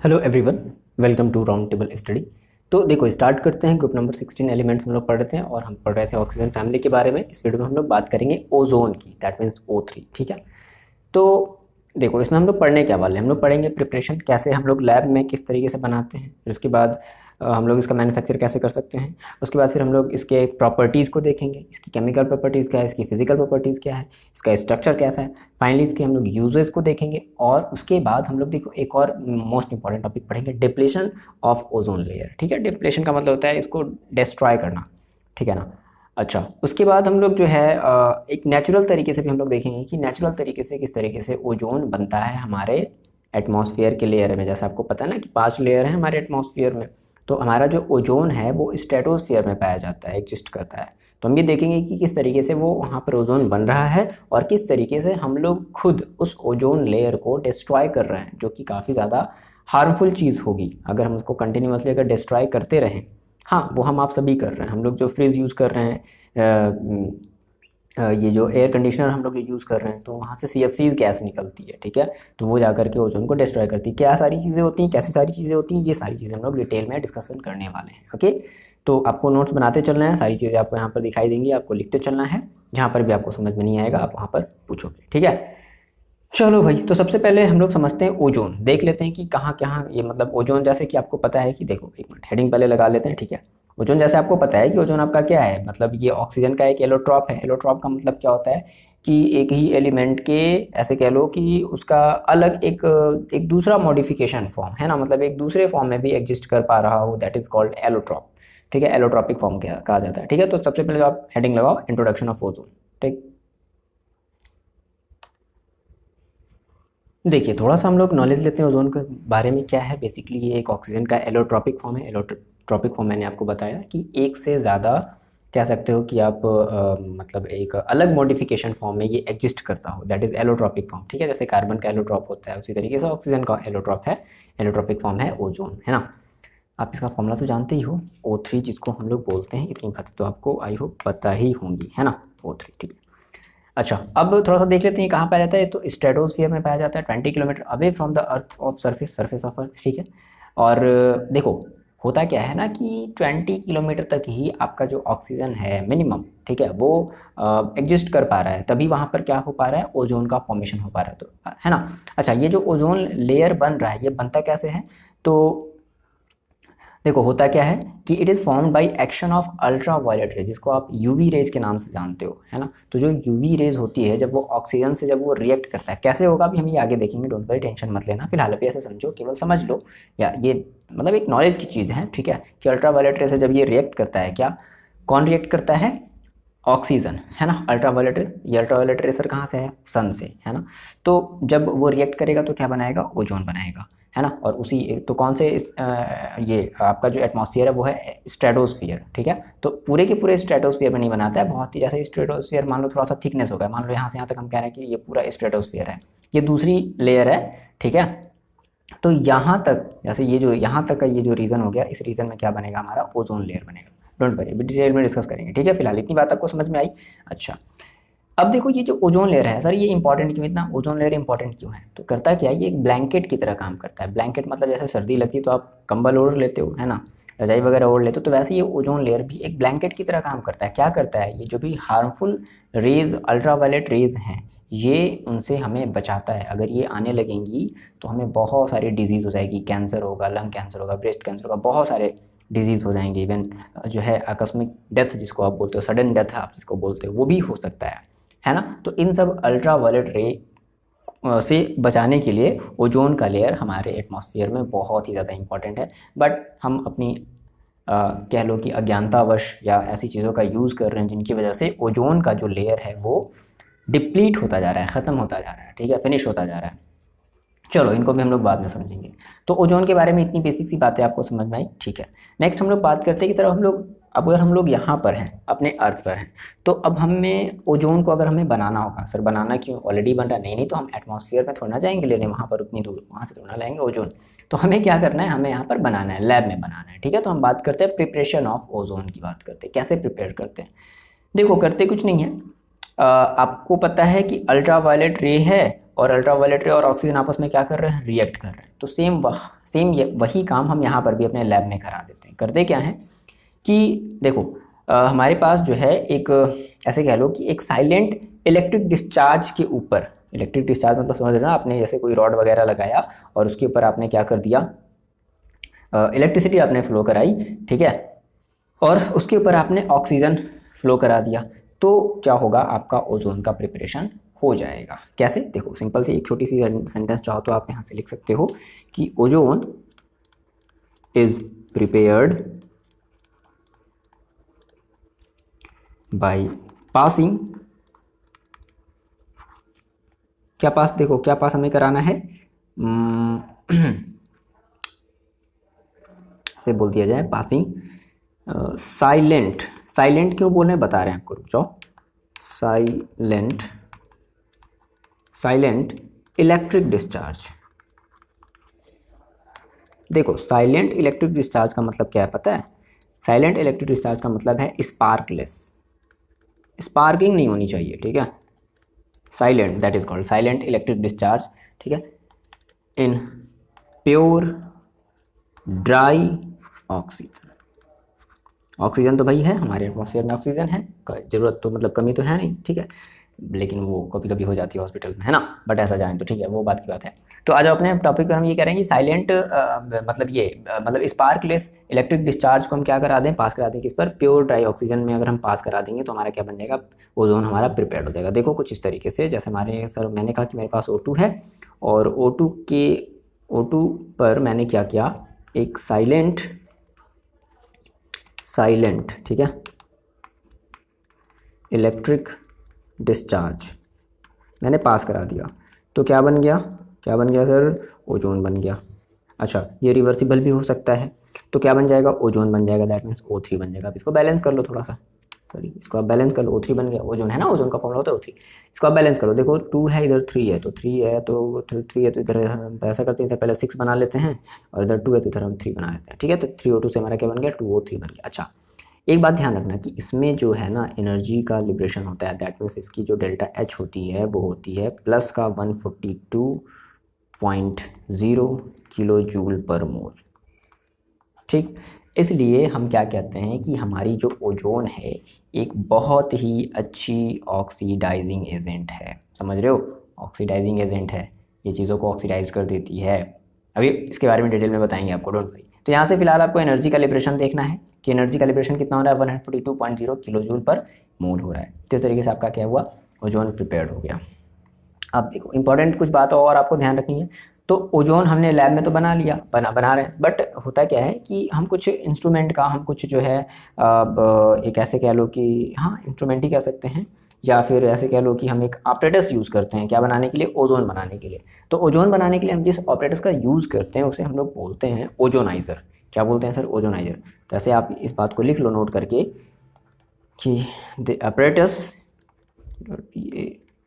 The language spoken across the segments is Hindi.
Hello everyone, welcome to round table study. तो देखो स्टार्ट करते हैं। ग्रुप नंबर 16 एलिमेंट्स हम लोग पढ़ रहे थे और हम पढ़ रहे थे ऑक्सीजन फैमिली के बारे में। इस वीडियो में हम लोग बात करेंगे ओजोन की, दैट मीन्स O3। ठीक है, तो देखो इसमें हम लोग पढ़ने क्या वाले हैं। हम लोग पढ़ेंगे प्रिपरेशन, कैसे हम लोग लैब में किस तरीके से बनाते हैं, फिर उसके बाद हम लोग इसका मैन्युफैक्चर कैसे कर सकते हैं। उसके बाद फिर हम लोग इसके प्रॉपर्टीज़ को देखेंगे, इसकी केमिकल प्रॉपर्टीज़ क्या है, इसकी फिजिकल प्रॉपर्टीज़ क्या है, इसका स्ट्रक्चर कैसा है। फाइनली इसके हम लोग यूजेस को देखेंगे और उसके बाद हम लोग देखो एक और मोस्ट इंपॉर्टेंट टॉपिक पढ़ेंगे, डिप्लेशन ऑफ ओजोन लेयर। ठीक है, डिप्लेशन का मतलब होता है इसको डिस्ट्रॉय करना। ठीक है ना। अच्छा, उसके बाद हम लोग जो है एक नेचुरल तरीके से भी हम लोग देखेंगे कि नेचुरल तरीके से किस तरीके से ओजोन बनता है हमारे एटमॉस्फेयर के लेयर में। जैसे आपको पता है ना कि 5 लेयर हैं हमारे एटमॉस्फेयर में, तो हमारा जो ओजोन है वो स्ट्रेटोस्फेयर में पाया जाता है, एग्जिस्ट करता है। तो हम ये देखेंगे कि किस तरीके से वो वहाँ पर ओजोन बन रहा है और किस तरीके से हम लोग खुद उस ओजोन लेयर को डिस्ट्रॉय कर रहे हैं, जो कि काफ़ी ज़्यादा हार्मफुल चीज़ होगी अगर हम उसको कंटिन्यूसली अगर डिस्ट्रॉय करते रहें। हाँ, वो हम आप सभी कर रहे हैं। हम लोग जो फ्रिज यूज़ कर रहे हैं, ये जो एयर कंडीशनर हम लोग जो यूज़ कर रहे हैं, तो वहाँ से CFCs गैस निकलती है। ठीक है, तो वो जा करके ओजोन को डिस्ट्रॉय करती है। क्या सारी चीज़ें होती हैं, कैसी सारी चीज़ें होती हैं, ये सारी चीज़ें हम लोग डिटेल में डिस्कशन करने वाले हैं। ओके, तो आपको नोट्स बनाते चलना है, सारी चीज़ें आपको यहाँ पर दिखाई देंगी, आपको लिखते चलना है। जहाँ पर भी आपको समझ में नहीं आएगा आप वहाँ पर पूछोगे। ठीक है, चलो भाई, तो सबसे पहले हम लोग समझते हैं ओजोन, देख लेते हैं कि कहाँ कहाँ ये मतलब ओजोन। जैसे कि आपको पता है कि देखो, एक मिनट हेडिंग पहले लगा लेते हैं। ठीक है, ओजोन जैसे आपको पता है कि ओजोन आपका क्या है, मतलब ये ऑक्सीजन का एक एलोट्रॉप है। एलोट्रॉप का मतलब क्या होता है कि एक ही एलिमेंट के, ऐसे कह लो कि उसका अलग एक एक दूसरा मॉडिफिकेशन फॉर्म है ना, मतलब एक दूसरे फॉर्म में भी एग्जिस्ट कर पा रहा हो, दैट इज कॉल्ड एलोट्रॉप। ठीक है, एलोट्रॉपिक फॉर्म कहा जाता है। ठीक है, तो सबसे पहले आप हेडिंग लगाओ, इंट्रोडक्शन ऑफ ओजोन। ठीक, देखिए थोड़ा सा हम लोग नॉलेज लेते हैं ओजोन के बारे में। क्या है बेसिकली, ये एक ऑक्सीजन का एलोट्रॉपिक फॉर्म है। एलोट्रॉपिक फॉर्म मैंने आपको बताया कि एक से ज़्यादा कह सकते हो कि आप मतलब एक अलग मॉडिफिकेशन फॉर्म में ये एग्जिस्ट करता हो, दैट इज़ एलोट्रॉपिक फॉर्म। ठीक है, जैसे कार्बन का एलोट्रॉप होता है उसी तरीके से ऑक्सीजन का एलोट्रॉप है, एलोट्रॉपिक फॉर्म है ओजोन, है ना। आप इसका फॉर्मूला तो जानते ही हो, O3 जिसको हम लोग बोलते हैं। इतनी बातें तो आपको आई होप पता ही होंगी, है ना, O3। ठीक है, अच्छा अब थोड़ा सा देख लेते हैं कहाँ पाया जाता है। तो स्ट्रेटोस्फीयर में पाया जाता है, 20 kilometre away from the earth of surface of earth. ठीक है, और देखो होता क्या है ना कि 20 किलोमीटर तक ही आपका जो ऑक्सीजन है मिनिमम, ठीक है, वो एग्जिस्ट कर पा रहा है, तभी वहाँ पर क्या हो पा रहा है, ओजोन का फॉर्मेशन हो पा रहा है, तो है ना। अच्छा, ये जो ओजोन लेयर बन रहा है ये बनता कैसे है, तो देखो होता क्या है कि it is formed by action of ultraviolet rays, जिसको आप यूवी रेज के नाम से जानते हो, है ना। तो जो यूवी रेज होती है, जब वो ऑक्सीजन से जब वो रिएक्ट करता है, कैसे होगा अभी हम ये आगे देखेंगे, डोंट वरी, टेंशन मत लेना। फिलहाल अभी ऐसे समझो, केवल समझ लो, या ये मतलब एक नॉलेज की चीज़ है। ठीक है, कि अल्ट्रा वायलेट रेज से जब ये रिएक्ट करता है, क्या कौन रिएक्ट करता है, ऑक्सीजन, है ना। अल्ट्रा वायलेट, ये अल्ट्रा वायलेट रेसर कहाँ से है, सन से, है ना। तो जब वो रिएक्ट करेगा तो क्या बनाएगा, ओजोन बनाएगा, है ना। और उसी तो कौन से ये आपका जो एटमॉस्फेयर है वो है स्ट्रेटोस्फियर। ठीक है, तो पूरे के पूरे स्ट्रेटोस्फियर में नहीं बनाता है, बहुत ही, जैसे स्ट्रेटोस्फियर मान लो थोड़ा सा थिकनेस होगा, मान लो यहाँ से यहाँ तक हम कह रहे हैं कि ये पूरा स्ट्रेटोस्फियर है, ये दूसरी लेयर है। ठीक है, तो यहाँ तक, जैसे ये जो यहाँ तक का ये जो रीजन हो गया, इस रीजन में क्या बनेगा, हमारा ओजोन लेयर बनेगा। डोंट वरी, डिटेल में डिस्कस करेंगे। ठीक है, फिलहाल इतनी बात आपको समझ में आई। अच्छा, अब देखो ये जो ओजोन लेयर है सर, ये इंपॉर्टेंट क्यों, इतना ओजोन लेयर इंपॉर्टेंट क्यों है, तो करता क्या है, ये एक ब्लैंकेट की तरह काम करता है। ब्लैंकेट मतलब जैसे सर्दी लगती है तो आप कंबल ओढ़ लेते हो, है ना, रजाई वगैरह ओढ़ लेते हो, तो वैसे ये ओजोन लेयर भी एक ब्लैंकेट की तरह काम करता है। क्या करता है, ये जो भी हार्मफुल रेज, अल्ट्रावायलेट रेज हैं, ये उनसे हमें बचाता है। अगर ये आने लगेंगी तो हमें बहुत सारी डिजीज़ हो जाएगी, कैंसर होगा, लंग कैंसर होगा, ब्रेस्ट कैंसर होगा, बहुत सारे डिजीज़ हो जाएंगे। इवन जो है आकस्मिक डेथ जिसको आप बोलते हो, सडन डेथ आप जिसको बोलते हो, वो भी हो सकता है ना। तो इन सब अल्ट्रा वायलेट रे से बचाने के लिए ओजोन का लेयर हमारे एटमॉस्फेयर में बहुत ही ज़्यादा इंपॉर्टेंट है। बट हम अपनी कह लो कि अज्ञानतावश या ऐसी चीज़ों का यूज़ कर रहे हैं जिनकी वजह से ओजोन का जो लेयर है वो डिप्लीट होता जा रहा है, ख़त्म होता जा रहा है। ठीक है, फिनिश होता जा रहा है। चलो इनको भी हम लोग बाद में समझेंगे। तो ओजोन के बारे में इतनी बेसिक सी बातें आपको समझ में आई। ठीक है, नेक्स्ट हम लोग बात करते हैं कि सर हम लोग, अब अगर हम लोग यहाँ पर हैं, अपने अर्थ पर हैं, तो अब हमें ओजोन को अगर हमें बनाना होगा, सर बनाना क्यों, ऑलरेडी बन रहा है, नहीं नहीं, तो हम एटमॉस्फेयर में थोड़ा ना जाएंगे लेने, वहाँ पर उतनी दूर, वहाँ से थोड़ा लाएंगे ओजोन। तो हमें क्या करना है, हमें यहाँ पर बनाना है, लैब में बनाना है। ठीक है, तो हम बात करते हैं प्रिपरेशन ऑफ ओजोन की, बात करते हैं कैसे प्रिपेयर करते हैं। देखो करते कुछ नहीं है, आपको पता है कि अल्ट्रा वायलेट रे है और अल्ट्रावायलेट रे और ऑक्सीजन आपस में क्या कर रहे हैं, रिएक्ट कर रहे हैं। तो सेम वही काम हम यहाँ पर भी अपने लैब में करा देते हैं। करते क्या हैं कि देखो हमारे पास जो है एक ऐसे कह लो कि एक साइलेंट इलेक्ट्रिक डिस्चार्ज के ऊपर, इलेक्ट्रिक डिस्चार्ज मतलब समझ रहे हो ना, आपने जैसे कोई रॉड वगैरह लगाया और उसके ऊपर आपने क्या कर दिया, इलेक्ट्रिसिटी आपने फ्लो कराई, ठीक है, और उसके ऊपर आपने ऑक्सीजन फ्लो करा दिया, तो क्या होगा, आपका ओजोन का प्रिपरेशन हो जाएगा। कैसे, देखो सिंपल सी एक छोटी सी सेंटेंस चाहो तो आप यहाँ से लिख सकते हो कि ozone is prepared by passing, क्या पास, देखो क्या पास हमें कराना है, ऐसे बोल दिया जाए पासिंग साइलेंट, साइलेंट क्यों बोल रहे हैं बता रहे हैं आपको, रुक जाओ, साइलेंट इलेक्ट्रिक डिस्चार्ज। देखो साइलेंट इलेक्ट्रिक डिस्चार्ज का मतलब क्या है पता है, साइलेंट इलेक्ट्रिक डिस्चार्ज का मतलब है स्पार्कलेस, स्पार्किंग नहीं होनी चाहिए, ठीक है, silent, that is called silent electric discharge, ठीक है, in pure dry oxygen. Oxygen तो भाई है हमारे एटमॉस्फेयर में, ऑक्सीजन है, ज़रूरत तो मतलब कमी तो है नहीं, ठीक है, लेकिन वो कभी कभी हो जाती है हॉस्पिटल में, है ना, बट ऐसा जाने तो ठीक है, वो बात की बात है। तो आज अपने टॉपिक पर हम ये कह रहे हैं कि साइलेंट मतलब ये मतलब स्पार्कलेस इलेक्ट्रिक डिस्चार्ज को हम क्या करा दें, पास करा दें किस पर, प्योर ड्राई ऑक्सीजन में अगर हम पास करा देंगे तो हमारा क्या बन जाएगा, ओजोन हमारा प्रिपेयर्ड हो जाएगा। देखो कुछ इस तरीके से, जैसे हमारे सर मैंने कहा कि मेरे पास O2 है और O2 पर मैंने क्या किया, एक साइलेंट, ठीक है, इलेक्ट्रिक डिस्चार्ज मैंने पास करा दिया, तो क्या बन गया, सर, ओजोन बन गया। अच्छा ये रिवर्सिबल भी हो सकता है, तो क्या बन जाएगा, ओजोन बन जाएगा, दैट मीन्स O3 बन जाएगा। अब इसको बैलेंस कर लो थोड़ा सा, सॉरी इसको आप बैलेंस कर लो, O3 बन गया, ओजोन है ना, ओजोन का फॉर्मूला होता है O3, इसको आप बैलेंस करो, देखो 2 है इधर 3 है, तो 3 है तो 3 है तो इधर हम ऐसा करते हैं, इधर पहले 6 बना लेते हैं और इधर 2 है तो इधर हम 3 बना लेते हैं, ठीक है, तो 3O2 से हमारा क्या बन गया, 2O3 बन गया। अच्छा एक बात ध्यान रखना कि इसमें जो है ना एनर्जी का लिबरेशन होता है, दैट मीन्स इसकी जो डेल्टा H होती है वो होती है प्लस का 142.0 किलो जूल पर मोल, ठीक। इसलिए हम क्या कहते हैं कि हमारी जो ओजोन है एक बहुत ही अच्छी ऑक्सीडाइजिंग एजेंट है, समझ रहे हो, ऑक्सीडाइजिंग एजेंट है, ये चीज़ों को ऑक्सीडाइज कर देती है। अभी इसके बारे में डिटेल में बताएंगे आपको, डोंट वरी। तो यहाँ से फिलहाल आपको एनर्जी का लिबरेशन देखना है कि एनर्जी का लिबरेशन कितना हो रहा है, 142.0 किलो जूल पर मोल हो रहा है। तो इस तरीके से आपका क्या हुआ, ओजोन प्रिपेयर्ड हो गया। अब देखो इंपॉर्टेंट कुछ बात और आपको ध्यान रखनी है, तो ओजोन हमने लैब में तो बना लिया, बना रहे हैं, बट होता क्या है कि हम कुछ इंस्ट्रूमेंट का, हम कुछ जो है एक ऐसे कह लो कि हाँ इंस्ट्रूमेंट ही कह सकते हैं, या फिर ऐसे कह लो कि हम एक ऑपरेटस यूज़ करते हैं क्या बनाने के लिए, ओजोन बनाने के लिए। तो ओजोन बनाने के लिए हम जिस ऑपरेटस का यूज़ करते हैं उसे हम लोग बोलते हैं ओजोनाइज़र। क्या बोलते हैं सर, ओजोनाइज़र। तो ऐसे आप इस बात को लिख लो नोट करके कि द apparatus,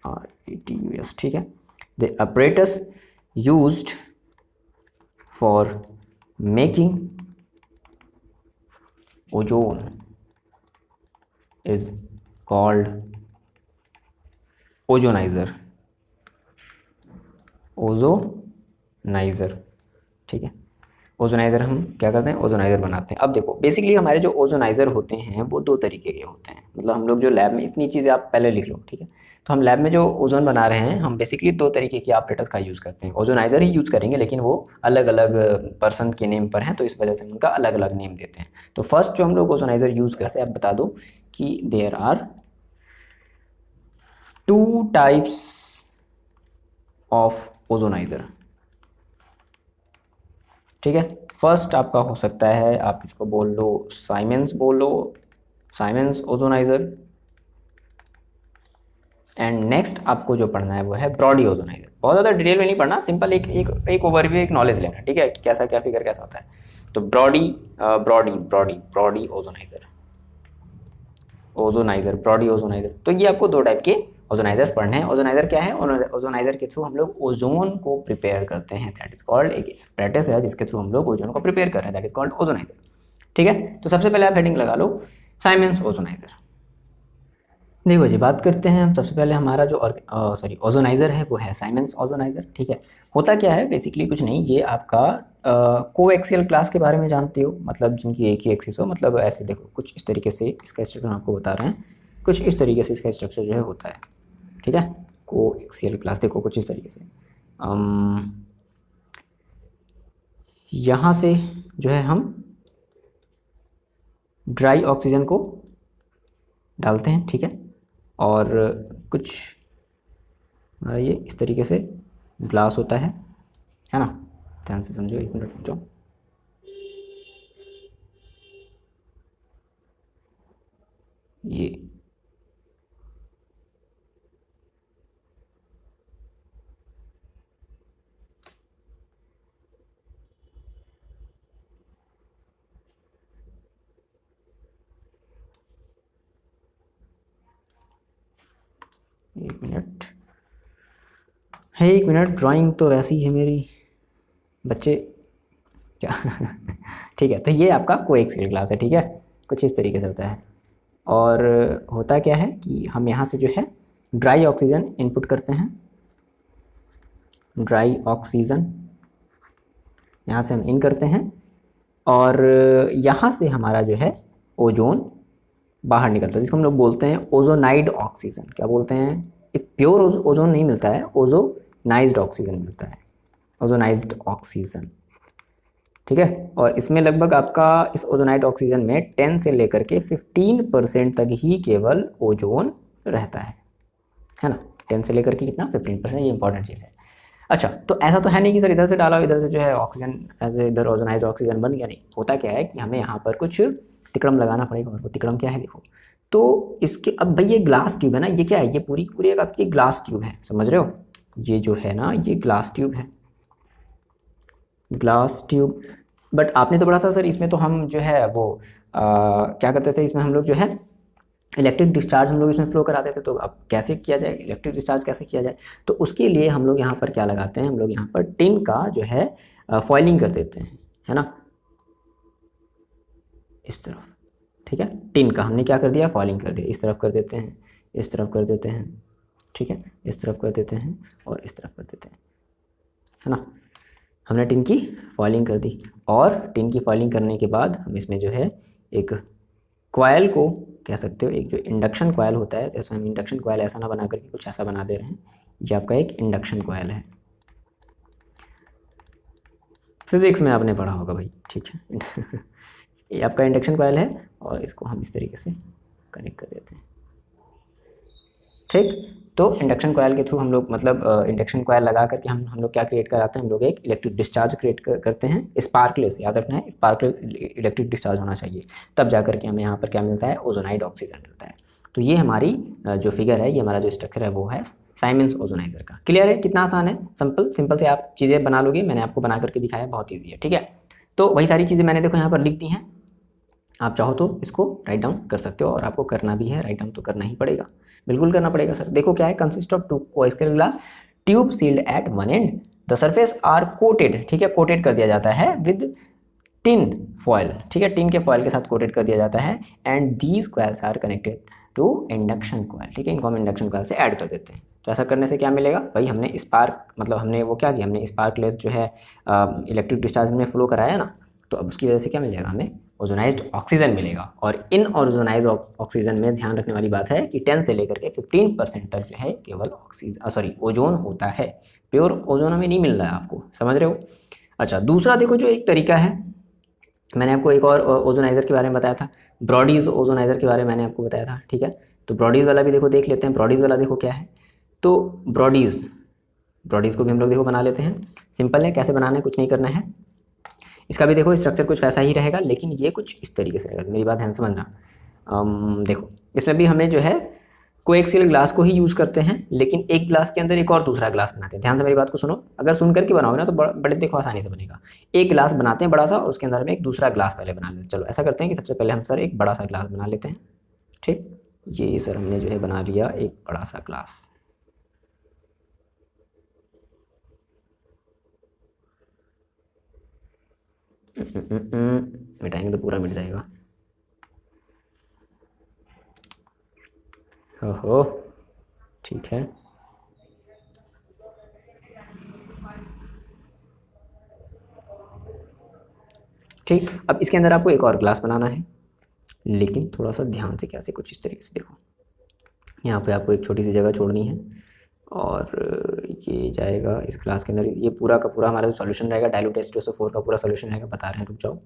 ARATUS, ठीक है, the apparatus used for making ozone is called ozonizer, ठीक है। ओजोनाइज़र हम क्या करते हैं, ओजोनाइज़र बनाते हैं। अब देखो बेसिकली हमारे जो ओजोनाइज़र होते हैं वो 2 तरीके के होते हैं, मतलब हम लोग जो लैब में, इतनी चीज़ें आप पहले लिख लो, ठीक है। तो हम लैब में जो ओजोन बना रहे हैं हम बेसिकली 2 तरीके के ऑपरेटर्स का यूज़ करते हैं, ओजोनाइज़र ही यूज़ करेंगे, लेकिन वो अलग अलग पर्सन के नेम पर हैं, तो इस वजह से उनका अलग अलग नेम देते हैं। तो फर्स्ट जो हम लोग ओजोनाइज़र यूज़ करते हैं, आप बता दो कि देयर आर 2 टाइप्स ऑफ ओजोनाइज़र, ठीक है। फर्स्ट आपका हो सकता है, आप इसको बोल लो साइमेंस, बोल लो साइमेंस ओजोनाइज़र, एंड नेक्स्ट आपको जो पढ़ना है वो है ब्रॉडी ओजोनाइज़र। बहुत ज़्यादा डिटेल में नहीं पढ़ना, सिंपल एक ओवरव्यू, एक नॉलेज लेना, ठीक है, कि कैसा क्या फिगर कैसा होता है। तो ब्रॉडी ओजोनाइज़र, ब्रॉडी ओजोनाइज़र। तो ये आपको 2 टाइप के ओजोनाइजर्स पढ़ने हैं। ओजोनाइज़र क्या है, ओजोनाइज़र के थ्रू हम लोग ओजोन को प्रिपेयर करते हैं, दैट इज़ कॉल्ड, एक प्रैक्टिस है जिसके थ्रू हम लोग ओजोन को प्रिपेयर कर रहे हैं, दैट इज़ कॉल्ड ओजोनाइज़र, ठीक है। तो सबसे पहले आप हेडिंग लगा लो साइमन्स ओजोनाइज़र, देखो जी, बात करते हैं हम सबसे पहले हमारा जो ओजोनाइज़र है वो है साइमंस ओजोनाइज़र। ठीक है, होता क्या है बेसिकली कुछ नहीं, ये आपका कोएक्सियल क्लास के बारे में जानते हो, मतलब जिनकी एक ही एक्सिस हो, मतलब ऐसे देखो कुछ इस तरीके से इसका स्ट्रक्चर आपको बता रहे हैं, कुछ इस तरीके से इसका स्ट्रक्चर जो है होता है। ठीक है, कोएक्सियल क्लास देखो कुछ इस तरीके से। यहाँ से जो है हम ड्राई ऑक्सीजन को डालते हैं। ठीक है, और कुछ हमारा ये इस तरीके से ग्लास होता है ना। ध्यान से समझो, एक मिनट समझो। ये एक मिनट है, एक मिनट, ड्राइंग तो वैसी ही है मेरी बच्चे क्या ठीक है, तो ये आपका कोएक्सियल ग्लास है। ठीक है, कुछ इस तरीके से होता है। और होता क्या है कि हम यहाँ से जो है ड्राई ऑक्सीजन इनपुट करते हैं, ड्राई ऑक्सीजन यहाँ से हम इन करते हैं, और यहाँ से हमारा जो है ओजोन बाहर निकलता है, जिसको हम लोग बोलते हैं ओजोनाइड ऑक्सीजन। क्या बोलते हैं? एक प्योर ओजोन नहीं मिलता है, ओजोनाइज्ड ऑक्सीजन मिलता है, ओजोनाइज्ड ऑक्सीजन। ठीक है, और इसमें लगभग आपका इस ओजोनाइड ऑक्सीजन में 10 से लेकर के 15% तक ही केवल ओजोन रहता है ना। 10 से लेकर के कितना? 15%। ये इंपॉर्टेंट चीज़ है। अच्छा, तो ऐसा तो है नहीं कि सर इधर से डाला इधर से जो है ऑक्सीजन ऐसे इधर ओजोनाइज ऑक्सीजन बन गया, नहीं। होता क्या है कि हमें यहाँ पर कुछ तिकड़म लगाना पड़ेगा, और वो तिकड़म क्या है देखो। तो इसके अब भाई ये ग्लास ट्यूब है ना, ये क्या है? ये पूरी पूरी एक आपकी ग्लास ट्यूब है, समझ रहे हो? ये जो है ना, ये ग्लास ट्यूब है, ग्लास ट्यूब। बट आपने तो पढ़ा था सर, इसमें तो हम जो है वो क्या करते थे, इसमें हम लोग जो है इलेक्ट्रिक डिस्चार्ज हम लोग इसमें फ्लो कराते थे। तो अब कैसे किया जाए, इलेक्ट्रिक डिस्चार्ज कैसे किया जाए? तो उसके लिए हम लोग यहाँ पर क्या लगाते हैं, हम लोग यहाँ पर टिन का जो है फॉइलिंग कर देते हैं, है ना, इस तरफ। ठीक है, टिन का हमने क्या कर दिया? फॉइलिंग कर दिया। इस तरफ कर देते हैं, इस तरफ कर देते हैं, ठीक है, इस तरफ कर देते हैं और इस तरफ कर देते हैं, है ना। हमने टिन की फॉइलिंग कर दी, और टिन की फॉइलिंग करने के बाद हम इसमें जो है एक कॉयल को कह सकते हो, एक जो इंडक्शन कॉयल होता है, जैसे हम इंडक्शन कॉयल ऐसा ना बना करके कुछ ऐसा बना दे रहे हैं, ये आपका एक इंडक्शन कॉयल है। फिजिक्स में आपने पढ़ा होगा भाई, ठीक है ये आपका इंडक्शन कॉयल है, और इसको हम इस तरीके से कनेक्ट कर देते हैं। ठीक, तो इंडक्शन कॉयल के थ्रू हम लोग मतलब इंडक्शन कॉयल लगा करके हम लोग क्या क्रिएट कराते हैं, हम लोग एक इलेक्ट्रिक डिस्चार्ज क्रिएट करते हैं। स्पार्कलेस, याद रखना है, स्पार्कलेस इलेक्ट्रिक डिस्चार्ज होना चाहिए, तब जा करके हमें यहाँ पर क्या मिलता है? ओजोनाइड ऑक्सीजन मिलता है। तो ये हमारी जो फिगर है, ये हमारा जो स्ट्रक्चर है वो है साइमंस ओजोनाइजर का। क्लियर है? कितना आसान है, सिंपल सिंपल से आप चीज़ें बना लोगे, मैंने आपको बना करके दिखाया, बहुत ईजी है। ठीक है, तो वही सारी चीज़ें मैंने देखो यहाँ पर लिख दी हैं, आप चाहो तो इसको राइट डाउन कर सकते हो, और आपको करना भी है, राइट डाउन तो करना ही पड़ेगा, बिल्कुल करना पड़ेगा सर। देखो क्या है, consist of two coaxial glass tube sealed at one end, the surface are coated. ठीक है, कोटेड कर दिया जाता है विद टिन फॉयल। ठीक है, टिन के फॉयल के साथ कोटेड कर दिया जाता है, and these coils are connected to induction coil. ठीक है, इनको हम इंडक्शन कॉयल से ऐड कर देते हैं। तो ऐसा करने से क्या मिलेगा भाई? हमने स्पार्क मतलब हमने वो क्या किया, हमने स्पार्कलेस जो है इलेक्ट्रिक डिस्चार्ज में फ्लो कराया ना, तो अब उसकी वजह से क्या मिल जाएगा हमें? ओजोनाइज्ड ऑक्सीजन मिलेगा। और इन ओजोनाइज्ड ऑक्सीजन में ध्यान रखने वाली बात है कि 10 से लेकर के 15% तक जो है केवल ऑक्सीजन ओजोन होता है, प्योर ओजोन हमें नहीं मिल रहा है, आपको समझ रहे हो? अच्छा, दूसरा देखो जो एक तरीका है, मैंने आपको एक और ओजोनाइज़र के बारे में बताया था, ब्रॉडीज ओजोनाइज़र के बारे में मैंने आपको बताया था। ठीक है, तो ब्रॉडीज वाला भी देखो, देख लेते हैं ब्रॉडीज वाला देखो क्या है। तो ब्रॉडीज ब्रॉडीज को भी हम लोग देखो बना लेते हैं। सिंपल है, कैसे बनाना है, कुछ नहीं करना है। इसका भी देखो स्ट्रक्चर कुछ वैसा ही रहेगा, लेकिन ये कुछ इस तरीके से रहेगा, मेरी बात ध्यान से समझना। देखो इसमें भी हमें जो है कोएक्सियल ग्लास को ही यूज़ करते हैं, लेकिन एक ग्लास के अंदर एक और दूसरा ग्लास बनाते हैं। ध्यान से मेरी बात को सुनो, अगर सुन करके बनाओगे ना तो बड़े देखो आसानी से बनेगा। एक ग्लास बनाते हैं बड़ा सा, और उसके अंदर में एक दूसरा ग्लास पहले बना लेते हैं। चलो ऐसा करते हैं कि सबसे पहले हम सर एक बड़ा सा ग्लास बना लेते हैं। ठीक, ये सर हमने जो है बना लिया एक बड़ा सा ग्लास। मिटाएंगे तो पूरा मिट जाएगा। ओहो, ठीक है। ठीक, अब इसके अंदर आपको एक और ग्लास बनाना है, लेकिन थोड़ा सा ध्यान से, कैसे, कुछ इस तरीके से देखो। यहाँ पे आपको एक छोटी सी जगह छोड़नी है, और ये जाएगा इस ग्लास के अंदर। ये पूरा का पूरा हमारा जो सॉल्यूशन रहेगा, डाइल्यूट H2SO4 का पूरा सॉल्यूशन रहेगा। बता रहे हैं, रुक जाओ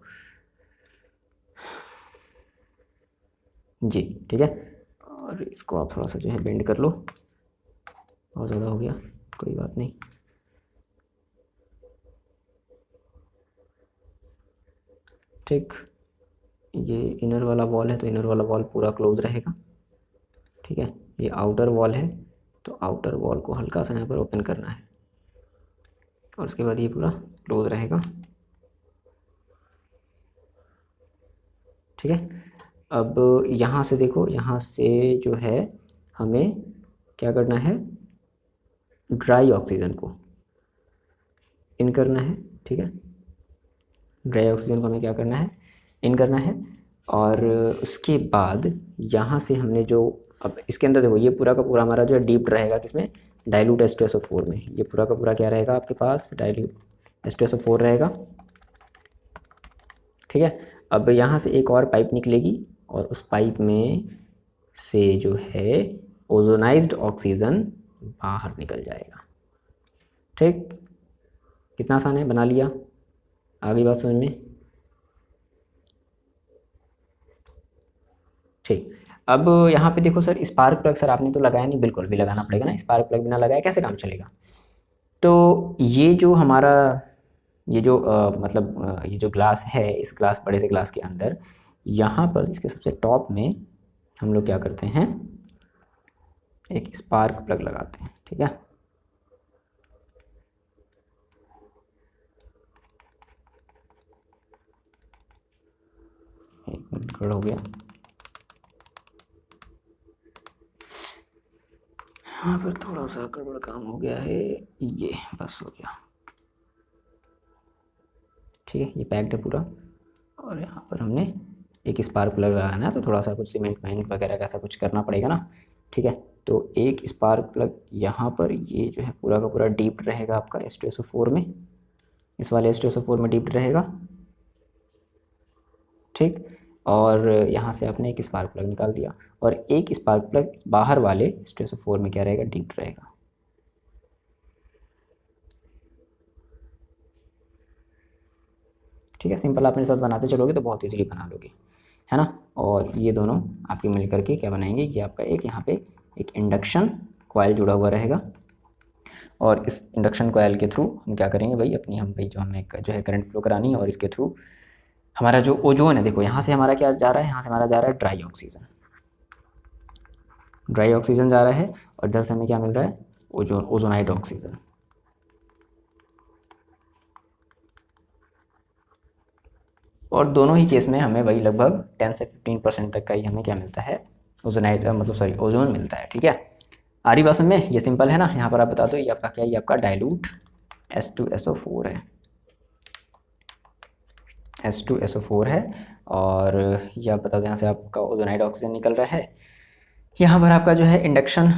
जी, ठीक है। और इसको आप थोड़ा सा जो है बेंड कर लो, बहुत ज़्यादा हो गया, कोई बात नहीं। ठीक, ये इनर वाला वॉल है तो इनर वाला वॉल पूरा क्लोज रहेगा, ठीक है। ये आउटर वॉल है तो आउटर वॉल को हल्का सा यहाँ पर ओपन करना है, और उसके बाद ये पूरा क्लोज रहेगा, ठीक है। अब यहाँ से देखो, यहाँ से जो है हमें क्या करना है, ड्राई ऑक्सीजन को इन करना है, ठीक है। ड्राई ऑक्सीजन को हमें क्या करना है, इन करना है। और उसके बाद यहाँ से हमने जो, अब इसके अंदर देखो, ये पूरा का पूरा हमारा जो है डीप्ड रहेगा किसमें, डाइल्यूट H2SO4 में। ये पूरा का पूरा क्या रहेगा आपके पास, डाइल्यूट H2SO4 रहेगा, ठीक है। अब यहाँ से एक और पाइप निकलेगी, और उस पाइप में से जो है ओजोनाइज्ड ऑक्सीजन बाहर निकल जाएगा, ठीक। कितना आसान है, बना लिया। आगे बात समझ में, ठीक। अब यहाँ पे देखो सर, स्पार्क प्लग सर आपने तो लगाया नहीं, बिल्कुल भी लगाना पड़ेगा ना, स्पार्क प्लग बिना लगाए कैसे काम चलेगा। तो ये जो हमारा, ये जो ये जो ग्लास है, इस ग्लास, बड़े से ग्लास के अंदर, यहाँ पर इसके सबसे टॉप में हम लोग क्या करते हैं, एक स्पार्क प्लग लगाते हैं, ठीक है। एक मिनट, गड़बड़ हो गया, यहाँ पर थोड़ा सा गड़बड़ काम हो गया है, ये बस हो गया, ठीक है। ये पैक्ड है पूरा, और यहाँ पर हमने एक स्पार्क प्लग लगाना है, तो थोड़ा सा कुछ सीमेंट वाइमेंट वगैरह का ऐसा कुछ करना पड़ेगा ना, ठीक है। तो एक स्पार्क प्लग यहाँ पर, ये जो है पूरा का पूरा डीप्ड रहेगा आपका H2SO4 में, इस वाले H2SO4 में डीप्ड रहेगा, ठीक। और यहाँ से आपने एक स्पार्क प्लग निकाल दिया, और एक स्पार्क प्लग बाहर वाले H2SO4 में क्या रहेगा, डीप्ड रहेगा, ठीक है। सिंपल आप मेरे साथ बनाते चलोगे तो बहुत इजीली बना लोगे, है ना। और ये दोनों आपके मिल करके क्या बनाएंगे, ये आपका एक यहाँ पे एक इंडक्शन कॉइल जुड़ा हुआ रहेगा, और इस इंडक्शन कॉइल के थ्रू हम क्या करेंगे भाई, अपनी हम भाई जो हमें जो है करंट फ्लो करानी है, और इसके थ्रू हमारा जो ओजोन है, देखो यहाँ से हमारा क्या जा रहा है, यहाँ से हमारा जा रहा है ड्राई ऑक्सीजन, ड्राई ऑक्सीजन जा रहा है, और इधर से हमें क्या मिल रहा है, ओजोन, ओजोनाइड ऑक्सीजन। और दोनों ही केस में हमें वही लगभग 10 से 15% तक का ही हमें क्या मिलता है, ओजोनाइड, मतलब सॉरी, ओजोन मिलता है, ठीक है। आ रही बात समझ में, ये सिंपल है ना। यहाँ पर आप बता दो, ये आपका क्या है, ये आपका डाइल्यूट H2SO4 है, H2SO4 है। और ये आप बता दो, यहाँ से आपका ओजोनाइड ऑक्सीजन निकल रहा है, यहाँ पर आपका जो है इंडक्शन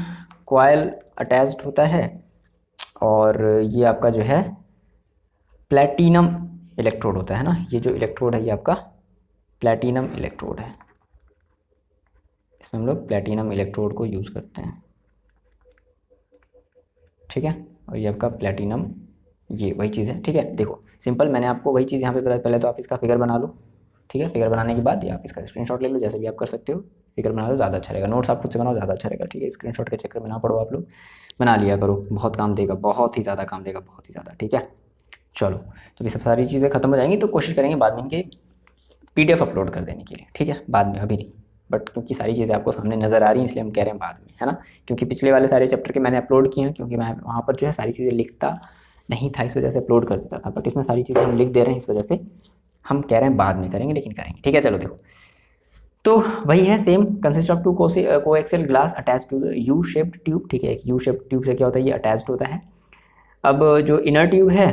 कॉइल अटैच्ड होता है, और ये आपका जो है प्लेटिनम इलेक्ट्रोड होता है ना, ये जो इलेक्ट्रोड है ये आपका प्लेटिनम इलेक्ट्रोड है, इसमें हम लोग प्लेटिनम इलेक्ट्रोड को यूज़ करते हैं, ठीक है। और ये आपका प्लेटिनम, ये वही चीज़ है, ठीक है। देखो सिंपल, मैंने आपको वही चीज़ यहाँ पे बताया, पहले तो आप इसका फिगर बना लो, ठीक है। फिगर बनाने के बाद या आप इसका स्क्रीनशॉट ले लो, जैसे भी आप कर सकते हो, फिगर बना लो, ज़्यादा अच्छा रहेगा। नोट्स आप खुद से बनाओ, ज़्यादा अच्छा रहेगा, ठीक है। स्क्रीनशॉट के चक्कर में ना पड़ो आप लोग, बना लिया करो, बहुत काम देगा, बहुत ही ज़्यादा काम देगा, बहुत ही ज़्यादा, ठीक है। चलो, जब ये सब सारी चीज़ें खत्म हो जाएंगी तो कोशिश करेंगे बाद में इनके PDF अपलोड कर देने के लिए, ठीक है, बाद में, अभी नहीं। बट क्योंकि सारी चीज़ें आपको सामने नज़र आ रही हैं, इसलिए हम कह रहे हैं बाद में, है ना। क्योंकि पिछले वाले सारे चैप्टर के मैंने अपलोड किए हैं, क्योंकि मैं वहाँ पर जो है सारी चीज़ें लिखता नहीं था, इस वजह से अपलोड कर देता था। बट इसमें सारी चीज़ें हम लिख दे रहे हैं, इस वजह से हम कह रहे हैं बाद में करेंगे, लेकिन करेंगे, ठीक है। चलो देखो, तो वही है, same consist of two coaxial glass attach to U shaped tube, ठीक है। एक यू शेप्ड ट्यूब से क्या होता है, ये अटैच्ड होता है। अब जो इनर ट्यूब है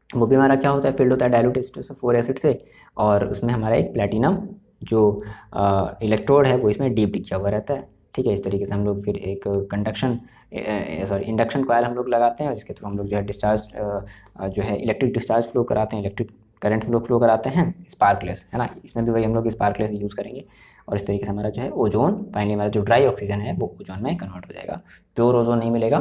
वो भी हमारा क्या होता है, फिल्ड होता है डाइल्यूट H2SO4 एसिड से, और उसमें हमारा एक प्लेटिनम जो इलेक्ट्रोड है वो इसमें डीप किया हुआ रहता है, ठीक है। इस तरीके से हम लोग फिर एक कंडक्शन इंडक्शन कॉयल हम लोग लगाते हैं, जिसके थ्रू हम लोग जो है डिस्चार्ज जो है इलेक्ट्रिक डिस्चार्ज फ्लो कराते हैं, इलेक्ट्रिक करंट हम लोग फ्लो कराते हैं स्पार्कलेस, है ना। इसमें भी वही हम लोग स्पार्कलेस यूज़ करेंगे और इस तरीके से हमारा जो है ओजोन फाइनली हमारा जो ड्राई ऑक्सीजन है वो ओजोन में कन्वर्ट हो जाएगा। प्योर ओजोन नहीं मिलेगा,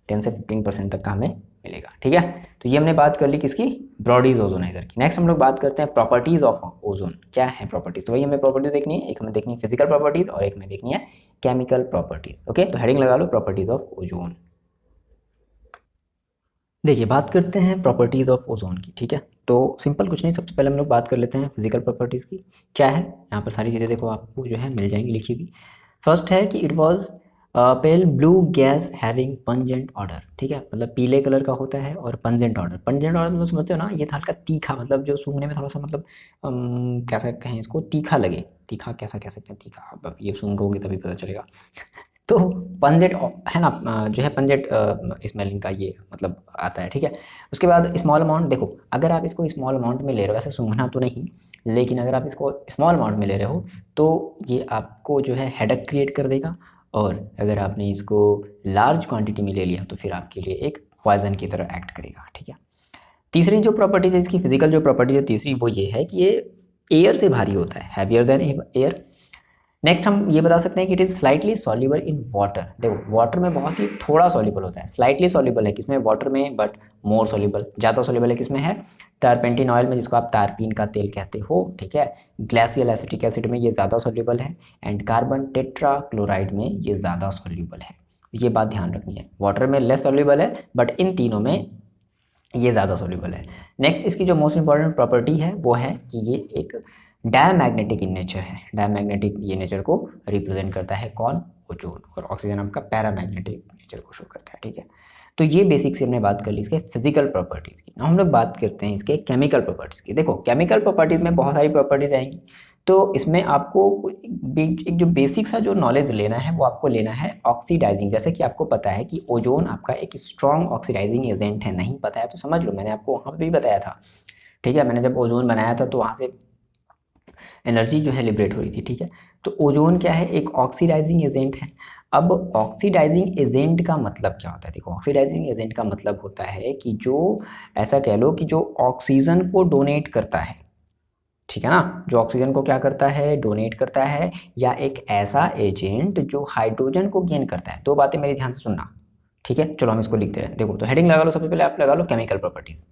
10 से 15% तक का हमें मिलेगा, ठीक है। तो ये हमने बात कर ली किसकी, ब्रॉडीज ओजोनाइजर की। नेक्स्ट हम लोग बात करते हैं प्रॉपर्टीज ऑफ ओजोन, क्या है प्रॉपर्टीज। तो वही हमें प्रॉपर्टीज देखनी है, एक हमें देखनी है फिजिकल प्रॉपर्टीज और एक हमें देखनी है केमिकल प्रॉपर्टीज। ओके, तो हेडिंग लगा लो प्रॉपर्टीज ऑफ ओजोन। देखिए बात करते हैं प्रॉपर्टीज़ ऑफ ओजोन की, ठीक है। तो सिंपल कुछ नहीं, सबसे पहले हम लोग बात कर लेते हैं फिजिकल प्रॉपर्टीज़ की। क्या है यहाँ पर सारी चीज़ें देखो आपको जो है मिल जाएंगी लिखी हुई। फर्स्ट है कि it was pale blue gas having pungent order, ठीक है। मतलब पीले कलर का होता है और पंजेंट ऑर्डर, पंजेंट ऑर्डर मतलब समझते हो ना, ये था हल्का तीखा, मतलब जो सूंघने में थोड़ा सा मतलब कैसा कहें इसको, तीखा लगे। तीखा कैसा कह सकते हैं, तीखा अब ये सूंघोगे तभी पता चलेगा। तो पंजेट है ना, जो है पंजेट स्मेलिंग का ये मतलब आता है, ठीक है। उसके बाद स्मॉल अमाउंट, देखो अगर आप इसको स्मॉल अमाउंट में ले रहे हो, वैसे सूंघना तो नहीं, लेकिन अगर आप इसको स्मॉल अमाउंट में ले रहे हो तो ये आपको जो है हेडेक क्रिएट कर देगा, और अगर आपने इसको लार्ज क्वांटिटी में ले लिया तो फिर आपके लिए एक पॉइजन की तरह एक्ट करेगा, ठीक है। तीसरी जो प्रॉपर्टीज है इसकी, फिजिकल जो प्रॉपर्टीज है तीसरी, वो ये है कि ये एयर से भारी होता है, हैवियर देन एयर। नेक्स्ट हम ये बता सकते हैं कि it is slightly soluble in water. देखो वाटर में बहुत ही थोड़ा सॉल्युबल होता है, स्लाइटली सॉल्युबल है किसमें, वाटर में, बट मोर सॉल्युबल, ज़्यादा सॉल्युबल है किसमें है, टर्पेंटिन ऑयल में, जिसको आप तारपीन का तेल कहते हो, ठीक है। ग्लेशियल एसिटिक एसिड में ये ज़्यादा सॉल्युबल है, एंड कार्बन टेट्राक्लोराइड में ये ज़्यादा सॉल्युबल है। ये बात ध्यान रखनी है, वाटर में लेस सॉल्युबल है बट इन तीनों में ये ज़्यादा सॉल्युबल है। नेक्स्ट इसकी जो मोस्ट इंपॉर्टेंट प्रॉपर्टी है वो है कि ये एक डायमैग्नेटिक इन नेचर है। डायमैग्नेटिक ये नेचर को रिप्रेजेंट करता है कौन, ओजोन, और ऑक्सीजन आपका पैरामैग्नेटिक नेचर को शो करता है, ठीक है। तो ये बेसिक से हमने बात कर ली इसके फिजिकल प्रॉपर्टीज़ की। अब हम लोग बात करते हैं इसके केमिकल प्रॉपर्टीज़ की। देखो केमिकल प्रॉपर्टीज़ में बहुत सारी प्रॉपर्टीज़ आएंगी, तो इसमें आपको एक जो बेसिक सा जो नॉलेज लेना है वो आपको लेना है ऑक्सीडाइजिंग। जैसे कि आपको पता है कि ओजोन आपका एक स्ट्रॉन्ग ऑक्सीडाइजिंग एजेंट है, नहीं पता है तो समझ लो, मैंने आपको वहाँ पे भी बताया था, ठीक है। मैंने जब ओजोन बनाया था तो वहाँ से एनर्जी जो है लिबरेट हो रही थी, ठीक है। तो ओजोन क्या है, एक ऑक्सीडाइजिंग एजेंट है। अब ऑक्सीडाइजिंग एजेंट का मतलब क्या होता है, देखो ऑक्सीडाइजिंग एजेंट का मतलब होता है कि जो, ऐसा कह लो कि जो ऑक्सीजन को डोनेट करता है, ठीक है ना, जो ऑक्सीजन को क्या करता है, डोनेट करता है, या एक ऐसा एजेंट जो हाइड्रोजन को गेन करता है। दो बातें मेरी ध्यान से सुनना, ठीक है। चलो हम इसको लिखते हैं, देखो तो हेडिंग लगा लो, सबसे पहले आप लगा लो केमिकल प्रॉपर्टीज।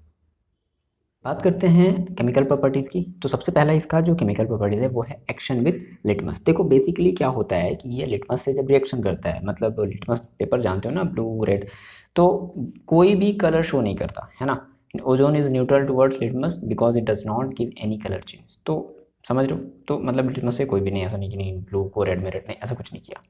बात करते हैं केमिकल प्रॉपर्टीज़ की। तो सबसे पहला इसका जो केमिकल प्रॉपर्टीज़ है वो है एक्शन विद लिटमस। देखो बेसिकली क्या होता है कि ये लिटमस से जब रिएक्शन करता है, मतलब लिटमस पेपर जानते हो ना, ब्लू रेड, तो कोई भी कलर शो नहीं करता है ना। Ozone is neutral towards litmus because it does not give any colour change. तो समझ लो, तो मतलब लिटमस से कोई भी नहीं, ऐसा नहीं कि नहीं ब्लू को रेड में रेड नहीं, ऐसा कुछ नहीं किया।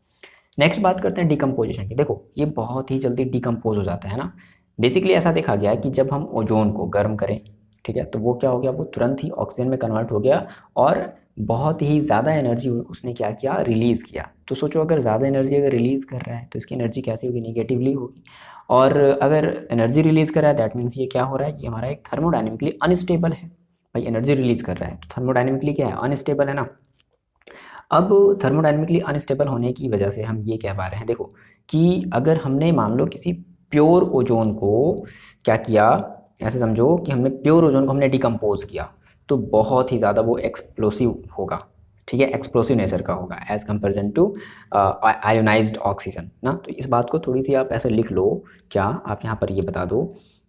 नेक्स्ट बात करते हैं डिकम्पोजिशन की। देखो ये बहुत ही जल्दी डिकम्पोज हो जाता है ना। बेसिकली ऐसा देखा गया है कि जब हम ओजोन को गर्म करें, ठीक है, तो वो क्या हो गया, वो तुरंत ही ऑक्सीजन में कन्वर्ट हो गया और बहुत ही ज़्यादा एनर्जी उसने क्या किया, रिलीज़ किया। तो सोचो अगर ज़्यादा एनर्जी अगर रिलीज़ कर रहा है तो इसकी एनर्जी कैसी होगी, नेगेटिवली होगी। और अगर एनर्जी रिलीज़ कर रहा है दैट मीन्स ये क्या हो रहा है, ये हमारा एक थर्मोडाइनमिकली अनस्टेबल है। भाई एनर्जी रिलीज़ कर रहा है तो थर्मोडाइनमिकली क्या है, अनस्टेबल है ना। अब थर्मोडाइनमिकली अनस्टेबल होने की वजह से हम ये कह पा रहे हैं, देखो कि अगर हमने मान लो किसी प्योर ओजोन को क्या किया, ऐसे समझो कि हमने प्योर ओजोन को हमने डिकम्पोज किया, तो बहुत ही ज़्यादा वो एक्सप्लोसिव होगा, ठीक है, एक्सप्लोसिव नेचर का होगा as comparison to ionised oxygen ना। तो इस बात को थोड़ी सी आप ऐसे लिख लो, क्या आप यहाँ पर ये बता दो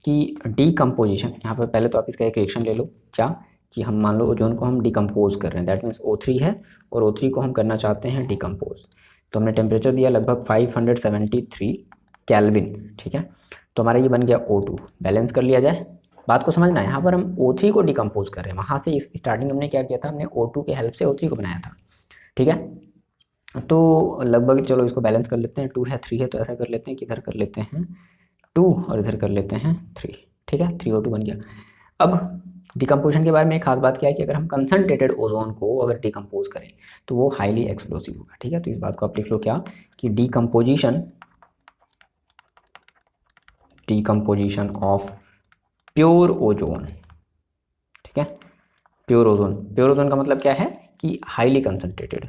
कि डिकम्पोजिशन, यहाँ पर पहले तो आप इसका एक रिएक्शन ले लो, क्या कि हम मान लो ओजोन को हम डिकम्पोज कर रहे हैं, दैट मीन्स O3 है और O3 को हम करना चाहते हैं डिकम्पोज। तो हमने टेम्परेचर दिया लगभग 573 केल्विन, ठीक है। तो हमारा ये बन गया O2, बैलेंस कर लिया जाए। बात को समझना है, यहाँ पर हम O3 को डिकम्पोज कर रहे हैं, वहाँ से इस स्टार्टिंग हमने क्या किया था, हमने O2 के हेल्प से O3 को बनाया था, ठीक है। तो लगभग चलो इसको बैलेंस कर लेते हैं, 2 है 3 है, तो ऐसा कर लेते हैं कि इधर कर लेते हैं 2 और इधर कर लेते हैं 3, ठीक है, 3O2 बन गया। अब डिकम्पोजिशन के बारे में एक खास बात क्या है कि अगर हम कंसनट्रेटेड ओजोन को अगर डिकम्पोज करें तो वो हाईली एक्सप्लोसिव होगा, ठीक है। तो इस बात को आप लिख लो क्या, कि डिकम्पोजिशन ऑफ प्योर ओजोन, ठीक है। प्योर ओजोन का मतलब क्या है कि हाईली कंसनट्रेटेड,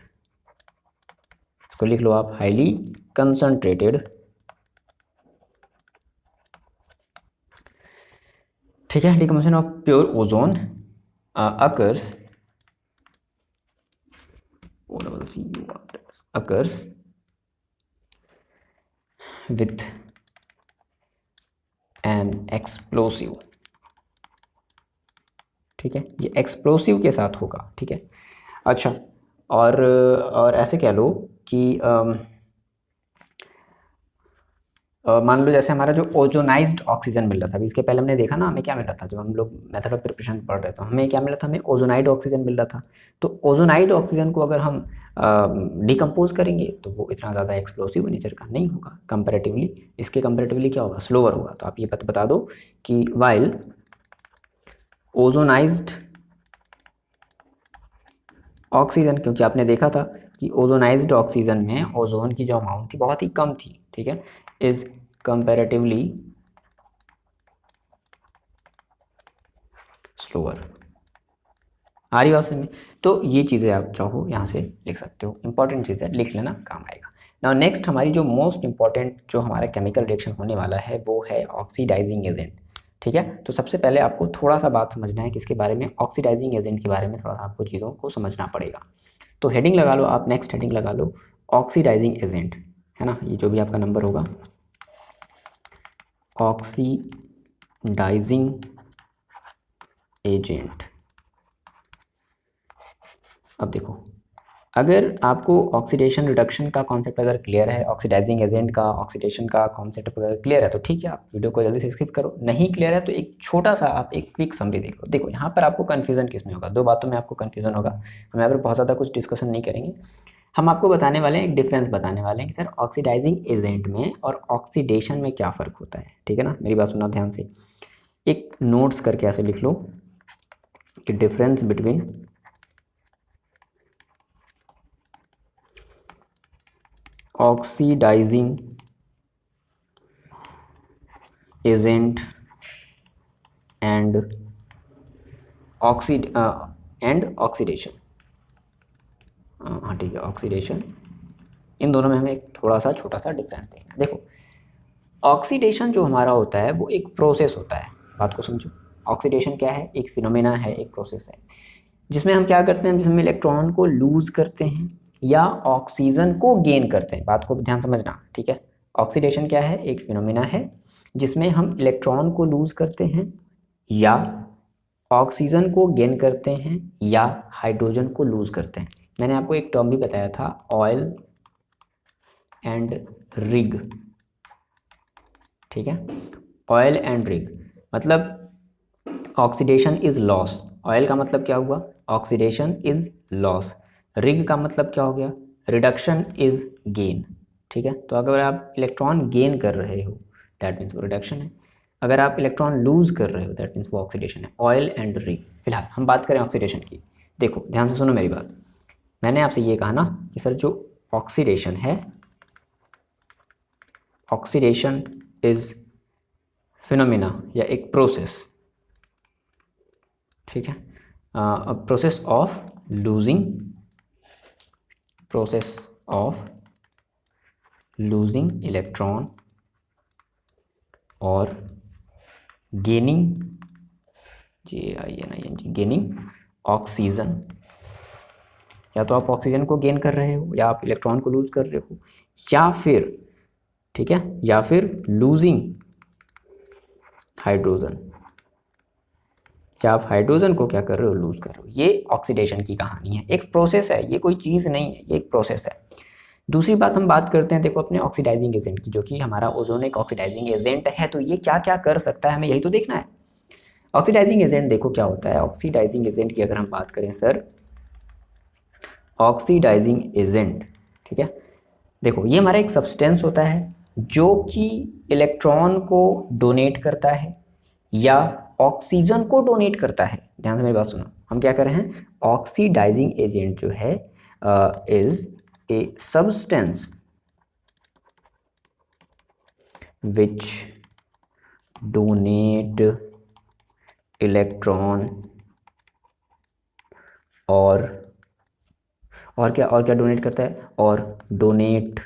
इसको लिख लो आप, हाईली कंसंट्रेटेड, ठीक है, decomposition of pure ozone occurs occurs with an explosive, ठीक है, ये एक्सप्लोसिव के साथ होगा, ठीक है। अच्छा, और ऐसे कह लो कि मान लो जैसे हमारा जो ओजोनाइज्ड ऑक्सीजन मिल रहा था, अभी इसके पहले हमने देखा ना हमें क्या मिल रहा था, जब हम लोग मेथड ऑफ प्रिपरेशन पढ़ रहे थे तो हमें क्या मिल रहा था, हमें ओजोनाइड ऑक्सीजन मिल रहा था। तो ओजोनाइड ऑक्सीजन को अगर हम डिकम्पोज करेंगे तो वो इतना ज़्यादा एक्सप्लोसिव नेचर का नहीं होगा, कंपेरेटिवली, इसके कंपेरेटिवली क्या होगा, स्लोअर होगा। तो आप ये बता दो कि वाइल ओजोनाइज्ड ऑक्सीजन, क्योंकि आपने देखा था कि ओजोनाइज्ड ऑक्सीजन में ओजोन की जो अमाउंट थी बहुत ही कम थी, ठीक है, इज कंपैरेटिवली स्लोअर। आ रही बात समझ में? तो ये चीज़ें आप चाहो यहाँ से लिख सकते हो, इंपॉर्टेंट चीज़ें लिख लेना, काम आएगा। नाउ नेक्स्ट हमारी जो मोस्ट इंपॉर्टेंट जो हमारा केमिकल रिएक्शन होने वाला है वो है ऑक्सीडाइजिंग एजेंट, ठीक है। तो सबसे पहले आपको थोड़ा सा बात समझना है किसके बारे में, ऑक्सीडाइजिंग एजेंट के बारे में थोड़ा सा आपको चीज़ों को समझना पड़ेगा। तो हेडिंग लगा लो आप, नेक्स्ट हेडिंग लगा लो ऑक्सीडाइजिंग एजेंट, है ना, ये जो भी आपका नंबर होगा, ऑक्सीडाइजिंग एजेंट। अब देखो, अगर आपको ऑक्सीडेशन रिडक्शन का कॉन्सेप्ट अगर क्लियर है, ऑक्सीडाइजिंग एजेंट का ऑक्सीडेशन का कॉन्सेप्ट अगर क्लियर है तो ठीक है, आप वीडियो को जल्दी से स्किप करो। नहीं क्लियर है तो एक छोटा सा आप एक क्विक समरी देख लो। देखो यहाँ पर आपको कन्फ्यूजन किस में होगा, दो बातों में आपको कन्फ्यूजन होगा। हम यहाँ पर बहुत ज़्यादा कुछ डिस्कशन नहीं करेंगे, हम आपको बताने वाले हैं, एक डिफरेंस बताने वाले हैं कि सर ऑक्सीडाइजिंग एजेंट में और ऑक्सीडेशन में क्या फ़र्क होता है, ठीक है ना। मेरी बात सुनना ध्यान से, एक नोट्स करके ऐसे लिख लो कि difference between oxidising agent and oxidation. हाँ ठीक है, ऑक्सीडेशन, इन दोनों में हमें एक थोड़ा सा छोटा सा डिफरेंस देखना है। देखो, ऑक्सीडेशन जो हमारा होता है वो एक प्रोसेस होता है, बात को समझो। ऑक्सीडेशन क्या है, एक फिनोमेना है, एक प्रोसेस है, जिसमें हम क्या करते हैं, जिसमें इलेक्ट्रॉन को लूज करते हैं या ऑक्सीजन को गेन करते हैं। बात को ध्यान समझना, ठीक है। ऑक्सीडेशन क्या है, एक फिनोमेना है जिसमें हम इलेक्ट्रॉन को लूज करते हैं या ऑक्सीजन को गेन करते हैं या हाइड्रोजन को लूज करते हैं। मैंने आपको एक टर्म भी बताया था, ऑयल एंड रिग, ठीक है। ऑयल एंड रिग मतलब ऑक्सीडेशन इज लॉस। ऑयल का मतलब क्या हुआ, ऑक्सीडेशन इज लॉस। रिग का मतलब क्या हो गया, रिडक्शन इज गेन, ठीक है। तो अगर आप इलेक्ट्रॉन गेन कर रहे हो दैट मीन्स वो रिडक्शन है, अगर आप इलेक्ट्रॉन लूज कर रहे हो दैट मीन्स वो ऑक्सीडेशन है। ऑयल एंड रिग, फिलहाल हम बात करें ऑक्सीडेशन की। देखो ध्यान से सुनो मेरी बात, मैंने आपसे ये कहा ना कि सर जो ऑक्सीडेशन है, ऑक्सीडेशन इज फिनोमिना या एक प्रोसेस, ठीक है, process of losing, process of losing electron और गेनिंग, GAINING, गेनिंग ऑक्सीजन। या तो आप ऑक्सीजन को गेन कर रहे हो या आप इलेक्ट्रॉन को लूज कर रहे हो, या फिर, ठीक है, या फिर लूजिंग हाइड्रोजन, या आप हाइड्रोजन को क्या कर रहे हो, लूज कर रहे हो। ये ऑक्सीडेशन की कहानी है, एक प्रोसेस है, ये कोई चीज़ नहीं है, ये एक प्रोसेस है। दूसरी बात हम बात करते हैं, देखो अपने ऑक्सीडाइजिंग एजेंट की, जो कि हमारा ओजोन एक ऑक्सीडाइजिंग एजेंट है। तो ये क्या क्या कर सकता है, हमें यही तो देखना है। ऑक्सीडाइजिंग एजेंट देखो क्या होता है, ऑक्सीडाइजिंग एजेंट की अगर हम बात करें सर, ऑक्सीडाइजिंग एजेंट, ठीक है, देखो ये हमारा एक सब्सटेंस होता है जो कि इलेक्ट्रॉन को डोनेट करता है या ऑक्सीजन को डोनेट करता है। ध्यान से मेरी बात सुनो, हम क्या कर रहे हैं, ऑक्सीडाइजिंग एजेंट जो है is a substance which donate electron और और क्या डोनेट करता है, और डोनेट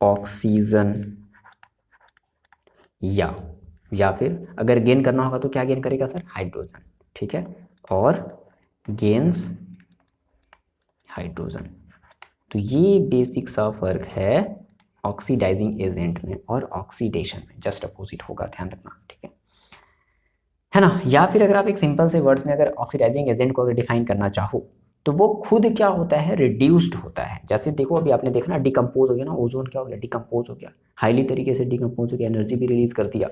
ऑक्सीजन, या फिर अगर गेन करना होगा तो क्या गेन करेगा सर, हाइड्रोजन, ठीक है, और गेन्स हाइड्रोजन। तो ये बेसिक सा फर्क है ऑक्सीडाइजिंग एजेंट में और ऑक्सीडेशन में, जस्ट अपोजिट होगा, ध्यान रखना, ठीक है ना। या फिर अगर आप एक सिंपल से वर्ड्स में अगर ऑक्सीडाइजिंग एजेंट को अगर डिफाइन करना चाहो तो वो खुद क्या होता है, रिड्यूस्ड होता है। जैसे देखो अभी आपने देखा ना, डिकम्पोज हो गया ना, ओजोन क्या हो गया, डिकम्पोज हो गया, हाईली तरीके से डिकम्पोज हो गया, एनर्जी भी रिलीज कर दिया,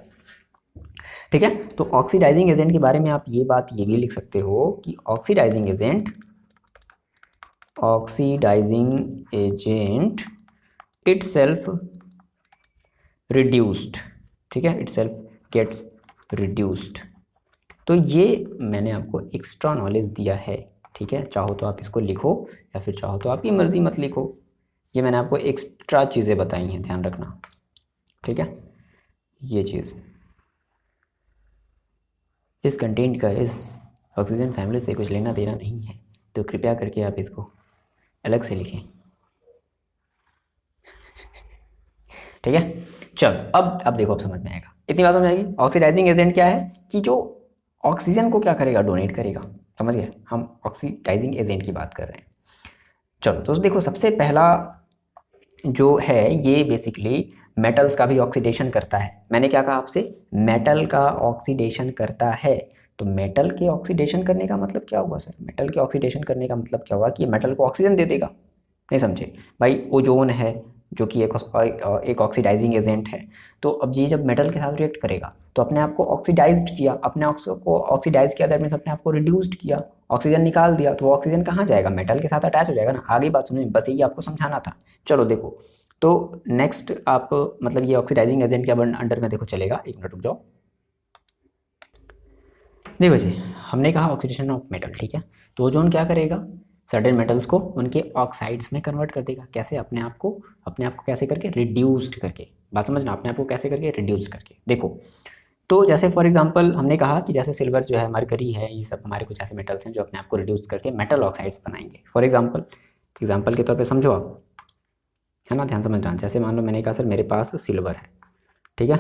ठीक है। तो ऑक्सीडाइजिंग एजेंट के बारे में आप ये बात ये भी लिख सकते हो कि ऑक्सीडाइजिंग एजेंट itself reduced, ठीक है, itself gets reduced। तो ये मैंने आपको एक्स्ट्रा नॉलेज दिया है, ठीक है, चाहो तो आप इसको लिखो या फिर चाहो तो आपकी मर्जी मत लिखो, ये मैंने आपको एक्स्ट्रा चीज़ें बताई हैं, ध्यान रखना, ठीक है। ये चीज़ इस कंटेंट का इस ऑक्सीजन फैमिली से कुछ लेना देना नहीं है, तो कृपया करके आप इसको अलग से लिखें, ठीक है। चलो अब देखो, अब समझ में आएगा, इतनी बात समझ आएगी। ऑक्सीडाइजिंग एजेंट क्या है कि जो ऑक्सीजन को क्या करेगा, डोनेट करेगा, समझ गए, हम ऑक्सीडाइजिंग एजेंट की बात कर रहे हैं। चलो तो देखो, सबसे पहला जो है ये बेसिकली मेटल्स का भी ऑक्सीडेशन करता है। मैंने क्या कहा आपसे, मेटल का ऑक्सीडेशन करता है। तो मेटल के ऑक्सीडेशन करने का मतलब क्या हुआ सर, मेटल के ऑक्सीडेशन करने का मतलब क्या हुआ कि मेटल को ऑक्सीजन दे देगा, नहीं समझे भाई। ओजोन है जो कि एक ऑक्सीडाइजिंग एजेंट है। तो अब ये जब मेटल के साथ रिएक्ट करेगा तो अपने आप को ऑक्सीडाइज्ड किया, अपने आप को ऑक्सीडाइज किया, दैट मीन्स अपने आप को रिड्यूस्ड किया, ऑक्सीजन निकाल दिया, तो वो ऑक्सीजन कहाँ जाएगा, मेटल के साथ अटैच हो जाएगा ना। आगे बात सुनिए, बस यही आपको समझाना था। चलो देखो, तो नेक्स्ट आप मतलब ये ऑक्सीडाइजिंग एजेंट के अंडर में देखो चलेगा, एक मिनट रुक जाओ। देखो जी, हमने कहा ऑक्सीडेशन ऑफ मेटल, ठीक है। तो ओजोन क्या करेगा, सर्टेन मेटल्स को उनके ऑक्साइड्स में कन्वर्ट कर देगा। कैसे, अपने आप को कैसे करके, रिड्यूस्ड करके। बात समझना, अपने आप को कैसे करके, रिड्यूस करके। देखो तो जैसे फॉर एग्जांपल हमने कहा कि जैसे सिल्वर जो है, मरकरी है, ये सब हमारे कुछ ऐसे मेटल्स हैं जो अपने आप को रिड्यूस करके मेटल ऑक्साइड्स बनाएंगे। फॉर एग्जांपल के तौर पे समझो आप, है ना, ध्यान समझना। जैसे मान लो मैंने कहा सर मेरे पास सिल्वर है, ठीक है,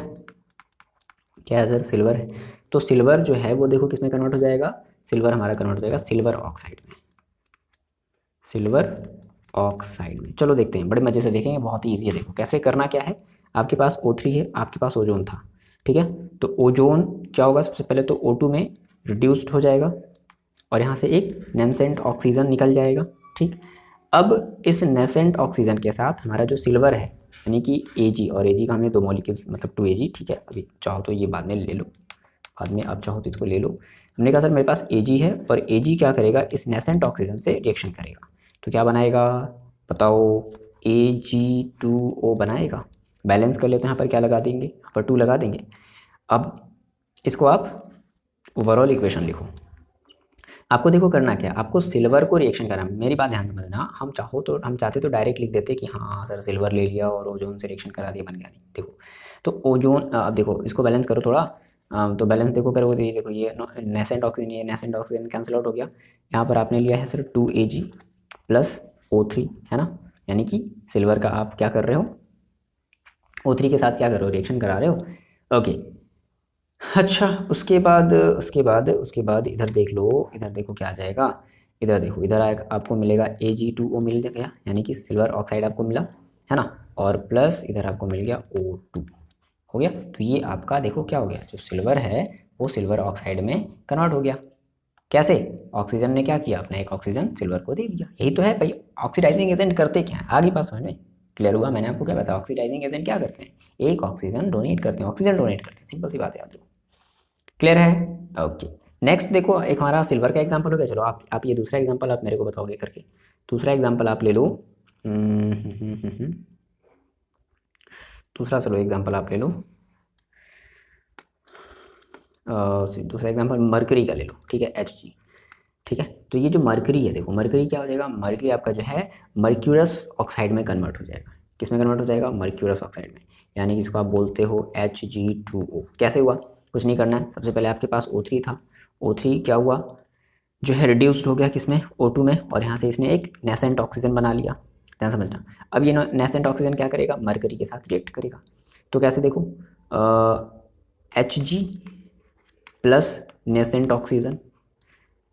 क्या है सर, सिल्वर है। तो सिल्वर जो है वो देखो किस में कन्वर्ट हो जाएगा, सिल्वर हमारा कन्वर्ट हो जाएगा सिल्वर ऑक्साइड में, सिल्वर ऑक्साइड में। चलो देखते हैं, बड़े मज़े से देखेंगे, बहुत ही ईजी है। देखो कैसे करना क्या है, आपके पास O3 है, आपके पास ओजोन था, ठीक है। तो ओजोन क्या होगा, सबसे पहले तो O2 में रिड्यूस्ड हो जाएगा और यहाँ से एक नेसेंट ऑक्सीजन निकल जाएगा, ठीक। अब इस नेसेंट ऑक्सीजन के साथ हमारा जो सिल्वर है, यानी कि Ag, और Ag का हमने 2 मॉलिक्यूल्स मतलब 2Ag, ठीक है। अभी चाहो तो ये बाद में ले लो, बाद में अब चाहो तो इसको ले लो। हमने कहा सर मेरे पास Ag है और Ag क्या करेगा, इस नेसेंट ऑक्सीजन से रिएक्शन करेगा, तो क्या बनाएगा बताओ, Ag2O बनाएगा। बैलेंस कर ले तो यहाँ पर क्या लगा देंगे, यहाँ पर 2 लगा देंगे। अब इसको आप ओवरऑल इक्वेशन लिखो। आपको देखो करना क्या है, आपको सिल्वर को रिएक्शन करना है। मेरी बात ध्यान समझना, हम चाहते तो डायरेक्ट लिख देते कि हाँ सर सिल्वर ले लिया और ओजोन से रिएक्शन करा दिया, बन गया। नहीं, देखो तो ओजोन, अब देखो इसको बैलेंस करो थोड़ा, तो बैलेंस देखो करोगे तो ये देखो, ये नेसेंट ऑक्सीजन कैंसिल आउट हो गया। यहाँ पर आपने लिया है सर 2Ag प्लस O3, है ना, यानी कि सिल्वर का आप क्या कर रहे हो, O3 के साथ क्या कर रहे हो, रिएक्शन करा रहे हो, ओके। अच्छा, उसके बाद इधर देख लो, इधर देखो क्या आ जाएगा, इधर देखो, इधर आएगा आपको मिलेगा Ag2O मिल गया, यानी कि सिल्वर ऑक्साइड आपको मिला, है ना, और प्लस इधर आपको मिल गया O2, हो गया। तो ये आपका देखो क्या हो गया, जो सिल्वर है वो सिल्वर ऑक्साइड में कन्वर्ट हो गया। कैसे, ऑक्सीजन ने क्या किया, अपना एक ऑक्सीजन सिल्वर को दे दिया। यही तो है भाई, ऑक्सीडाइजिंग एजेंट करते क्या है, आगे पास समझ में क्लियर हुआ। मैंने आपको क्या बताया, ऑक्सीडाइजिंग एजेंट क्या करते हैं, एक ऑक्सीजन डोनेट करते हैं, ऑक्सीजन डोनेट करते हैं, सिंपल सी बात है, याद रखो, क्लियर है, ओके। नेक्स्ट देखो, एक हमारा सिल्वर का एग्जांपल हो गया। चलो आप ये दूसरा एग्जांपल आप मेरे को बताओगे करके, दूसरा एग्जांपल आप ले लो, दूसरा चलो एग्जांपल आप ले लो, दूसरा एग्जांपल मरकरी का ले लो, ठीक है, Hg, ठीक है। तो ये जो मरकरी है, देखो मरकरी क्या हो जाएगा, मरकरी आपका जो है मर्क्यूरस ऑक्साइड में कन्वर्ट हो जाएगा। किस में कन्वर्ट हो जाएगा, मर्क्यूरस ऑक्साइड में, यानी कि इसको आप बोलते हो Hg2O। कैसे हुआ, कुछ नहीं करना है, सबसे पहले आपके पास O3 था, O3 क्या हुआ, जो है रिड्यूस्ड हो गया किसमें, O2 में, और यहाँ से इसने एक नेसेंट ऑक्सीजन बना लिया। ध्यान समझना। अब ये नेसेंट ऑक्सीजन क्या करेगा, मरकरी के साथ रिएक्ट करेगा। तो कैसे देखो, Hg प्लस नेसेंट ऑक्सीजन,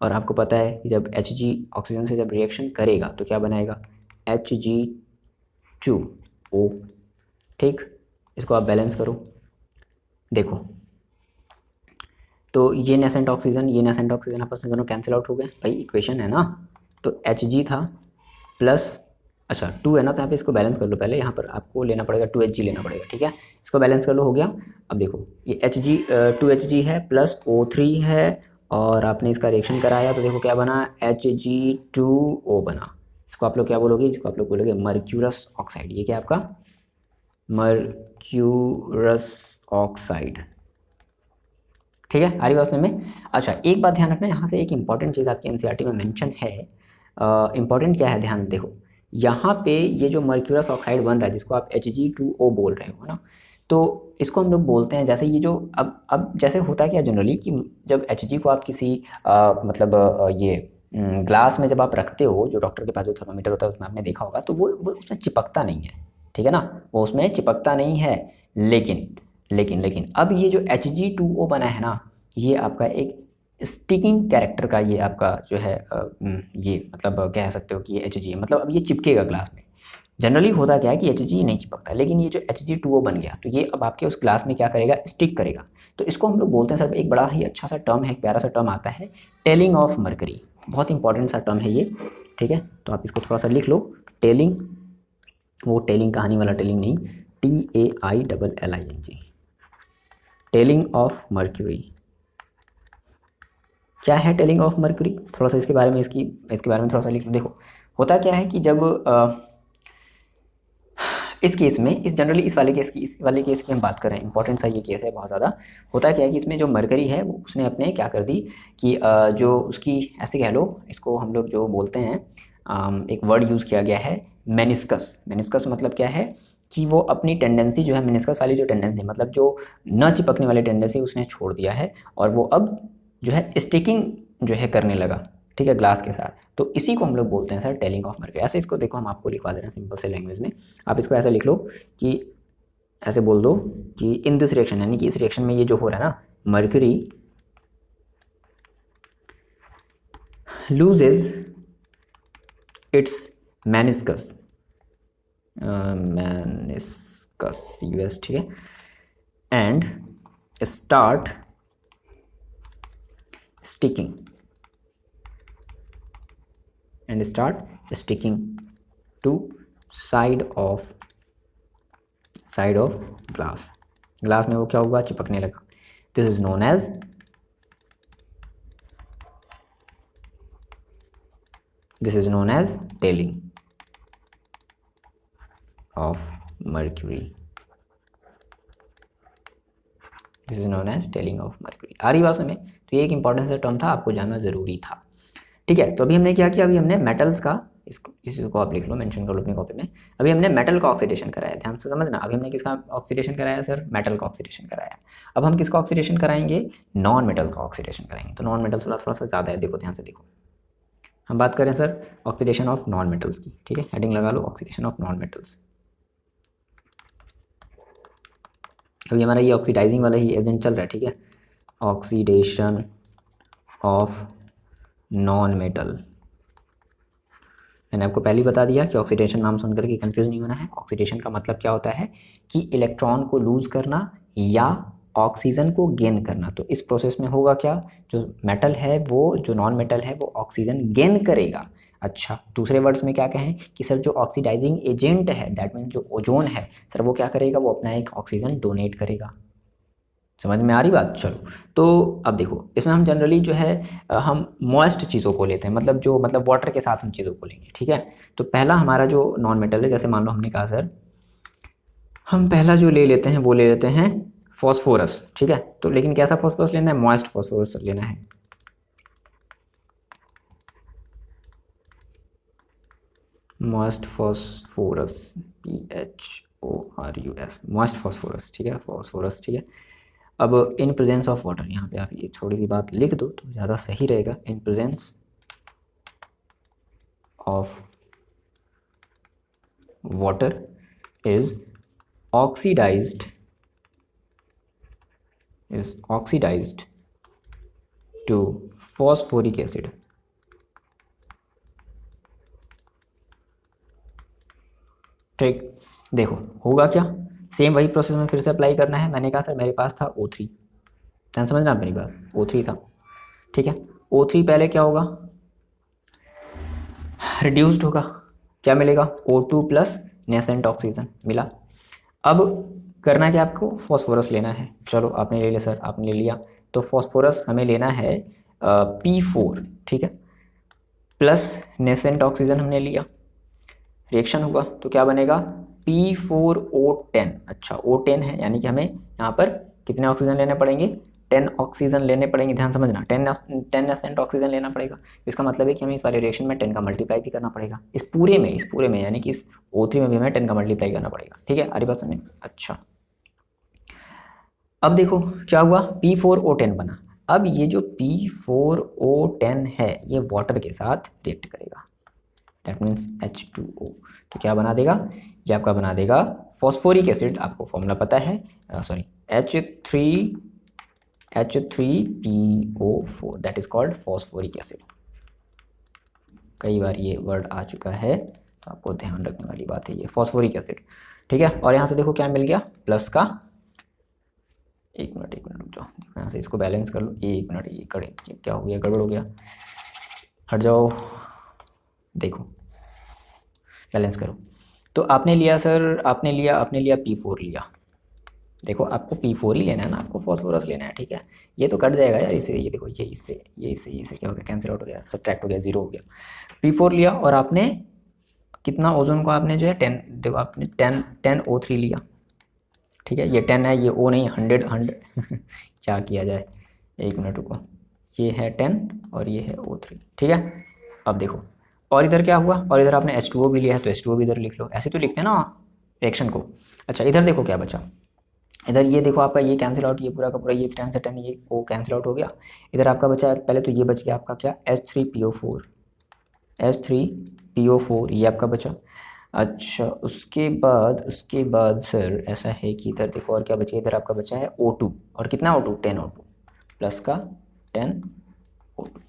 और आपको पता है कि जब Hg ऑक्सीजन से जब रिएक्शन करेगा तो क्या बनाएगा, Hg2O। ठीक, इसको आप बैलेंस करो, देखो तो ये नेसेंट ऑक्सीजन, ये नेसेंट ऑक्सीजन आपस में दोनों कैंसिल आउट हो गए भाई, इक्वेशन है ना। तो Hg था प्लस, अच्छा 2 है ना, तो यहाँ पे इसको बैलेंस कर लो पहले, यहाँ पर आपको लेना पड़ेगा 2Hg लेना पड़ेगा, ठीक है। इसको बैलेंस कर लो, हो गया। अब देखो ये Hg 2Hg है प्लस O3 है, और आपने इसका रिएक्शन कराया तो देखो क्या बना, Hg2O बना। इसको आप लोग क्या बोलोगे, इसको आप लोग बोलोगे मर्क्यूरस ऑक्साइड। ये क्या आपका मर्क्यूरस ऑक्साइड, ठीक है। आ रही बात समझ में। अच्छा एक बात ध्यान रखना, यहाँ से एक इंपॉर्टेंट चीज़ आपकी एनसीईआरटी में मेंशन है। इंपॉर्टेंट क्या है, ध्यान देखो, यहाँ पे ये जो मर्क्यूरस ऑक्साइड बन रहा है जिसको आप Hg2O बोल रहे हो ना, तो इसको हम लोग बोलते हैं, जैसे ये जो अब जैसे होता है क्या जनरली कि जब Hg को आप किसी मतलब ये ग्लास में जब आप रखते हो, जो डॉक्टर के पास जो थर्मामीटर होता है उसमें आपने देखा होगा, तो वो उसमें चिपकता नहीं है, ठीक है ना, वो उसमें चिपकता नहीं है। लेकिन लेकिन लेकिन अब ये जो Hg2O बना है ना, ये आपका एक स्टिकिंग कैरेक्टर का, ये आपका जो है ये मतलब कह सकते हो कि ये Hg है, मतलब अब ये चिपकेगा ग्लास में। जनरली होता क्या है कि Hg नहीं चिपकता, लेकिन ये जो Hg2O बन गया तो ये अब आपके उस ग्लास में क्या करेगा, स्टिक करेगा। तो इसको हम लोग बोलते हैं सर, एक बड़ा ही अच्छा सा टर्म है, प्यारा सा टर्म आता है, टेलिंग ऑफ मरकरी। बहुत इंपॉर्टेंट सा टर्म है ये, ठीक है। तो आप इसको थोड़ा सा लिख लो, टेलिंग, वो टेलिंग कहानी वाला टेलिंग नहीं, TAILLING, टेलिंग ऑफ मर्क्यूरी। क्या है टेलिंग ऑफ मर्क्यूरी, थोड़ा सा इसके बारे में, इसके बारे में थोड़ा सा लिख लो। देखो होता क्या है कि जब इस केस में, इस जनरली इस वाले केस की हम बात कर रहे हैं, इंपॉर्टेंट सा ये केस है बहुत ज़्यादा। होता क्या है कि इसमें जो मरकरी है वो उसने अपने क्या कर दी कि जो उसकी, ऐसे कह लो इसको हम लोग जो बोलते हैं, एक वर्ड यूज़ किया गया है मेनिस्कस। मेनिस्कस मतलब क्या है कि वो अपनी टेंडेंसी जो है, मेनिस्कस वाली जो टेंडेंसी मतलब जो न चिपकने वाली टेंडेंसी उसने छोड़ दिया है, और वो अब जो है स्टिकिंग जो है करने लगा, ठीक है, ग्लास के साथ। तो इसी को हम लोग बोलते हैं सर टेलिंग ऑफ मरकरी। ऐसे इसको देखो, हम आपको लिखवा दे रहे हैं सिंपल से लैंग्वेज में। आप इसको ऐसा लिख लो कि, ऐसे बोल दो कि इन दिस रिएक्शन, यानी कि इस रिएक्शन में ये जो हो रहा है ना, mercury loses its meniscus, meniscus यूएस, ठीक है, and start sticking, and start sticking to side of glass। Glass में वो क्या होगा, चिपकने लगा। This is known as, tailing of mercury. This is known as tailing of mercury. आ रही बात में। तो ये एक इंपॉर्टेंट सा टर्म था, आपको जानना जरूरी था, ठीक है। तो अभी हमने क्या किया, अभी हमने मेटल्स का, इसको इस चीज़ को आप लिख लो, मेंशन कर लो अपनी कॉपी में। अभी हमने मेटल का ऑक्सीडेशन कराया, ध्यान से समझना। अभी हमने किसका ऑक्सीडेशन कराया सर, मेटल का ऑक्सीडेशन कराया। अब हम किसका ऑक्सीडेशन कराएंगे, नॉन मेटल का ऑक्सीडेशन कराएंगे। तो नॉन मेटल थोड़ा सा ज़्यादा है, देखो ध्यान से देखो। हम बात करें sir oxidation of non metals की, ठीक है, हेडिंग लगा लो ऑक्सीडेशन ऑफ नॉन मेटल्स। अभी हमारा ये ऑक्सीडाइजिंग वाला ही एजेंट चल रहा है, ठीक है, ऑक्सीडेशन ऑफ नॉन मेटल। मैंने आपको पहले ही बता दिया कि ऑक्सीडेशन नाम सुनकर के कंफ्यूज नहीं होना है। ऑक्सीडेशन का मतलब क्या होता है कि इलेक्ट्रॉन को लूज करना या ऑक्सीजन को गेन करना। तो इस प्रोसेस में होगा क्या, जो मेटल है वो, जो नॉन मेटल है वो ऑक्सीजन गेन करेगा। अच्छा दूसरे वर्ड्स में क्या कहें कि सर जो ऑक्सीडाइजिंग एजेंट है, दैट मीन्स जो ओजोन है सर, वो क्या करेगा, वो अपना एक ऑक्सीजन डोनेट करेगा। समझ में आ रही बात, चलो। तो अब देखो इसमें हम जनरली जो है हम मॉइस्ट चीज़ों को लेते हैं, मतलब जो मतलब वाटर के साथ हम चीज़ों को लेंगे, ठीक है। तो पहला हमारा जो नॉन मेटल है, जैसे मान लो हमने कहा सर, हम पहला जो ले लेते हैं वो ले लेते हैं फॉस्फोरस, ठीक है। तो लेकिन कैसा फॉस्फोरस लेना है, मॉइस्ट फॉस्फोरस लेना है। Moist phosphorus, PHORUS, moist phosphorus, ठीक है, फॉस्फोरस, ठीक है। अब इन प्रेजेंस ऑफ वाटर, यहाँ पे आप ये थोड़ी सी बात लिख दो तो ज़्यादा सही रहेगा। In presence of water is oxidised to phosphoric acid. ठीक, देखो होगा क्या, सेम वही प्रोसेस में फिर से अप्लाई करना है। मैंने कहा सर मेरे पास था O3, ध्यान समझना आप मेरी बात, O3 था, ठीक है। O3 पहले क्या होगा, रिड्यूस्ड होगा, क्या मिलेगा, O2 प्लस नेसेंट ऑक्सीजन मिला। अब करना क्या आपको, फॉस्फोरस लेना है। चलो आपने ले लिया सर, आपने ले लिया, तो फॉस्फोरस हमें लेना है P4, ठीक है, प्लस नेसेंट ऑक्सीजन हमने लिया, रिएक्शन हुआ तो क्या बनेगा, P4O10। अच्छा O10 है, यानी कि हमें यहाँ पर कितने ऑक्सीजन लेने पड़ेंगे, 10 ऑक्सीजन लेने पड़ेंगे। ध्यान समझना, 10 नेसेंट ऑक्सीजन लेना पड़ेगा। इसका मतलब है कि हमें इस वाले रिएक्शन में 10 का मल्टीप्लाई भी करना पड़ेगा, इस पूरे में, यानी कि इस O3 में भी हमें 10 का मल्टीप्लाई करना पड़ेगा, ठीक है। अरे बात सुनिए, अच्छा अब देखो क्या हुआ, P4O10 बना। अब ये जो P4O10 है ये वाटर के साथ रिएक्ट करेगा, दैट मीन्स H2O, तो क्या बना देगा, ये आपका बना देगा फॉस्फोरिक एसिड। आपको फॉर्मूला पता है, sorry, H3PO4, that is called phosphoric acid. कई बार ये वर्ड आ चुका है तो आपको ध्यान रखने वाली बात है, ये फॉस्फोरिक एसिड, ठीक है। और यहाँ से देखो क्या मिल गया, प्लस का, एक मिनट रुक जाओ, यहाँ से इसको बैलेंस कर लो, एक मिनट, ये क्या हो गया, गड़बड़ हो गया, हट जाओ, देखो बैलेंस करो। तो आपने लिया सर, आपने लिया P4 लिया, देखो आपको P4 ही लेना है ना, आपको फॉस्फोरस लेना है, ठीक है। ये तो कट जाएगा यार, इसे ये देखो, ये इससे क्या हो गया, कैंसिल आउट हो गया, सब्ट्रैक्ट हो गया, 0 हो गया। P4 लिया और आपने कितना, ओजोन को आपने जो है 10, देखो आपने 10 O3 लिया, ठीक है। ये 10 है, ये O नहीं, 100 क्या किया जाए, एक मिनट रुको, ये है 10 और ये है O3, ठीक है। अब देखो, और इधर क्या हुआ, और इधर आपने H2O भी लिया है तो H2O भी इधर लिख लो, ऐसे तो लिखते हैं ना रिएक्शन को। अच्छा इधर देखो क्या बचा, इधर ये देखो आपका ये कैंसिल आउट, ये पूरा का पूरा, ये 10 से 10 ये O कैंसिल आउट हो गया। इधर आपका बचा, पहले तो ये बच गया आपका क्या, H3PO4, ये आपका बचा। अच्छा उसके बाद सर ऐसा है कि इधर देखो और क्या बचा, इधर आपका बचा है O2, और कितना O2, 10 O2 प्लस का 10 O2।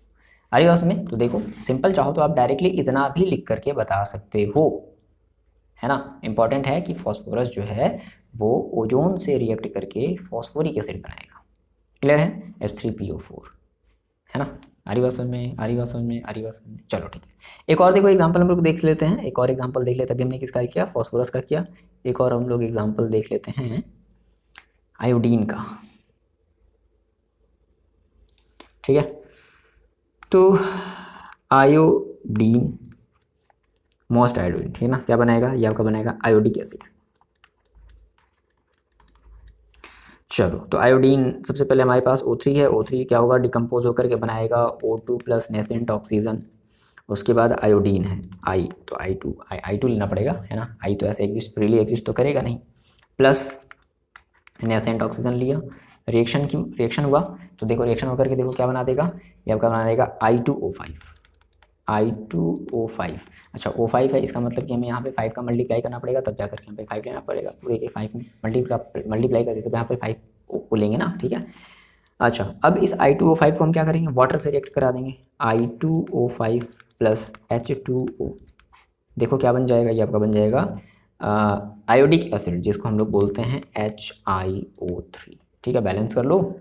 आ रही बात में, तो देखो सिंपल, चाहो तो आप डायरेक्टली इतना भी लिख करके बता सकते हो, है ना। इंपॉर्टेंट है कि फॉस्फोरस जो है वो ओजोन से रिएक्ट करके फॉस्फोरिक एसिड बनाएगा, क्लियर है, H3PO4, है ना। आ रही बात समझ में, चलो ठीक है। एक और देखो एग्जांपल हम लोग देख लेते हैं, एक और एग्जांपल देख लेते हैं। अभी हमने किसका किया, फॉस्फोरस का किया, एक और हम लोग एग्जांपल देख लेते हैं आयोडीन का, ठीक है। तो आयोडीन, मोस्ट आयोडीन, ठीक है ना, क्या बनाएगा, ये आपका बनाएगा आयोडिक एसिड। चलो तो आयोडीन सबसे पहले हमारे पास O3 है, O3 क्या होगा, डिकम्पोज होकर के बनाएगा O2 प्लस नेसेंट ऑक्सीजन। उसके बाद आयोडीन है I, तो I2 लेना पड़ेगा, है ना। I तो ऐसे फ्रीली एग्जिस्ट तो करेगा नहीं, प्लस नेसेंट ऑक्सीजन लिया, रिएक्शन हुआ, तो देखो रिएक्शन होकर के देखो क्या बना देगा, ये आपका बना देगा I2O5। अच्छा O5 है, इसका मतलब कि हमें यहाँ पे 5 का मल्टीप्लाई करना पड़ेगा, तब जाकर के यहाँ पे 5 लेना पड़ेगा, पूरे के 5 में मल्टीप्लाई कर देते तो यहाँ पे 5 को लेंगे ना, ठीक है। अच्छा अब इस I2O5 को हम क्या करेंगे, वाटर से रिएक्ट करा देंगे, I2O5 प्लस H2O, देखो क्या बन जाएगा, ये आपका बन जाएगा आयोडिक एसिड, जिसको हम लोग बोलते हैं HiO3, ठीक है। बैलेंस कर लो,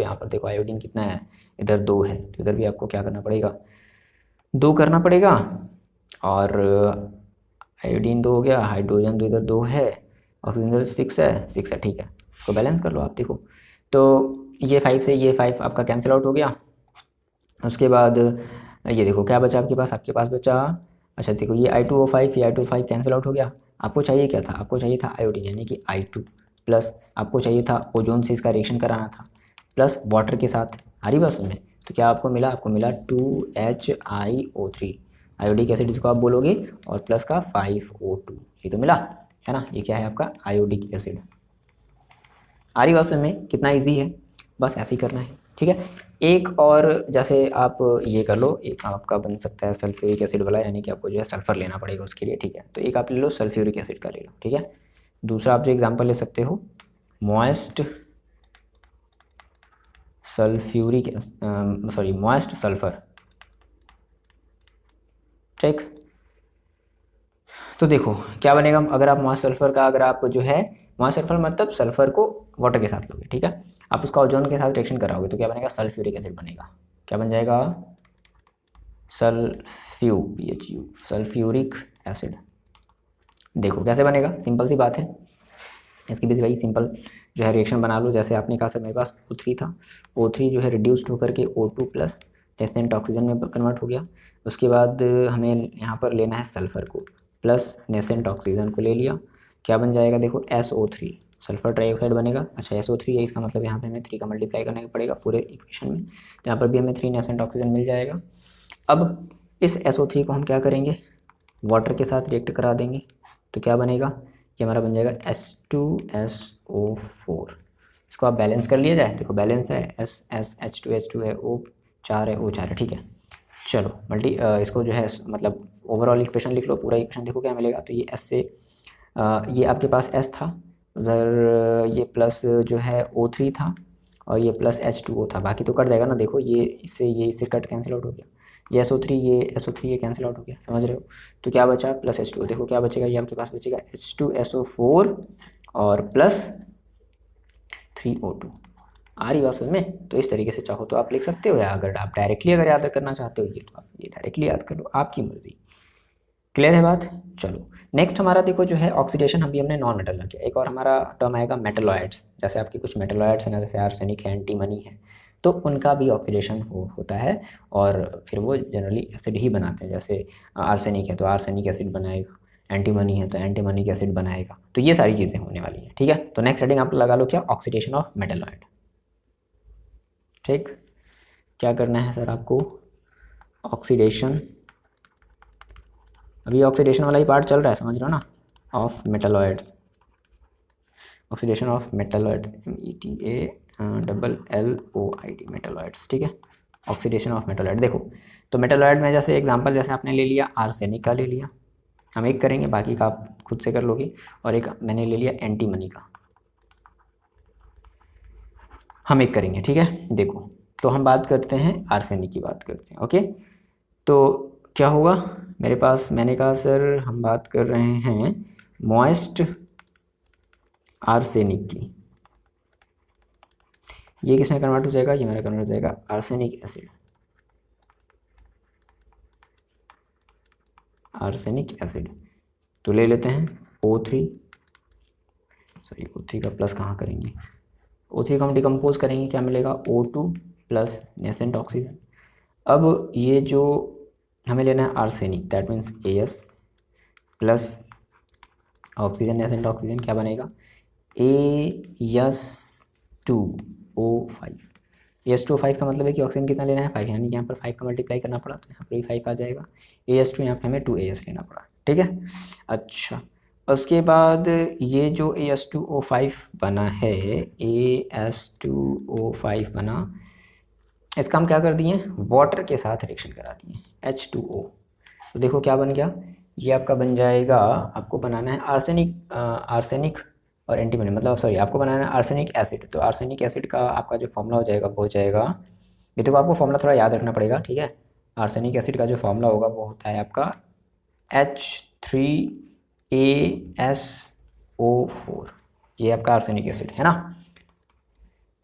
यहाँ पर देखो आयोडीन कितना है, इधर 2 है, तो इधर भी आपको क्या करना पड़ेगा, 2 करना पड़ेगा, और आयोडीन 2 हो गया, हाइड्रोजन तो इधर 2 है, ऑक्सीजन इधर 6 है, ठीक है। इसको बैलेंस कर लो आप, देखो तो ये 5 से ये 5 आपका कैंसिल आउट हो गया। उसके बाद ये देखो क्या बचा आपके पास बचा, अच्छा देखो ये I2O5, ये I2O5 कैंसिल आउट हो गया। आपको चाहिए क्या था, आपको चाहिए था आयोडीन, यानी कि I2 प्लस आपको चाहिए था ओजोन से इसका रिएक्शन कराना था, प्लस वाटर के साथ, आ रही बस में। तो क्या आपको मिला, 2HiO3 आयोडिक एसिड जिसको आप बोलोगे, और प्लस का 5O2, ये तो मिला, है ना। ये क्या है आपका आयोडिक एसिड, आ रही बात समझ में? कितना इजी है, बस ऐसे ही करना है, ठीक है। एक और जैसे आप ये कर लो, एक आपका बन सकता है सल्फ्यूरिक एसिड वाला, यानी कि आपको जो है सल्फर लेना पड़ेगा उसके लिए, ठीक है। तो एक आप ले लो सल्फ्यूरिक एसिड का ले लो, ठीक है। दूसरा आप जो एग्जांपल ले सकते हो moist sulphuric, sorry moist sulphur, ठीक। तो देखो क्या बनेगा, अगर आप मॉइस्ट सल्फर का, अगर आप जो है मॉइस्ट सल्फर मतलब सल्फर को वाटर के साथ लोगे, ठीक है, आप उसका ओजोन के साथ रिएक्शन कराओगे तो क्या बनेगा, सल्फ्यूरिक एसिड बनेगा। क्या बन जाएगा, सल्फ्यूरिक एसिड। देखो कैसे बनेगा, सिंपल सी बात है, इसकी भी वही सिंपल जो है रिएक्शन बना लो। जैसे आपने कहा सर मेरे पास O3 था, O3 जो है रिड्यूस्ड होकर के O2 प्लस नेसेंट ऑक्सीजन में कन्वर्ट हो गया। उसके बाद हमें यहाँ पर लेना है सल्फ़र को, प्लस नेसेंट ऑक्सीजन को ले लिया, क्या बन जाएगा देखो SO3, सल्फर ट्राइऑक्साइड बनेगा। अच्छा SO3 है, इसका मतलब यहाँ पे हमें 3 का मल्टीप्लाई करना पड़ेगा पूरे इक्वेशन में, तो यहाँ पर भी हमें 3 नेसेंट ऑक्सीजन मिल जाएगा। अब इस SO3 को हम क्या करेंगे, वाटर के साथ रिएक्ट करा देंगे, तो क्या बनेगा, ये हमारा बन जाएगा H2SO4। इसको आप बैलेंस कर लिया जाए, देखो बैलेंस है H2 है, O4 है, O4 है, ठीक है। चलो इसको जो है मतलब ओवरऑल इक्वेशन लिख लो, पूरा इक्वेशन देखो क्या मिलेगा। तो ये S से ये आपके पास S था, उधर ये प्लस जो है O3 था, और ये प्लस H2O था, बाकी तो कट जाएगा ना। देखो ये इससे कट कैंसिल आउट हो गया, ये SO3 ये कैंसिल आउट हो गया, समझ रहे हो। तो क्या बचा, प्लस H2O, देखो क्या बचेगा, ये आपके पास बचेगा H2SO4 और प्लस 3O2। आ रही बात समझ में? तो इस तरीके से चाहो तो आप लिख सकते हो, या अगर आप डायरेक्टली अगर याद करना चाहते हो ये, तो आप ये डायरेक्टली याद कर लो, आपकी मर्जी। क्लियर है बात? चलो नेक्स्ट हमारा देखो जो है ऑक्सीडेशन, हमने नॉन मेटल का किया, एक और हमारा टर्म आएगा मेटलॉइड्स। जैसे आपके कुछ मेटलॉइड्स हैं ना, जैसे आर्सेनिक है, एंटीमनी है, तो उनका भी ऑक्सीडेशन होता है, और फिर वो जनरली एसिड ही बनाते हैं। जैसे आर्सेनिक है तो आर्सेनिक एसिड बनाएगा, एंटीमनी है तो एंटीमनिक एसिड बनाएगा, तो ये सारी चीज़ें होने वाली हैं, ठीक है। तो नेक्स्ट हेडिंग आप लगा लो क्या, ऑक्सीडेशन ऑफ मेटलॉइड, ठीक। क्या करना है सर आपको, ऑक्सीडेशन, अभी ऑक्सीडेशन वाला ही पार्ट चल रहा है, समझ रहे हो ना, of metalloids, oxidation of metalloids, METALLOID metalloids, ठीक है। ऑक्सीडेशन ऑफ मेटलॉइड, देखो तो मेटलॉइड में जैसे एग्जांपल, जैसे आपने ले लिया आर्सेनिक का ले लिया, हम एक करेंगे, बाकी का आप खुद से कर लोगे, और एक मैंने ले लिया एंटीमनी का, हम एक करेंगे, ठीक है। देखो तो हम बात करते हैं आर्सेनिक की, बात करते हैं, ओके। तो क्या होगा मेरे पास, मैंने कहा सर हम बात कर रहे हैं मॉइस्ट आर्सेनिक की, ये किस में कन्वर्ट हो जाएगा, ये मेरा कन्वर्ट हो जाएगा आर्सेनिक एसिड, आर्सेनिक एसिड। तो ले लेते हैं O3, सॉरी O3 का प्लस कहाँ करेंगे, O3 को हम डिकम्पोज करेंगे, क्या मिलेगा O2 प्लस नेसेंट ऑक्सीजन। अब ये जो हमें लेना है arsenic, that means AS plus oxygen, nascent oxygen, क्या बनेगा AS2O5। AS2O5 का मतलब है कि ऑक्सीजन कितना लेना है 5, यानी कि यहाँ पर 5 का मल्टीप्लाई करना पड़ा, तो यहाँ पर भी 5 आ जाएगा। AS2 यहाँ पर हमें 2AS लेना पड़ा, ठीक है। अच्छा उसके बाद ये जो AS2O5 बना है, AS2O5 बना, इसका हम क्या कर दिए, वाटर के साथ रिएक्शन करा दिए, H2O। तो देखो क्या बन गया, ये आपका बन जाएगा, आपको बनाना है आर्सेनिक और एंटीमनी, मतलब सॉरी आपको बनाना है आर्सेनिक एसिड। तो आर्सेनिक एसिड का आपका जो फॉर्मूला हो जाएगा वो हो जाएगा, ये देखो आपको फॉर्मूला थोड़ा याद रखना पड़ेगा, ठीक है। आर्सेनिक एसिड का जो फॉर्मूला होगा वो होता है आपका H3ASO4, ये आपका आर्सेनिक एसिड है ना,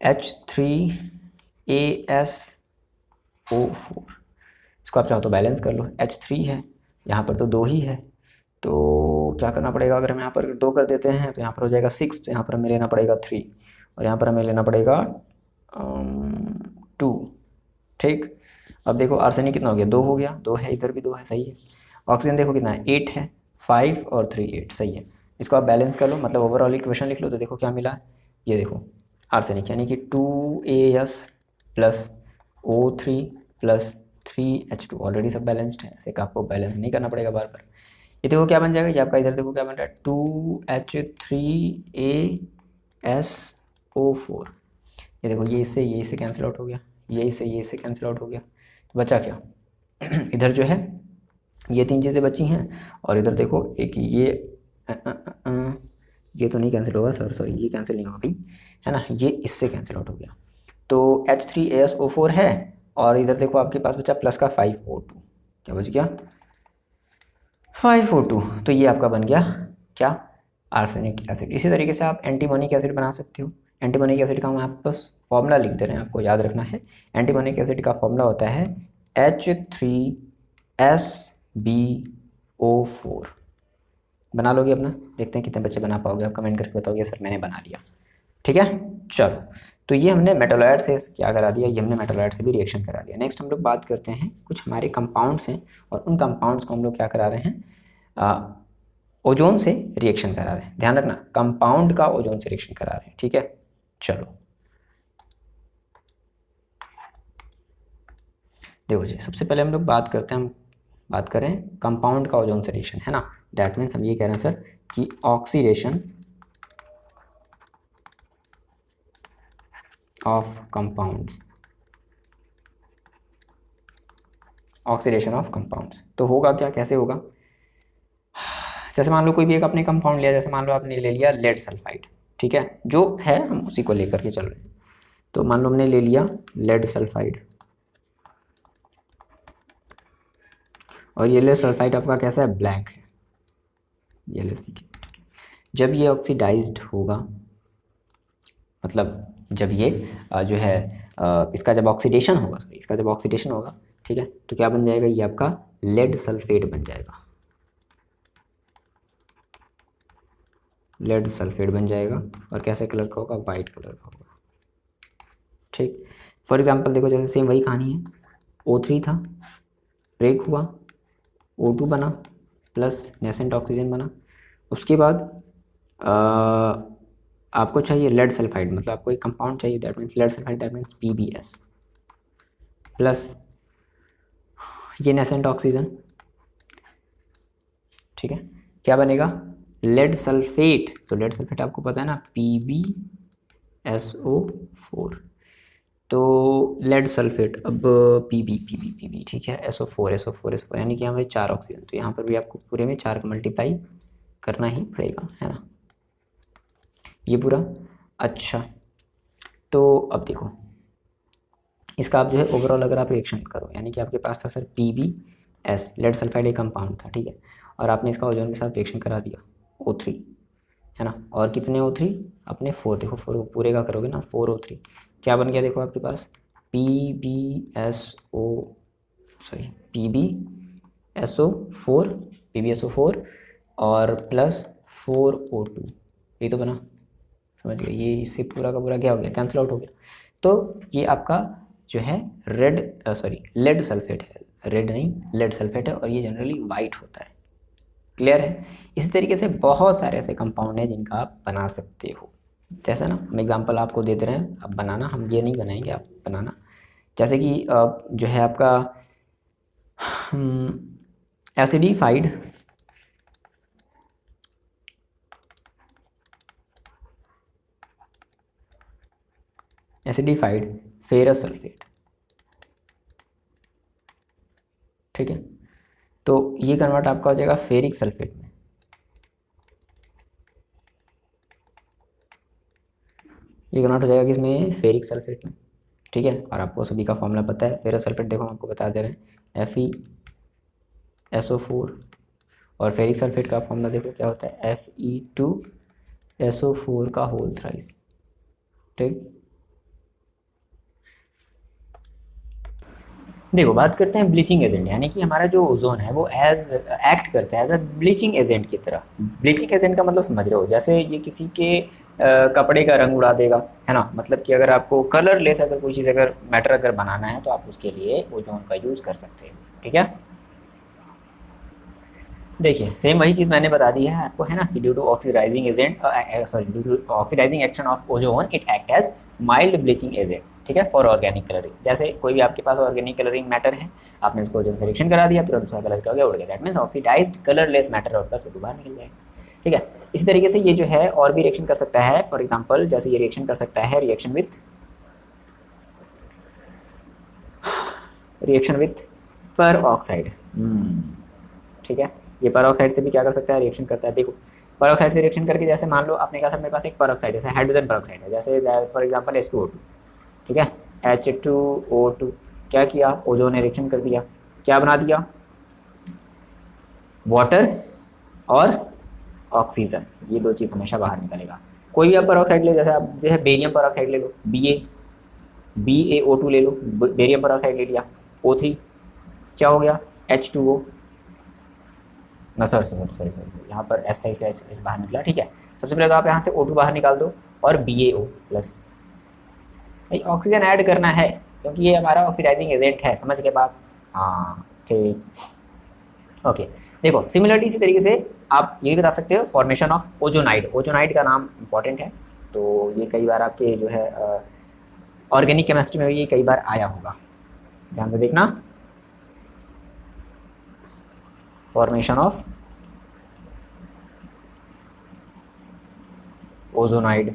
H3ASO4। इसको आप चाहो तो बैलेंस कर लो, H3 है, यहाँ पर तो 2 ही है, तो क्या करना पड़ेगा, अगर हम यहाँ पर 2 कर देते हैं तो यहाँ पर हो जाएगा 6, तो यहाँ पर हमें लेना पड़ेगा 3, और यहाँ पर हमें लेना पड़ेगा 2, ठीक। अब देखो आर्सेनिक कितना हो गया, 2 हो गया, 2 है, इधर भी 2 है, सही है। ऑक्सीजन देखो कितना है, 8 है, 5 और 3 8, सही है। इसको आप बैलेंस कर लो, मतलब ओवरऑल इक्वेशन लिख लो, तो देखो क्या मिला, ये देखो आर्सेनिक यानी कि 2AS plus O3 plus 3H2, already सब बैलेंस्ड है, ऐसे का आपको बैलेंस नहीं करना पड़ेगा बार बार। ये देखो क्या बन जाएगा, ये आपका इधर देखो क्या बन रहा है, 2H3AS O4। ये देखो, ये इससे कैंसिल आउट हो गया, ये इससे कैंसिल आउट हो गया, तो बचा क्या? इधर जो है ये 3 चीज़ें बची हैं, और इधर देखो एक ये तो नहीं कैंसिल होगा सर, सॉरी, ये कैंसिल नहीं होगी, है ना, ये इससे कैंसिल आउट हो गया। तो H3AsO4 है, और इधर देखो आपके पास बचा प्लस का 5O2, क्या बच गया? 5O2। तो ये आपका बन गया क्या? Arsenic acid. इसी तरीके से आप एंटीमोनिक एसिड बना सकते हो। एंटीमोनिक एसिड का हम आप बस फॉर्मूला लिख दे रहे हैं, आपको याद रखना है। एंटीमोनिक एसिड का फॉर्मूला होता है H3SbO4। बना लोगे अपना? देखते हैं कितने बच्चे बना पाओगे, आप कमेंट करके बताओगे सर मैंने बना लिया। ठीक है, चलो, तो ये हमने मेटालॉइड से क्या करा दिया, ये हमने मेटालॉइड से भी रिएक्शन करा दिया। नेक्स्ट हम लोग बात करते हैं, कुछ हमारे कंपाउंड्स हैं, और उन कंपाउंड्स को हम लोग क्या करा रहे हैं, ओजोन से रिएक्शन करा रहे हैं। ध्यान रखना, कंपाउंड का ओजोन से रिएक्शन करा रहे हैं। ठीक है, चलो देखो जी, सबसे पहले हम लोग बात करते हैं, हम बात करें कंपाउंड का ओजोन से रिएक्शन, है ना। दैट मीन्स हम ये कह रहे हैं सर कि oxidation of compounds, oxidation of compounds. तो होगा क्या, कैसे होगा? जैसे मान लो कोई भी एक आपने कंपाउंड लिया, जैसे मान लो आपने ले लिया लेड सल्फाइड, ठीक है, जो है हम उसी को लेकर के चल रहे हैं। तो मान लो हमने ले लिया लेड सल्फाइड, और ये लेड सल्फाइड आपका कैसा है? ब्लैक है, ये लेसी की। जब ये ऑक्सीडाइज्ड होगा, मतलब जब ये जो है इसका जब ऑक्सीडेशन होगा, इसका जब ऑक्सीडेशन होगा, ठीक है, तो क्या बन जाएगा? ये आपका लेड सल्फेट बन जाएगा, लेड सल्फेट बन जाएगा। और कैसे कलर का होगा? वाइट कलर का होगा। ठीक, फॉर एग्जांपल देखो, जैसे सेम वही कहानी है, O3 था, ब्रेक हुआ, O2 बना, प्लस नेसेंट ऑक्सीजन बना। उसके बाद आपको चाहिए लेड सल्फाइड, मतलब आपको एक कंपाउंड चाहिए, that means lead sulphide, that means PbS, plus ये नेसेंट ऑक्सीजन। ठीक है, क्या बनेगा? Lead sulphate. तो लेड सल्फेट आपको पता है ना, PbSO4। तो लेड सल्फेट, अब Pb, ठीक है, SO4, यानी कि यहाँ पे 4 ऑक्सीजन, तो यहाँ पर भी आपको पूरे में 4 का मल्टीप्लाई करना ही पड़ेगा, है ना, ये पूरा। अच्छा, तो अब देखो, इसका आप जो है ओवरऑल अगर आप रिएक्शन करो, यानी कि आपके पास था सर PbS, लेड सल्फाइड एक कंपाउंड था, ठीक है, और आपने इसका ओजोन के साथ रिएक्शन करा दिया, O3, है ना, और कितने O3? अपने 4, देखो 4 पूरे का करोगे ना, 4O3, क्या बन गया? देखो आपके पास PbSO4 और प्लस 4O2, ये तो बना, समझ गए? ये इससे पूरा का पूरा क्या हो गया? कैंसिल आउट हो गया। तो ये आपका जो है लेड सल्फेट है, रेड नहीं, लेड सल्फेट है, और ये जनरली वाइट होता है। क्लियर है? इसी तरीके से बहुत सारे ऐसे कंपाउंड हैं जिनका आप बना सकते हो। जैसा ना, हम एग्जांपल आपको देते रहे हैं, अब बनाना, हम ये नहीं बनाएंगे, आप बनाना। जैसे कि जो है आपका एसिडिफाइड फेरस सल्फेट, ठीक है, तो ये कन्वर्ट आपका हो जाएगा फेरिक सल्फेट में। ये कन्वर्ट हो जाएगा किसमें? फेरिक सल्फेट में, ठीक है। और आपको सभी का फॉर्मूला पता है, फेरस सल्फेट देखो हम आपको बता दे रहे हैं, FeSO4, और फेरिक सल्फेट का फॉर्मूला देखो क्या होता है, Fe2SO4 का होल थ्राइस, ठीक। देखो, बात करते हैं ब्लीचिंग एजेंट, यानी कि हमारा जो ओजोन है वो एक्ट करता है एज अ ब्लीचिंग एजेंट की तरह। ब्लीचिंग एजेंट का मतलब समझ रहे हो, जैसे ये किसी के कपड़े का रंग उड़ा देगा, है ना, मतलब कि अगर आपको कलरलेस अगर कोई चीज़ अगर मैटर अगर बनाना है तो आप उसके लिए ओजोन का यूज़ कर सकते हो, ठीक है। देखिए, सेम वही चीज़ मैंने बता दी है आपको, है ना, कि due to oxidising agent, due to oxidising action of ozone it act as mild bleaching agent, ठीक है, फॉर ऑर्गेनिक कलरिंग। जैसे कोई भी आपके पास ऑर्गेनिक कलरिंग मैटर है, आपने उसको ओजोन से रिएक्शन करा दिया, तुरंत उसका कलर क्या हो गया? That means oxidised colourless matter और प्लस बाहर निकल जाएगा। ठीक है। इसी तरीके से ये जो है और भी रिएक्शन कर सकता है, फॉर एग्जांपल जैसे ये रिएक्शन कर सकता है रिएक्शन विथ पर ऑक्साइड। ठीक है, ये पर ऑक्साइड से भी क्या कर सकता है, रिएक्शन करता है। देखो पर ऑक्साइड से रिएक्शन करके, जैसे मान लो आपने कहा सर मेरे पास एक पर ऑक्साइड जैसे हाइड्रोजन पर ऑक्साइड है, जैसे फॉर एग्जांपल H2O2, ठीक है, H2O2 क्या किया, ओजोन ने रिएक्शन कर दिया, क्या बना दिया, वाटर और ऑक्सीजन, ये दो चीज़ हमेशा बाहर निकलेगा। कोई भी आप पर ऑक्साइड ले, जैसे आप जो है बेरियम पर ऑक्साइड ले लो, BaO2 ले लो, बेरियम पर ऑक्साइड ले लिया, O3 क्या हो गया, H2O, ना सॉरी यहाँ पर S था इसलिए S बाहर निकला। ठीक है, सबसे पहले तो आप यहाँ से O2 बाहर निकाल दो और BaO प्लस, भाई ऑक्सीजन ऐड करना है क्योंकि ये हमारा ऑक्सीडाइजिंग एजेंट है, समझ के बाद, हाँ ठीक, ओके। देखो सिमिलरली इसी तरीके से आप ये भी बता सकते हो फॉर्मेशन ऑफ ओजोनाइड। ओजोनाइड का नाम इंपॉर्टेंट है, तो ये कई बार आपके जो है ऑर्गेनिक केमिस्ट्री में भी ये कई बार आया होगा, ध्यान से देखना। फॉर्मेशन ऑफ ओजोनाइड,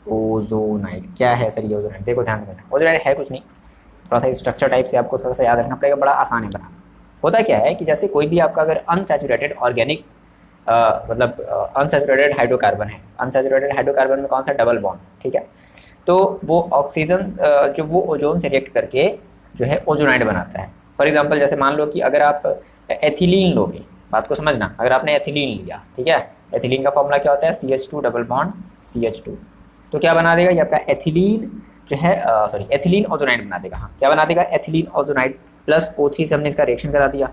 ओजोनाइड क्या है सर ये ओजोनाइड, देखो ध्यान से, ओजोनाइड है कुछ नहीं, थोड़ा सा स्ट्रक्चर टाइप से आपको थोड़ा सा याद रखना पड़ेगा, बड़ा आसान है बनाना। होता क्या है कि जैसे कोई भी आपका अगर अनसैचुरेटेड ऑर्गेनिक मतलब अनसैचुरेटेड हाइड्रोकार्बन है, अनसैचुरेटेड हाइड्रोकार्बन में कौन सा, डबल बॉन्ड, ठीक है, तो वो ऑक्सीजन जो वो ओजोन से रिएक्ट करके जो है ओजोनाइड बनाता है। फॉर एग्जांपल जैसे मान लो कि अगर आप एथिलीन लोगे, बात को समझना, अगर आपने एथिलीन लिया, ठीक है, एथिलीन का फॉर्मूला क्या होता है, CH2 डबल बॉन्ड CH2, तो क्या बना देगा ये आपका एथिलीन जो है सॉरी एथिलीन ओजोनाइड बना देगा। हाँ क्या बना देगा, एथिलीन ओजोनाइड प्लस O3 से हमने इसका रिएक्शन करा दिया,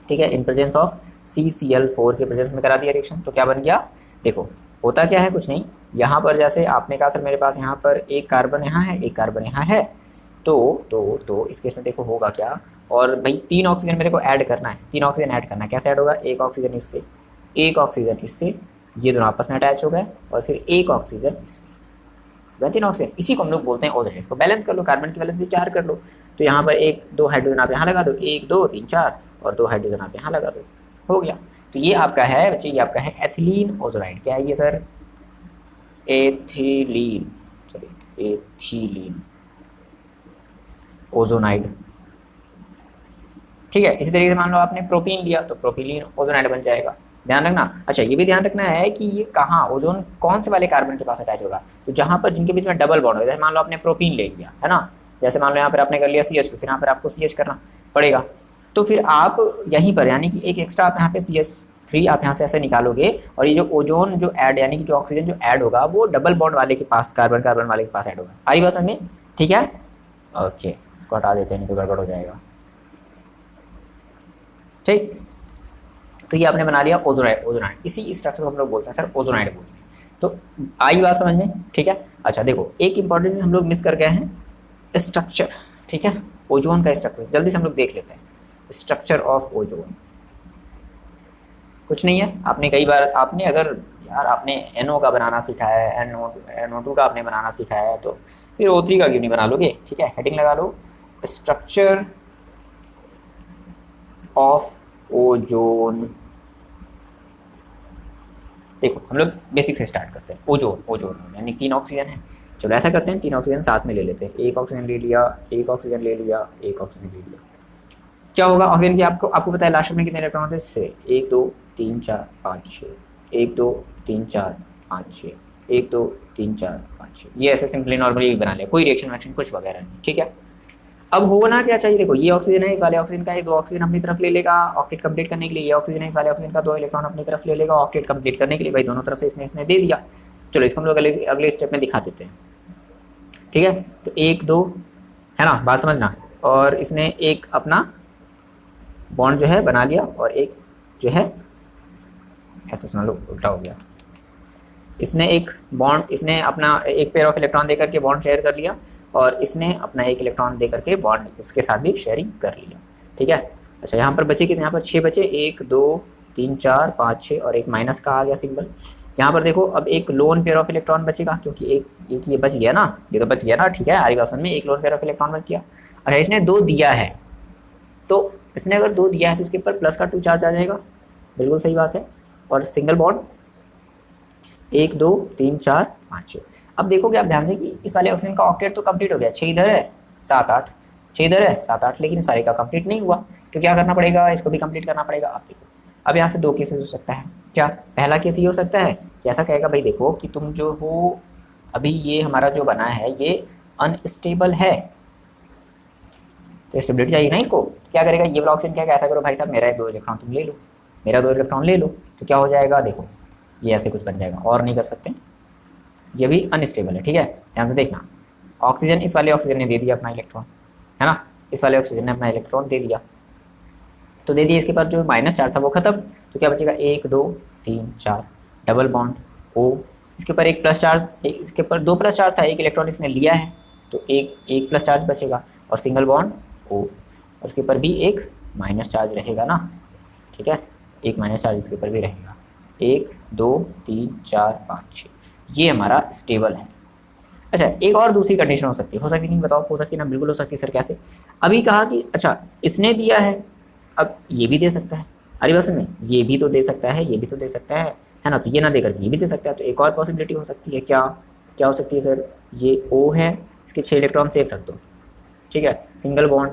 ठीक है, इन प्रेजेंस ऑफ CCl4 के प्रेजेंस में करा दिया रिएक्शन, तो क्या बन गया, देखो होता क्या है, कुछ नहीं, यहाँ पर जैसे आपने कहा सर मेरे पास यहाँ पर एक कार्बन यहाँ है, एक कार्बन यहाँ है, तो इस केस में देखो होगा क्या, और भाई 3 ऑक्सीजन मेरे को ऐड करना है, 3 ऑक्सीजन ऐड करना है, कैसे ऐड होगा, एक ऑक्सीजन इससे, एक ऑक्सीजन इससे, ये दोनों आपस में अटैच हो गए, और फिर एक ऑक्सीजन इससे, 3 ऑक्सीजन, इसी को हम लोग बोलते हैं ओजोन। इसको बैलेंस कर लो, कार्बन की वैलेंसी 4 कर लो, तो यहाँ पर 1 2 हाइड्रोजन आप यहाँ लगा दो, 1 2 3 4, और 2 हाइड्रोजन आप यहाँ लगा दो, हो गया। तो ये आपका है बच्चे, ये आपका है एथिलीन ओजोनाइड। क्या है ये sir, ethylene, sorry ethylene ozonide, ठीक है। इसी तरीके से मान लो आपने प्रोपीन लिया, तो प्रोपिलीन ओजोनाइड बन जाएगा, ध्यान रखना। अच्छा ये भी ध्यान रखना है कि ये कहाँ ओजोन कौन से वाले कार्बन के पास अटैच होगा, तो जहाँ पर जिनके बीच में डबल बॉन्ड हो, जैसे मान लो आपने प्रोपीन ले लिया है ना, जैसे मान लो यहाँ पर आपने कर लिया CH2, फिर यहाँ पर आपको CH करना पड़ेगा, तो फिर आप यहीं पर यानी कि एक एक्स्ट्रा आप यहाँ पे CH3 आप यहाँ से ऐसे निकालोगे, और ये जो ओजोन जो ऐड यानी कि जो ऑक्सीजन जो ऐड होगा वो डबल बॉन्ड वाले के पास, कार्बन कार्बन वाले के पास ऐड होगा। आ रही बात समझ में, ठीक है, ओके, इसको हटा देते हैं नहीं तो गड़बड़ हो जाएगा, ठीक। तो ये आपने बना लिया ओजोनाइड, ओजोनाइड इसी स्ट्रक्चर को हम लोग बोलते हैं सर ओजोनाइड बोलते हैं। तो आई बात समझ में, ठीक है। अच्छा देखो एक इंपॉर्टेंट चीज हम लोग मिस कर गए हैं, स्ट्रक्चर, ठीक है, ओजोन का स्ट्रक्चर जल्दी से हम लोग देख लेते हैं। स्ट्रक्चर ऑफ ओजोन कुछ नहीं है, आपने कई बार आपने अगर यार आपने NO का बनाना सीखा है, NO2 का आपने बनाना सीखा है, तो फिर O3 का क्यों नहीं बना लोगे, ठीक है। हेडिंग लगा लो, स्ट्रक्चर ऑफ ओजोन। देखो हम लोग बेसिक से स्टार्ट करते हैं, ओजोन, ओजोन यानी 3 ऑक्सीजन है, चलो ऐसा करते हैं 3 ऑक्सीजन साथ में ले लेते हैं, एक ऑक्सीजन ले लिया, एक ऑक्सीजन ले लिया, एक ऑक्सीजन ले लिया, क्या होगा ऑक्सीजन की, आपको पता है लास्ट में कितने इलेक्ट्रॉन होते हैं, 6, 1 2 3 4 5 6, 1 2 3 4 5 6, 1 2 3 4 5 6, ये ऐसे सिंपली नॉर्मली बना लिया, कोई रिएक्शन वैक्शन कुछ वगैरह नहीं, ठीक है। अब होना क्या चाहिए, देखो ये ऑक्सीजन है, इस वाले ऑक्सीजन का एक 2 ऑक्सीजन अपनी तरफ ले लेगा ऑक्टेट कंप्लीट करने के लिए, ये ऑक्सीजन है, इस वाले ऑक्सीजन का 2 इलेक्ट्रॉन अपनी तरफ ले लेगा ऑक्टेट कंप्लीट करने के लिए, भाई दोनों तरफ से इसने दे दिया। चलो इसको हम लोग अगले स्टेप में दिखा देते हैं, ठीक है। तो 1 2 है ना, बात समझना, और इसने एक अपना बॉन्ड जो है बना लिया, और एक जो है ऐसा समझ लो उल्टा हो गया, इसने एक बॉन्ड, इसने अपना एक पेयर ऑफ इलेक्ट्रॉन देकर के बॉन्ड शेयर कर लिया, और इसने अपना एक इलेक्ट्रॉन दे करके बॉन्ड इसके साथ भी शेयरिंग कर लिया, ठीक है। अच्छा यहाँ पर बचे कितने, यहाँ पर 6 बचे, 1 2 3 4 5 6, और एक माइनस का आ गया सिंबल। यहाँ पर देखो अब एक लोन पेयर ऑफ इलेक्ट्रॉन बचेगा, क्योंकि एक ये बच गया ना, ये तो बच गया ना, ठीक है, आरी बासन में एक लोन पेयर ऑफ इलेक्ट्रॉन बच गया। अच्छा इसने 2 दिया है, तो इसने अगर 2 दिया है तो इसके ऊपर प्लस का 2 चार्ज आ जाएगा, बिल्कुल सही बात है। और सिंगल बॉन्ड 1 2 3 4 5 6। अब देखोगे आप ध्यान से कि इस वाले ऑक्सीजन का ऑक्टेट तो कंप्लीट हो गया, 6 इधर है 7 8, 6 इधर है 7 8, लेकिन सारे का कंप्लीट नहीं हुआ, तो क्या करना पड़ेगा, इसको भी कंप्लीट करना पड़ेगा। आप देखो अब यहाँ से 2 केसेस हो सकता है। क्या पहला केस ये हो सकता है कि ऐसा कहेगा भाई देखो कि तुम जो हो अभी ये हमारा जो बना है ये अनस्टेबल है, तो स्टेबिलिटी चाहिए ना इसको। क्या करेगा ये वाला ऑक्सीजन, क्या ऐसा करो भाई साहब मेरा 2 इलेक्ट्रॉन तुम ले लो, मेरा 2 इलेक्ट्रॉन ले लो, तो क्या हो जाएगा देखो ये ऐसे कुछ बन जाएगा, और नहीं कर सकते, ये भी अनस्टेबल है। ठीक है, ध्यान से देखना, ऑक्सीजन इस वाले ऑक्सीजन ने दे दिया अपना इलेक्ट्रॉन, है ना, इस वाले ऑक्सीजन ने अपना इलेक्ट्रॉन दे दिया, तो दे दिया, इसके पास जो माइनस चार्ज था वो खत्म, तो क्या बचेगा 1 2 3 4 डबल बॉन्ड O, इसके ऊपर एक प्लस चार्ज, इसके ऊपर 2 प्लस चार्ज था, एक इलेक्ट्रॉन इसने लिया है तो एक प्लस चार्ज बचेगा, और सिंगल बॉन्ड O, और उसके ऊपर भी एक माइनस चार्ज रहेगा ना। ठीक है, एक माइनस चार्ज इसके ऊपर भी रहेगा, 1 2 3 4 5 6, ये हमारा स्टेबल है। अच्छा एक और दूसरी कंडीशन हो सकती है नहीं, बताओ हो सकती है ना, बिल्कुल हो सकती है सर, कैसे? अभी कहा कि अच्छा इसने दिया है, अब ये भी दे सकता है, अरे बस में ये भी तो दे सकता है, ये भी तो दे सकता है ना, तो ये ना देकर ये भी दे सकता है, तो एक और पॉसिबिलिटी हो सकती है, क्या क्या हो सकती है सर, ये O है, इसके 6 इलेक्ट्रॉन सेफ रख दो, ठीक है, सिंगल बॉन्ड,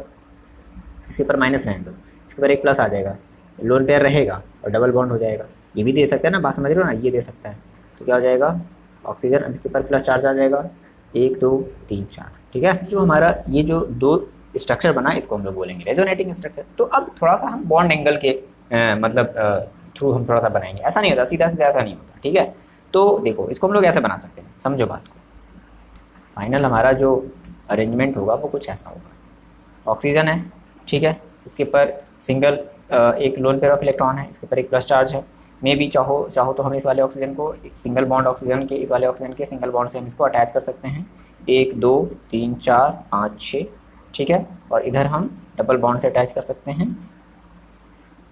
इसके ऊपर माइनस रहने दो, इसके ऊपर एक प्लस आ जाएगा, लोन पेयर रहेगा और डबल बॉन्ड हो जाएगा, ये भी दे सकता है ना, बात समझ रहे हो ना, ये दे सकता है, तो क्या हो जाएगा ऑक्सीजन, इसके ऊपर प्लस चार्ज आ जाएगा, 1 2 3 4। ठीक है, जो हमारा ये जो 2 स्ट्रक्चर बना इसको हम लोग बोलेंगे रेजोनेटिंग स्ट्रक्चर। तो अब थोड़ा सा हम बॉन्ड एंगल के मतलब थ्रू हम थोड़ा सा बनाएंगे, ऐसा नहीं होता सीधा सीधा, ऐसा नहीं होता। ठीक है, तो देखो इसको हम लोग ऐसे बना सकते हैं, समझो बात को, फाइनल हमारा जो अरेंजमेंट होगा वो कुछ ऐसा होगा, ऑक्सीजन है, ठीक है, इसके ऊपर सिंगल एक लोन पेयर ऑफ इलेक्ट्रॉन है, इसके ऊपर एक प्लस चार्ज है, मे भी चाहो तो हम इस वाले ऑक्सीजन को सिंगल बॉन्ड ऑक्सीजन के, इस वाले ऑक्सीजन के सिंगल बॉन्ड से हम इसको अटैच कर सकते हैं, 1 2 3 4 5 6, ठीक है, और इधर हम डबल बॉन्ड से अटैच कर सकते हैं,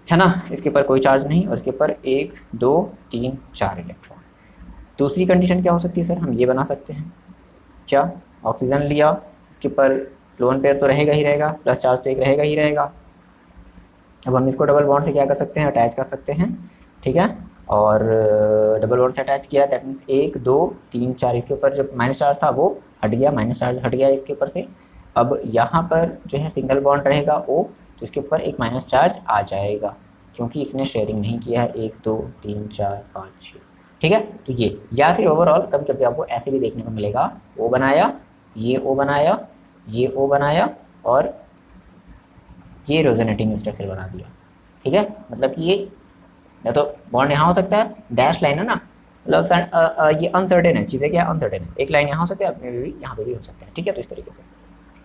है ना, इसके ऊपर कोई चार्ज नहीं, और इसके ऊपर 1 2 3 4 इलेक्ट्रॉन। दूसरी कंडीशन क्या हो सकती है सर, हम ये बना सकते हैं, क्या ऑक्सीजन लिया, इसके ऊपर लोन पेयर तो रहेगा ही रहेगा, प्लस चार्ज तो एक रहेगा ही रहेगा, अब हम इसको डबल बॉन्ड से क्या कर सकते हैं, अटैच कर सकते हैं, ठीक है, और डबल बॉन्ड से अटैच किया, दैट मीन्स 1 2 3 4, इसके ऊपर जो माइनस चार्ज था वो हट गया, माइनस चार्ज हट गया इसके ऊपर से, अब यहाँ पर जो है सिंगल बॉन्ड रहेगा O, तो इसके ऊपर एक माइनस चार्ज आ जाएगा क्योंकि इसने शेयरिंग नहीं किया है, 1 2 3 4 5 6, ठीक है, तो ये, या फिर ओवरऑल कभी कभी आपको ऐसे भी देखने को मिलेगा, O बनाया, ये O बनाया, ये O बनाया, और ये रेजोनेटिंग स्ट्रक्चर बना दिया। ठीक है, मतलब कि ये या तो बॉन्ड यहाँ हो सकता है, डैश लाइन है ना, मतलब ये अनसर्टेन है, चीज़ें क्या अनसर्टेन है, एक लाइन यहाँ हो सकती है, अपने भी यहाँ पे भी हो सकता है। ठीक है, तो इस तरीके से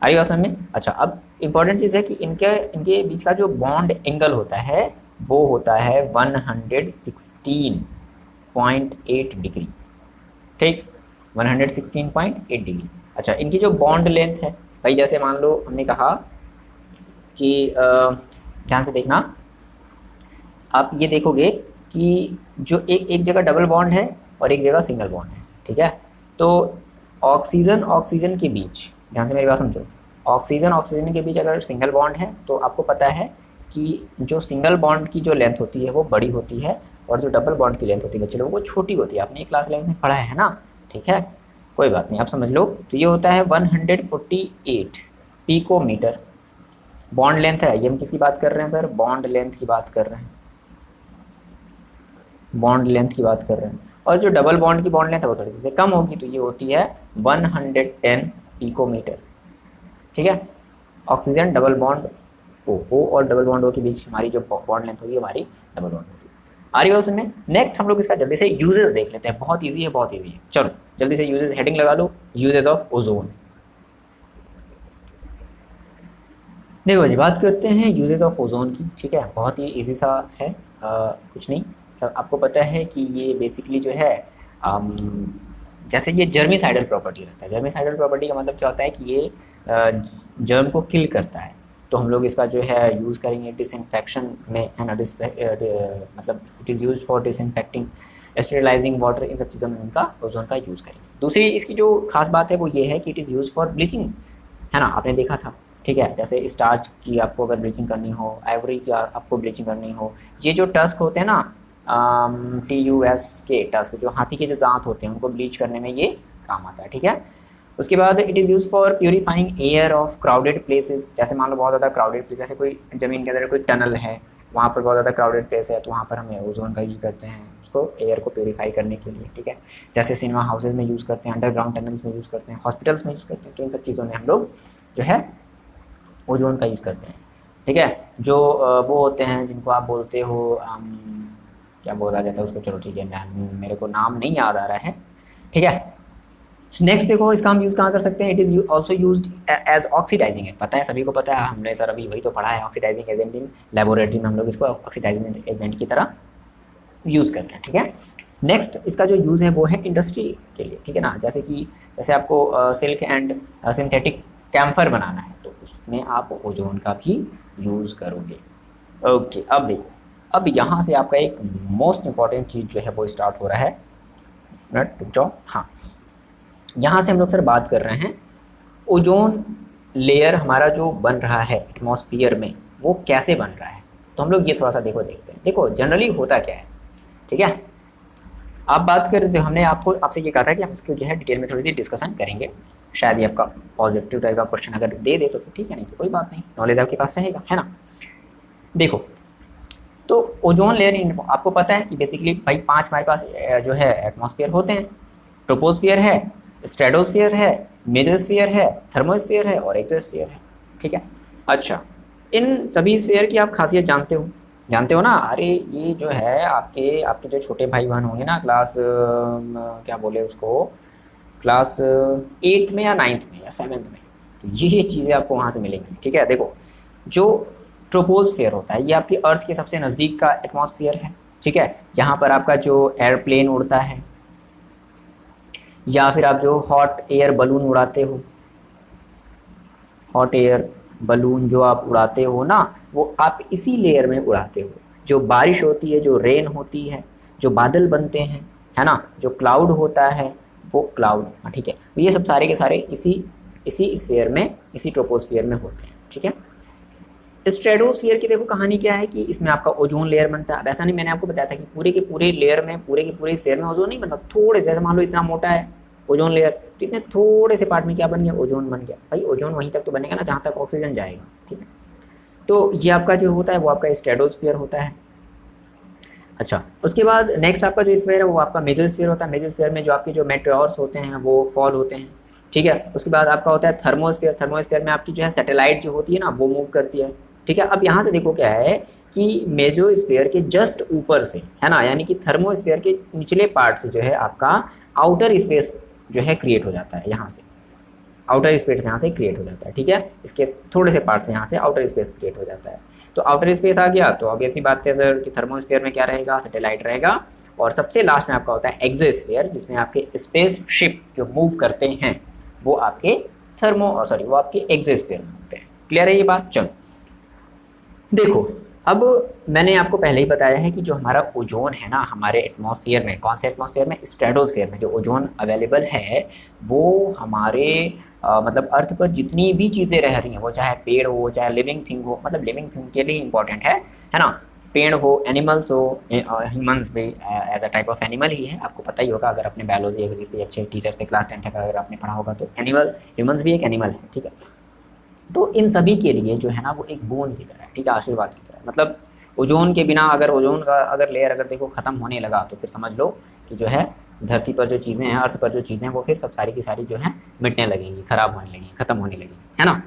आ रही बात समझ में। अच्छा, अब इंपॉर्टेंट चीज़ है कि इनके बीच का जो बॉन्ड एंगल होता है वो होता है 116.8 डिग्री, ठीक, 116.8 डिग्री। अच्छा, इनकी जो बॉन्ड लेंथ है भाई, जैसे मान लो हमने कहा कि ध्यान से देखना, आप ये देखोगे कि जो एक जगह डबल बॉन्ड है और एक जगह सिंगल बॉन्ड है, ठीक है, तो ऑक्सीजन के बीच, ध्यान से मेरी बात समझो, ऑक्सीजन के बीच अगर सिंगल बॉन्ड है तो आपको पता है कि जो सिंगल बॉन्ड की जो लेंथ होती है वो बड़ी होती है, और जो डबल बॉन्ड की लेंथ होती है बच्चे लोगों वो छोटी होती है, आपने क्लास 11 में पढ़ा है ना। ठीक है, कोई बात नहीं, आप समझ लो। तो ये होता है 148 पिकोमीटर बॉन्ड लेंथ है। ये हम किसकी बात कर रहे हैं सर, बॉन्ड लेंथ की बात कर रहे हैं, बॉन्ड लेंथ की बात कर रहे हैं। और जो डबल बॉन्ड की बॉन्ड लेंथ है वो थोड़ी सी कम होगी, तो ये होती है 110 पिकोमीटर। ठीक है, ऑक्सीजन डबल बॉन्ड ओ और डबल बॉन्ड ओ के बीच हमारी जो बॉन्ड लेंथ होगी हमारी डबल बॉन्ड होगी। आ रही है उसमें। नेक्स्ट हम लोग इसका जल्दी से यूजेस देख लेते हैं, बहुत ईजी है, बहुत ईजी है। चलो जल्दी से यूजेस, हेडिंग लगा लो, यूजेस ऑफ ओजोन। देखो जी, बात करते हैं यूजेस ऑफ ओजोन की। ठीक है, बहुत ही ईजी सा है, कुछ नहीं, सब आपको पता है कि ये बेसिकली जो है जैसे ये जर्मिसाइडल प्रॉपर्टी रहता है। जर्मिसाइडल प्रॉपर्टी का मतलब क्या होता है कि ये जर्म को किल करता है, तो हम लोग इसका जो है यूज़ करेंगे डिसइंफेक्शन में, है ना, मतलब it is use for disinfecting, sterilising water, इन सब चीज़ों में इनका ओजोन का यूज़ करेंगे। दूसरी इसकी जो खास बात है वो ये है कि it is use for bleaching, है ना, आपने देखा था। ठीक है, जैसे स्टार्च की आपको अगर ब्लीचिंग करनी हो, आइवरी की आपको ब्लीचिंग करनी हो, ये जो टस्क होते हैं ना, TUSK, टस्क, जो हाथी के जो दांत होते हैं उनको ब्लीच करने में ये काम आता है, ठीक है। उसके बाद it is use for purifying air of crowded places, जैसे मान लो बहुत ज़्यादा क्राउडेड प्लेस, जैसे कोई ज़मीन के अंदर कोई टनल है, वहाँ पर बहुत ज़्यादा क्राउडेड प्लेस है, तो वहाँ पर हमें ओजोन का यूज़ करते हैं उसको एयर को प्योरीफाई करने के लिए, ठीक है। जैसे सिनेमा हाउसेज में यूज़ करते हैं, अंडरग्राउंड टनल्स में यूज़ करते हैं, हॉस्पिटल्स में यूज़ करते हैं, तो इन सब चीज़ों में हम लोग जो है ओजोन का यूज़ करते हैं, ठीक है। जो वो होते हैं जिनको आप बोलते हो क्या बोला जाता है उसको, चलो ठीक है, मेरे को नाम नहीं याद आ रहा है, ठीक है। नेक्स्ट देखो, इसका हम यूज़ कहाँ कर सकते हैं, it is also use as oxidising agent, पता है सभी को पता है, हमने सर अभी वही तो पढ़ा है, ऑक्सीडाइजिंग एजेंट इन लेबोरेटरी में हम लोग इसको ऑक्सीडाइजिंग एजेंट की तरह यूज़ करते हैं, ठीक है। नेक्स्ट इसका जो यूज़ है वो है इंडस्ट्री के लिए, ठीक है ना, जैसे आपको सिल्क एंड सिंथेटिक कैम्फर बनाना है तो उसमें आप ओजोन का भी यूज़ करोगे। ओके, अब देखो, अब यहाँ से आपका एक मोस्ट इम्पॉर्टेंट चीज़ जो है वो स्टार्ट हो रहा है, रुक जाओ, हाँ, यहाँ से हम लोग सर बात कर रहे हैं ओजोन लेयर हमारा जो बन रहा है एटमॉस्फेयर में वो कैसे बन रहा है, तो हम लोग ये थोड़ा सा देखते हैं। देखो जनरली होता क्या है, ठीक है, आप बात करें जो हमने आपसे ये कहा था कि हम इसको जो है डिटेल में थोड़ी सी डिस्कशन करेंगे, शायद ये आपका पॉजिटिव टाइप का क्वेश्चन अगर दे दे तो फिर ठीक है, नहीं तो कोई बात नहीं, नॉलेज आपके पास रहेगा, है ना। देखो, तो ओजोन लेयर आपको पता है कि बेसिकली भाई 5 हमारे पास जो है एटमॉस्फेयर होते हैं, ट्रोपोस्फियर है, स्ट्रेटोस्फियर है, मेसोस्फियर है, थर्मोस्फियर है और एक्सोस्फियर है, ठीक है। अच्छा, इन सभी स्फीयर की आप खासियत जानते हो ना, अरे ये जो है आपके जो छोटे भाई बहन होंगे ना, क्लास क्या बोले उसको, क्लास 8th में या 9th में या 7th में, तो ये चीज़ें आपको वहाँ से मिलेंगी, ठीक है। देखो, जो ट्रोपोस्फियर होता है ये आपकी अर्थ के सबसे नज़दीक का एटमॉस्फेयर है, ठीक है। यहाँ पर आपका जो एयरप्लेन उड़ता है या फिर आप जो हॉट एयर बलून उड़ाते हो, हॉट एयर बलून जो आप उड़ाते हो ना, वो आप इसी लेयर में उड़ाते हो। जो बारिश होती है, जो रेन होती है, जो बादल बनते हैं, है ना, जो क्लाउड होता है वो क्लाउड, ठीक है, ये सब सारे के सारे इसी स्फीयर में, इसी ट्रोपोस्फियर में होते हैं, ठीक है। स्ट्रेटोस्फियर की देखो कहानी क्या है कि इसमें आपका ओजोन लेयर बनता है। अब ऐसा नहीं, मैंने आपको बताया था कि पूरे के पूरे लेयर में, पूरे के पूरे स्फीयर में ओजोन नहीं बनता, थोड़े से, जैसे मान लो इतना मोटा है ओजोन लेयर, तो इतने थोड़े से पार्ट में क्या बन गया, ओजोन बन गया। भाई ओजोन वहीं तक तो बनेगा ना जहाँ तक ऑक्सीजन जाएगा, ठीक है। तो ये आपका जो होता है वो आपका स्ट्रेटोस्फियर होता है। अच्छा, उसके बाद नेक्स्ट आपका जो स्फीयर है वो आपका मेसोस्फियर होता है। मेसोस्फियर में जो आपके जो मेटेओर्स होते हैं वो फॉल होते हैं, ठीक है। उसके बाद आपका होता है थर्मोस्फियर। थर्मोस्फियर में आपकी जो है सैटेलाइट जो होती है ना वो मूव करती है, ठीक है। अब यहाँ से देखो क्या है कि मेसोस्फियर के जस्ट ऊपर से, है ना, यानी कि थर्मोस्फियर के निचले पार्ट से जो है आपका आउटर स्पेस जो है क्रिएट हो जाता है, यहाँ से आउटर स्पेस यहाँ से क्रिएट हो जाता है, ठीक है। इसके थोड़े से पार्ट से यहाँ से आउटर स्पेस क्रिएट हो जाता है। तो आउटर स्पेस आ गया तो अब ऐसी बात है सर कि थर्मोस्फियर में क्या रहेगा, सैटेलाइट रहेगा। और सबसे लास्ट में आपका होता है एक्सोस्फियर, जिसमें आपके स्पेस शिप जो मूव करते हैं वो आपके वो आपके एक्सोस्फियर में होते हैं। क्लियर है ये बात? चलो देखो, अब मैंने आपको पहले ही बताया है कि जो हमारा ओजोन है ना हमारे एटमॉस्फेयर में, कौन से एटमॉस्फेयर में, स्ट्रेटोस्फेयर में जो ओजोन अवेलेबल है वो हमारे मतलब अर्थ पर जितनी भी चीज़ें रह रही हैं, वो चाहे पेड़ हो, चाहे लिविंग थिंग हो, मतलब लिविंग थिंग के लिए इम्पॉर्टेंट है ना, पेड़ हो, एनिमल्स हो, ह्यूमंस भी as a type of animal ही है, आपको पता ही होगा अगर अपने बायोलॉजी अगर किसी अच्छे टीचर से क्लास 10 तक अगर आपने पढ़ा होगा तो ह्यूमंस भी एक एनिमल है, ठीक है। तो इन सभी के लिए जो है ना वो एक बूंद की तरह है, ठीक है, आशीर्वाद की तरह। मतलब ओजोन के बिना अगर ओजोन का अगर लेयर अगर देखो ख़त्म होने लगा तो फिर समझ लो कि जो है धरती पर जो चीज़ें हैं, अर्थ पर जो चीज़ें हैं वो फिर सब सारी की सारी जो है मिटने लगेंगी, ख़राब होने लगेंगी, ख़त्म होने लगेंगी, है ना।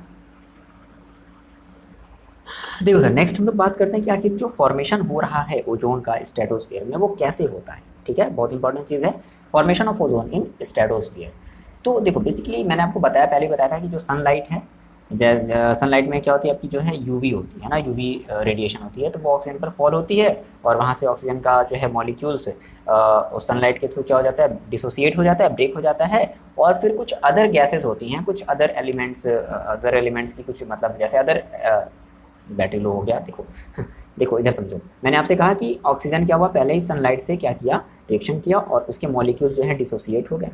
देखो सर, नेक्स्ट हम लोग बात करते हैं कि आखिर जो फॉर्मेशन हो रहा है ओजोन का स्ट्रेटोस्फीयर में वो कैसे होता है, ठीक है। बहुत इंपॉर्टेंट चीज़ है formation of ozone in stratosphere. तो देखो बेसिकली मैंने आपको पहले बताया था कि जो सनलाइट है, सनलाइट में क्या होती है आपकी जो है यूवी होती है ना, यूवी रेडिएशन होती है, तो वो ऑक्सीजन पर फॉल होती है और वहाँ से ऑक्सीजन का जो है मॉलिक्यूल्स उस सनलाइट के थ्रू क्या हो जाता है, डिसोसिएट हो जाता है, ब्रेक हो जाता है, और फिर कुछ अदर गैसेस होती हैं, कुछ अदर एलिमेंट्स की कुछ, मतलब जैसे अदर बैटरी लो हो गया, देखो इधर समझो, मैंने आपसे कहा कि ऑक्सीजन क्या हुआ, पहले ही सनलाइट से क्या किया, रिएक्शन किया और उसके मॉलिक्यूल जो है डिसोसिएट हो गए,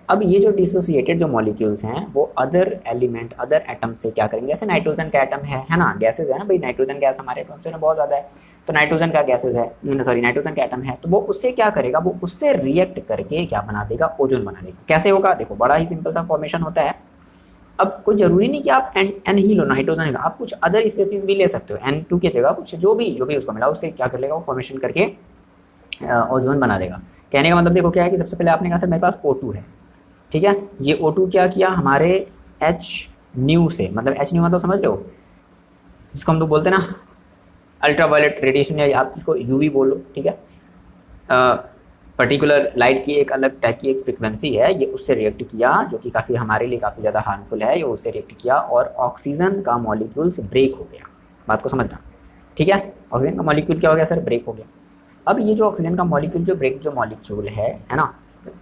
अब ये जो डिसोसिएटेड जो मॉलिक्यूल्स हैं वो अदर एलिमेंट अदर एटम से क्या करेंगे, जैसे नाइट्रोजन का एटम है ना, गैसेज है ना भाई, नाइट्रोजन गैस हमारे एटमॉस्फेयर में बहुत ज़्यादा है, तो नाइट्रोजन का गैसेज है, सॉरी नाइट्रोजन का एटम है, तो वो उससे क्या करेगा, वो उससे रिएक्ट करके क्या बना देगा, ओजोन बना देगा। कैसे होगा, देखो बड़ा ही सिंपल सा फॉर्मेशन होता है। अब कोई जरूरी नहीं कि आप एन ही लो, नाइट्रोजन ही लो, आप कुछ अदर स्पेसीज भी ले सकते हो, N2 की जगह कुछ जो भी उसको मिला उससे क्या कर लेगा, वो फॉर्मेशन करके ओजोन बना देगा। कहने का मतलब देखो क्या है कि सबसे पहले आपने कहा सर मेरे पास O2 है, ठीक है, ये O2 क्या किया हमारे H न्यू से, मतलब H न्यू मतलब समझ रहे हो, जिसको हम लोग बोलते हैं ना अल्ट्रावायलेट रेडिएशन, या आप जिसको यूवी बोलो, ठीक है, पर्टिकुलर लाइट की एक अलग टाइप की एक फ्रिक्वेंसी है, ये उससे रिएक्ट किया, जो कि काफ़ी हमारे लिए काफ़ी ज़्यादा हार्मफुल है, ये उससे रिएक्ट किया और ऑक्सीजन का मॉलिक्यूल्स ब्रेक हो गया। बात को समझना, ठीक है, ऑक्सीजन का मॉलिक्यूल क्या हो गया सर, ब्रेक हो गया। अब ये जो ऑक्सीजन का मॉलिक्यूल जो मॉलिक्यूल है ना,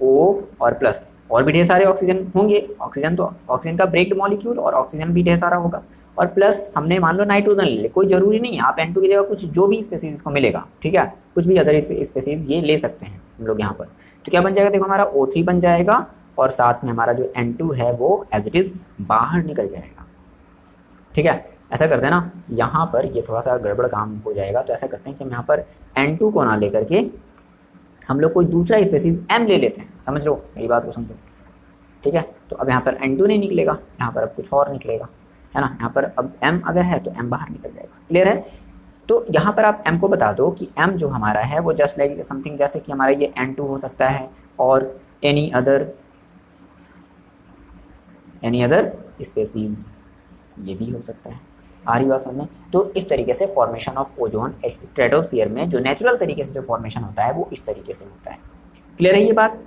O और प्लस, और भी ढेर सारे ऑक्सीजन होंगे, ऑक्सीजन तो ऑक्सीजन का ब्रेक्ड मॉलिक्यूल और ऑक्सीजन भी ढेर सारा होगा, और प्लस हमने मान लो नाइट्रोजन ले ले, कोई जरूरी नहीं है, आप N2 की जगह कुछ जो भी स्पेसीज इसको मिलेगा, ठीक है, कुछ भी अदर स्पेसीज ये ले सकते हैं हम लोग यहाँ पर। तो क्या बन जाएगा, देखो हमारा O3 बन जाएगा और साथ में हमारा जो N2 है वो एज इट इज़ बाहर निकल जाएगा, ठीक है। ऐसा करते हैं ना, यहाँ पर ये थोड़ा सा गड़बड़ काम हो जाएगा, तो ऐसा करते हैं कि हम यहाँ पर N2 को ना लेकर के हम लोग कोई दूसरा स्पेसीज M ले लेते हैं, समझ लो मेरी बात को समझो, ठीक है। तो अब यहाँ पर N2 नहीं निकलेगा, यहाँ पर अब कुछ और निकलेगा, है ना, यहाँ पर अब M अगर है तो M बाहर निकल जाएगा, क्लियर है। तो यहाँ पर आप M को बता दो कि M जो हमारा है वो जस्ट लाइक समथिंग, जैसे कि हमारा ये N2 हो सकता है और एनी अदर स्पेसीज ये भी हो सकता है, आ रही बात समझ में। तो इस तरीके से फॉर्मेशन ऑफ ओजोन स्ट्रेटोस्फीयर में जो नेचुरल तरीके से जो फॉर्मेशन होता है वो इस तरीके से होता है, क्लियर है ये बात।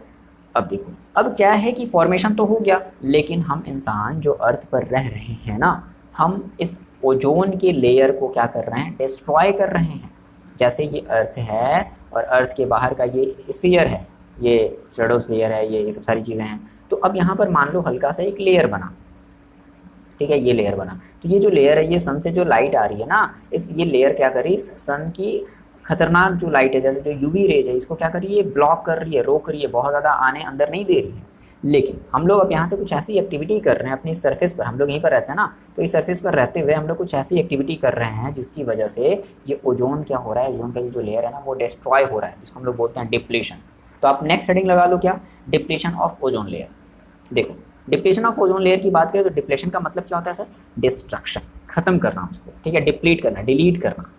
अब देखो, अब क्या है कि फॉर्मेशन तो हो गया, लेकिन हम इंसान जो अर्थ पर रह रहे हैं ना, हम इस ओजोन के लेयर को क्या कर रहे हैं, डिस्ट्रॉय कर रहे हैं। जैसे ये अर्थ है और अर्थ के बाहर का ये स्फीयर है, ये स्ट्रेटोस्फीयर है, ये सब सारी चीज़ें हैं। तो अब यहाँ पर मान लो हल्का सा एक लेयर बना, ठीक है, ये लेयर बना, तो ये जो लेयर है, ये सन से जो लाइट आ रही है ना, ये लेयर क्या कर रही है, सन की खतरनाक जो लाइट है, जैसे जो यूवी रेज है, इसको क्या कर रही है, ब्लॉक कर रही है, रोक रही है, बहुत ज़्यादा आने अंदर नहीं दे रही है। लेकिन हम लोग अब यहाँ से कुछ ऐसी एक्टिविटी कर रहे हैं अपनी सरफेस पर, हम लोग यहीं पर रहते हैं ना, तो इस सरफेस पर रहते हुए हम लोग कुछ ऐसी एक्टिविटी कर रहे हैं जिसकी वजह से ये ओजोन क्या हो रहा है, ओजोन का जो लेयर है ना वो डिस्ट्रॉय हो रहा है, जिसको हम लोग बोलते हैं डिप्लीशन। तो आप नेक्स्ट हेडिंग लगा लो क्या, डिप्लीशन ऑफ ओजोन लेयर। देखो डिप्लीशन ऑफ ओजोन लेयर की बात करें तो डिप्लीशन का मतलब क्या होता है सर, डिस्ट्रक्शन, खत्म करना उसको, ठीक है, डिप्लीट करना, डिलीट करना,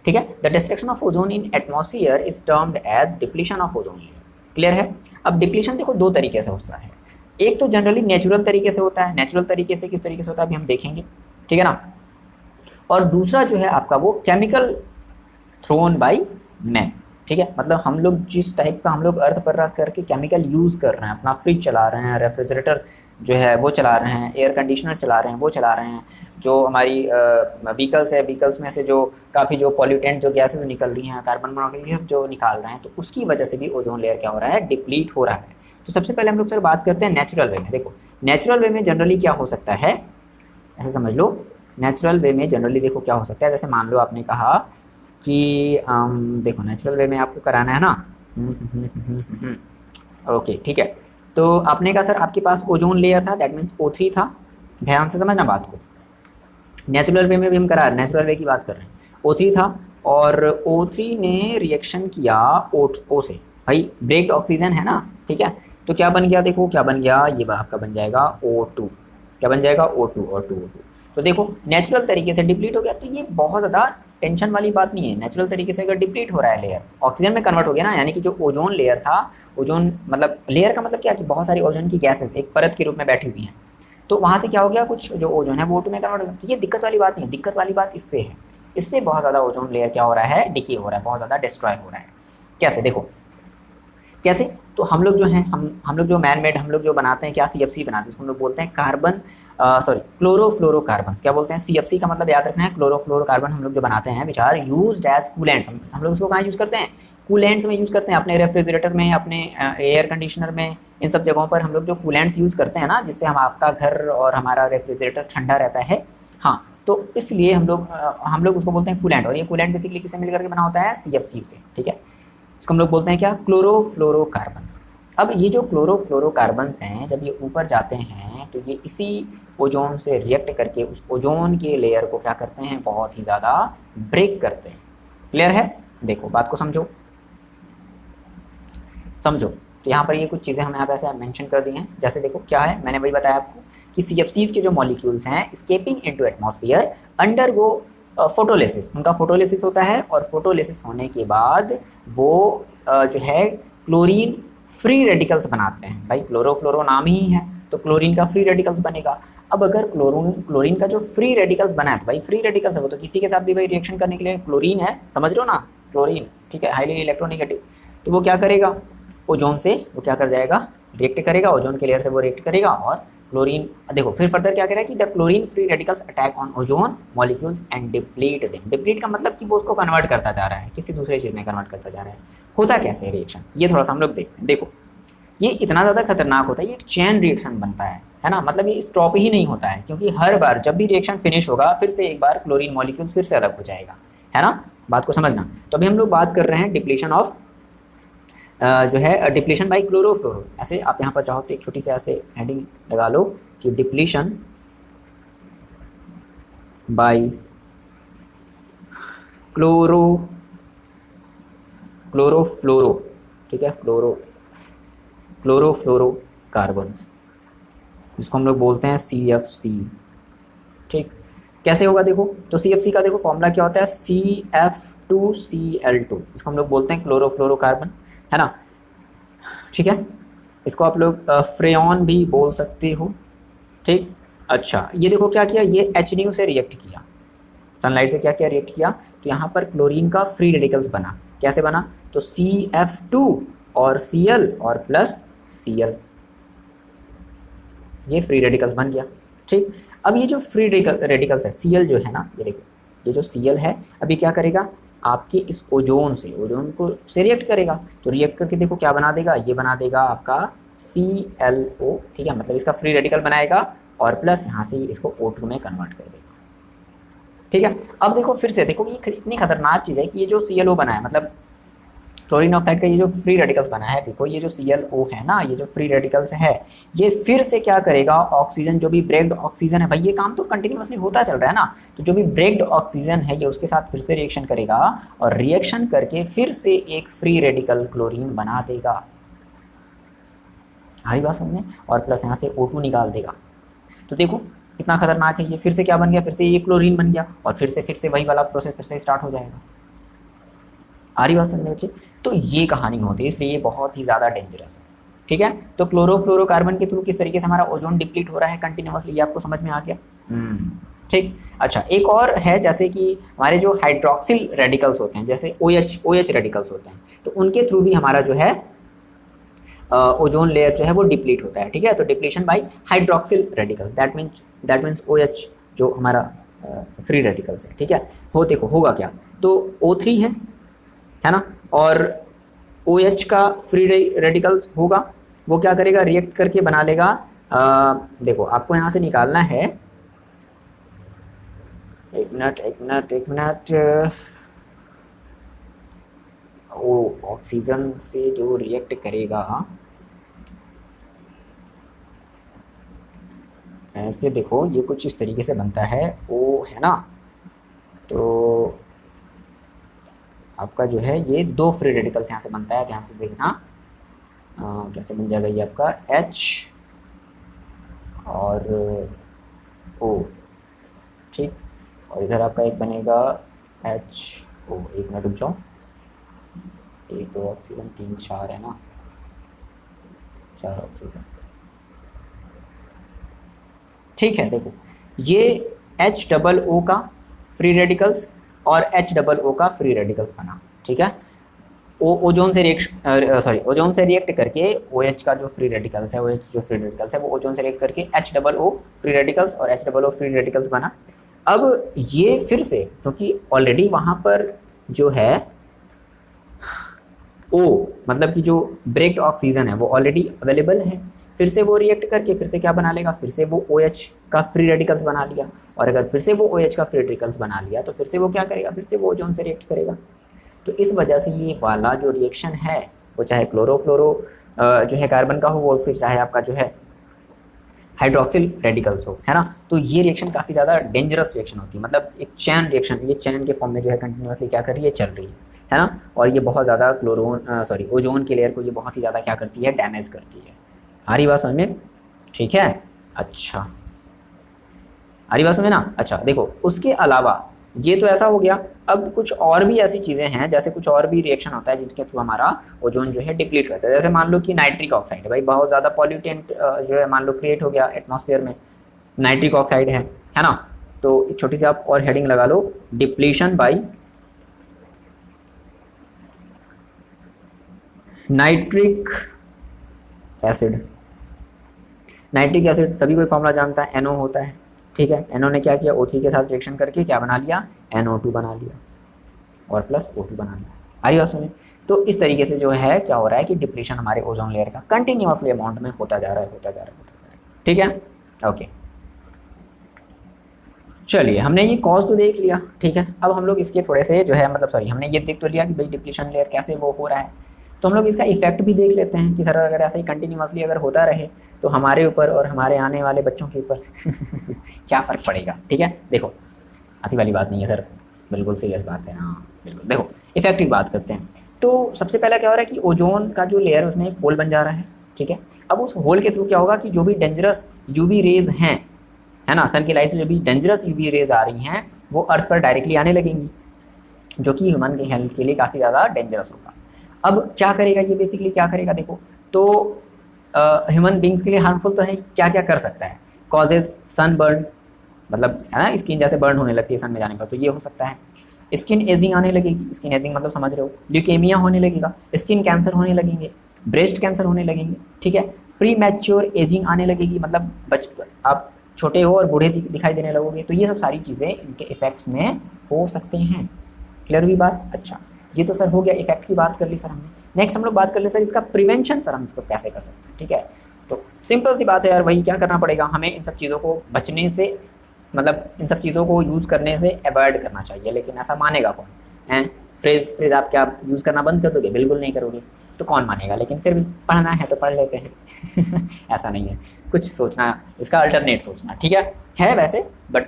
ठीक है। The destruction of ozone in atmosphere is termed as depletion of ozone layer, clear है। अब डिप्लीशन देखो दो तरीके से होता है, एक तो जनरली नेचुरल तरीके से होता है, नेचुरल तरीके से किस तरीके से होता है अभी हम देखेंगे, ठीक है ना, और दूसरा जो है आपका वो केमिकल थ्रोन बाय मैन, ठीक है, मतलब हम लोग जिस टाइप का हम लोग अर्थ पर रख करके केमिकल यूज़ कर रहे हैं, अपना फ्रिज चला रहे हैं, रेफ्रिजरेटर जो है वो चला रहे हैं, एयर कंडीशनर चला रहे हैं वो चला रहे हैं, जो हमारी व्हीकल्स है, व्हीकल्स में से जो काफ़ी जो पॉल्यूटेंट जो गैसेज निकल रही हैं, कार्बन मोनोऑक्साइड जो निकाल रहे हैं, तो उसकी वजह से भी ओजोन लेयर क्या हो रहा है, डिप्लीट हो रहा है। तो सबसे पहले हम लोग सर बात करते हैं नेचुरल वे में। देखो नेचुरल वे में जनरली क्या हो सकता है, ऐसे समझ लो, नेचुरल वे में जनरली देखो क्या हो सकता है, जैसे मान लो आपने कहा कि देखो नेचुरल वे में आपको कराना है ना, ओके ठीक है, तो आपने कहा सर आपके पास ओजोन लेयर था, दैट मीन्स O3 था, ध्यान से समझना बात को, नेचुरल वे में भी हम करा रहे हैं, नेचुरल वे की बात कर रहे हैं, O3 था और O3 ने रिएक्शन किया O से, भाई ब्रेक्ड ऑक्सीजन है ना, ठीक है, तो क्या बन गया, देखो क्या बन गया, ये आपका बन जाएगा O2, क्या बन जाएगा O2 और 2O2। तो देखो नेचुरल तरीके से डिप्लीट हो गया, तो ये बहुत ज़्यादा टेंशन वाली बात नहीं है, नेचुरल तरीके से अगर डिप्लीट हो रहा है लेयर, ऑक्सीजन में कन्वर्ट हो गया ना, यानी कि जो ओजोन लेयर था, ओजोन मतलब लेयर का मतलब क्या कि बहुत सारी ओजोन की गैसेज एक परत के रूप में बैठी हुई हैं, तो वहाँ से क्या हो गया, कुछ जो ओजोन है वो O2 में कन्वर्ट हो गया। तो ये दिक्कत वाली बात नहीं है, दिक्कत वाली बात इससे है, इससे बहुत ज़्यादा ओजोन लेयर क्या हो रहा है, डिके हो रहा है, बहुत ज़्यादा डिस्ट्रॉय हो रहा है। कैसे, देखो कैसे, तो हम लोग जो हैं हम लोग जो मैन मेड हम लोग जो बनाते हैं क्या, CFC बनाते हैं, इसको हम लोग बोलते हैं कार्बन क्लोरोफ्लोरोकार्बन, क्या बोलते हैं, CFC का मतलब याद रखना है, क्लोरोफ्लोरोकार्बन हम लोग जो बनाते हैं which are used as coolants. हम लोग उसको कहाँ यूज़ करते हैं, कूलेंट्स में यूज़ करते हैं, अपने रेफ्रिजरेटर में, अपने एयर कंडीशनर में, इन सब जगहों पर हम लोग जो कूलेंट्स यूज़ करते हैं ना, जिससे हम आपका घर और हमारा रेफ्रिजरेटर ठंडा रहता है, हाँ, तो इसलिए हम लोग उसको बोलते हैं कूलेंट, और ये कूलेंट बेसिकली किससे मिलकर के बना होता है, CFC से, ठीक है, इसको हम लोग बोलते हैं क्या, क्लोरोफ्लोरोकार्बन। अब ये जो क्लोरोफ्लोरोकार्बन्स हैं जब ये ऊपर जाते हैं तो ये इसी ओजोन से रिएक्ट करके उस ओजोन के लेयर को क्या करते हैं, बहुत ही ज़्यादा ब्रेक करते हैं। क्लियर है? देखो बात को समझो। तो यहाँ पर ये कुछ चीज़ें हमने यहाँ पे ऐसे मेंशन कर दी हैं। जैसे देखो क्या है, मैंने वही बताया आपको कि CFCs के जो मॉलिक्यूल्स हैं escaping into atmosphere undergo photolysis, उनका फोटोलिसिस होता है और फोटोलिसिस होने के बाद वो जो है क्लोरीन फ्री रेडिकल्स बनाते हैं। भाई क्लोरोफ्लोरो नाम ही है तो क्लोरीन का फ्री रेडिकल्स बनेगा। अब अगर क्लोरीन का जो फ्री रेडिकल्स बना है तो भाई फ्री रेडिकल्स है वो तो किसी के साथ भी भाई रिएक्शन करने के लिए क्लोरीन है, समझ रहे हो ना, क्लोरीन, ठीक है, हाईली इलेक्ट्रोनेगेटिव। तो वो क्या करेगा, ओजोन से वो क्या कर जाएगा, रिएक्ट करेगा, ओजोन के लेयर से वो रिएक्ट करेगा और क्लोरीन, देखो फिर फर्दर क्या करेगा कि the chlorine free radicals attack on ozone molecules and deplete them. Deplete का मतलब कि वो उसको कन्वर्ट करता जा रहा है, किसी दूसरे चीज़ में कन्वर्ट करता जा रहा है। होता कैसे रिएक्शन, ये थोड़ा सा हम लोग देखते हैं। देखो ये इतना ज़्यादा खतरनाक होता है, ये एक चेन रिएक्शन बनता है ना, मतलब ये स्टॉप ही नहीं होता है, क्योंकि हर बार जब भी रिएक्शन फिनिश होगा फिर से एक बार क्लोरीन मॉलिक्यूल फिर से अलग हो जाएगा, है ना, बात को समझना। तो अभी हम लोग बात कर रहे हैं डिप्लीशन ऑफ जो है डिप्लीशन बाय क्लोरोफ्लोरो। ऐसे आप यहाँ पर चाहो तो एक छोटी सी ऐसे हेडिंग लगा लो कि डिप्लीशन बाय क्लोरोफ्लोरो, ठीक है, क्लोरोफ्लोरोकार्बन्स, जिसको हम लोग बोलते हैं CFC। ठीक, कैसे होगा देखो, तो CFC का देखो फॉर्मूला क्या होता है, CF2Cl2, इसको हम लोग बोलते हैं क्लोरोफ्लोरोकार्बन, है ना, ठीक है। इसको आप लोग फ्रेऑन भी बोल सकते हो, ठीक। अच्छा ये देखो क्या किया, ये HNU से रिएक्ट किया, सनलाइट से क्या किया, रिएक्ट किया, तो यहाँ पर क्लोरीन का फ्री रेडिकल्स बना। कैसे बना, तो CF2 और Cl और प्लस Cl, ये फ्री रेडिकल्स बन गया, ठीक। अब ये जो फ्री रेडिकल्स है Cl जो है ना, ये देखो ये जो Cl है अभी क्या करेगा, आपके इस ओजोन को से रिएक्ट करेगा, तो रिएक्ट करके देखो क्या बना देगा, ये बना देगा आपका ClO, ठीक है, मतलब इसका फ्री रेडिकल बनाएगा और प्लस यहाँ से इसको O2 में कन्वर्ट कर देगा, ठीक है। अब देखो फिर से देखो ये इतनी खतरनाक चीज़ है कि ये जो ClO बना है, मतलब क्लोरीन ऑक्साइड का ये जो फ्री रेडिकल्स बना है, देखो ये जो ClO है ना, ये जो फ्री रेडिकल्स है, ये फिर से क्या करेगा, ऑक्सीजन जो भी ब्रेक्ड ऑक्सीजन है, भाई ये काम तो कंटिन्यूअसली होता चल रहा है ना, तो जो भी ब्रेक्ड ऑक्सीजन है ये उसके साथ फिर से रिएक्शन करेगा और रिएक्शन करके फिर से एक फ्री रेडिकल क्लोरीन बना देगा, हमारी बात समझ में, और प्लस यहाँ से O2 निकाल देगा। तो देखो कितना खतरनाक है ये, फिर से क्या बन गया, फिर से ये क्लोरीन बन गया और फिर से वही वाला प्रोसेस फिर से स्टार्ट हो जाएगा। आ रही बात समझने बच्चे, तो ये कहानी होती है, इसलिए ये बहुत ही ज़्यादा डेंजरस है, ठीक है। तो क्लोरोफ्लोरोकार्बन के थ्रू किस तरीके से हमारा ओजोन डिप्लीट हो रहा है कंटिन्यूअसली, ये आपको समझ में आ गया, ठीक। अच्छा एक और है, जैसे कि हमारे जो हाइड्रोक्सिल रेडिकल्स होते हैं, जैसे OH रेडिकल्स होते हैं, तो उनके थ्रू भी हमारा जो है ओजोन लेयर जो है वो डिप्लीट होता है, ठीक है। तो depletion by hydroxyl radical, that means OH जो हमारा फ्री रेडिकल्स है, ठीक है। देखो होगा क्या, तो O3 है ना, और OH का फ्री रेडिकल्स होगा, वो क्या करेगा, रिएक्ट करके बना लेगा, देखो आपको यहाँ से निकालना है, एक मिनट, वो ऑक्सीजन से जो रिएक्ट करेगा ऐसे, देखो ये कुछ इस तरीके से बनता है, O है ना, तो आपका जो है ये दो फ्री रेडिकल्स यहाँ से बनता है, ध्यान से देखना कैसे बन जाएगा ये आपका H और O, ठीक, और इधर आपका एक बनेगा HO, एक मिनट रुक जाओ, 1 2 ऑक्सीजन 3 4 है ना, 4 ऑक्सीजन, ठीक है। देखो ये HOO का फ्री रेडिकल्स और HOO का फ्री रेडिकल्स बना, ठीक है। ओजोन से रिएक्ट करके OH का जो फ्री रेडिकल्स है, OH जो फ्री रेडिकल्स है वो ओजोन से रिएक्ट करके HOO फ्री रेडिकल्स और HOO फ्री रेडिकल्स बना। अब ये फिर से, क्योंकि ऑलरेडी वहाँ पर जो है O मतलब कि जो ब्रेक्ड ऑक्सीजन है वो ऑलरेडी अवेलेबल है, फिर से वो रिएक्ट करके फिर से क्या बना लेगा, फिर से वो OH का फ्री रेडिकल्स बना लिया, और अगर फिर से वो OH का फ्री रेडिकल्स बना लिया तो फिर से वो क्या करेगा, फिर से वो ओजोन से रिएक्ट करेगा। तो इस वजह से ये वाला जो रिएक्शन है वो चाहे क्लोरोफ्लोरो जो है कार्बन का हो, वो फिर चाहे आपका जो है हाइड्रोक्सिल रेडिकल्स हो, है ना। तो ये रिएक्शन काफ़ी ज़्यादा डेंजरस रिएक्शन होती है, मतलब एक चैन रिएक्शन, ये चैन के फॉर्म में जो है कंटिन्यूसली क्या कर रही है, चल रही है ना। और ये बहुत ज़्यादा ओजोन की लेयर को ये बहुत ही ज़्यादा क्या करती है, डैमेज करती है। आ रही बात समझ में? ठीक है, अच्छा आ रही बात समझ ना। अच्छा देखो, उसके अलावा ये तो ऐसा हो गया। अब कुछ और भी ऐसी चीज़ें हैं, जैसे कुछ और भी रिएक्शन होता है जिसके थ्रू हमारा ओजोन जो है डिप्लीट करता है। जैसे मान लो कि नाइट्रिक ऑक्साइड है भाई, बहुत ज़्यादा पॉल्यूटेंट जो है मान लो क्रिएट हो गया एटमॉस्फेयर में, नाइट्रिक ऑक्साइड है ना। तो एक छोटी सी आप और हेडिंग लगा लो, depletion by nitric acid. Nitric acid सभी कोई फॉर्मूला जानता है, NO होता है, ठीक है। NO ने क्या किया, O3 के साथ रिएक्शन करके क्या बना लिया, NO2 बना लिया और प्लस O2 बना लिया। आ रही बात समझ? तो इस तरीके से जो है क्या हो रहा है कि डिप्लीशन हमारे ओजोन लेयर का कंटिन्यूअसली अमाउंट में होता जा रहा है, होता जा रहा है, होता जा रहा है, ठीक है। ओके चलिए, हमने ये कॉज तो देख लिया, ठीक है। अब हम लोग इसके थोड़े से जो है मतलब सॉरी, हमने ये देख तो लिया कि भाई डिप्लीशन लेयर कैसे वो हो रहा है, तो हम लोग इसका इफेक्ट भी देख लेते हैं कि सर अगर ऐसे ही कंटिन्यूअसली अगर होता रहे तो हमारे ऊपर और हमारे आने वाले बच्चों के ऊपर क्या फ़र्क पड़ेगा, ठीक है। देखो हंसी वाली बात नहीं है सर, बिल्कुल सीरियस बात है, हाँ बिल्कुल। देखो इफेक्ट की बात करते हैं, तो सबसे पहला क्या हो रहा है कि ओजोन का जो लेयर है उसमें एक होल बन जा रहा है, ठीक है। अब उस होल के थ्रू क्या होगा कि जो भी डेंजरस यूवी रेज हैं, है ना, सन की लाइट से जो भी डेंजरस यूवी रेज आ रही हैं वो अर्थ पर डायरेक्टली आने लगेंगी, जो कि ह्यूमन के हेल्थ के लिए काफ़ी ज़्यादा डेंजरस होगा। अब क्या करेगा ये, बेसिकली क्या करेगा, देखो तो ह्यूमन बींग्स के लिए हार्मफुल तो है, क्या क्या कर सकता है, कॉजेज सन बर्न, मतलब है ना स्किन जैसे बर्न होने लगती है सन में जाने पर, तो ये हो सकता है। स्किन एजिंग आने लगेगी, स्किन एजिंग मतलब समझ रहे हो, ल्यूकेमिया होने लगेगा, स्किन कैंसर होने लगेंगे, ब्रेस्ट कैंसर होने लगेंगे, ठीक है। प्री मैच्योर एजिंग आने लगेगी, मतलब आप छोटे हो और बूढ़े दिखाई देने लगोगे, तो ये सब सारी चीज़ें इनके इफेक्ट्स में हो सकते हैं। क्लियर हुई बात? अच्छा ये तो सर हो गया, इफेक्ट की बात कर ली सर हमने। नेक्स्ट हम लोग बात कर ले सर इसका प्रिवेंशन, सर हम इसको कैसे कर सकते हैं, ठीक है। तो सिंपल सी बात है यार, वही क्या करना पड़ेगा हमें, इन सब चीज़ों को बचने से, मतलब इन सब चीज़ों को यूज़ करने से अवॉइड करना चाहिए। लेकिन ऐसा मानेगा कौन है? फ्रिज आप क्या यूज़ करना बंद कर दोगे? बिल्कुल नहीं करोगे, तो कौन मानेगा। लेकिन फिर भी पढ़ना है तो पढ़ लेते हैं ऐसा नहीं है, कुछ सोचना, इसका अल्टरनेट सोचना, ठीक है वैसे, बट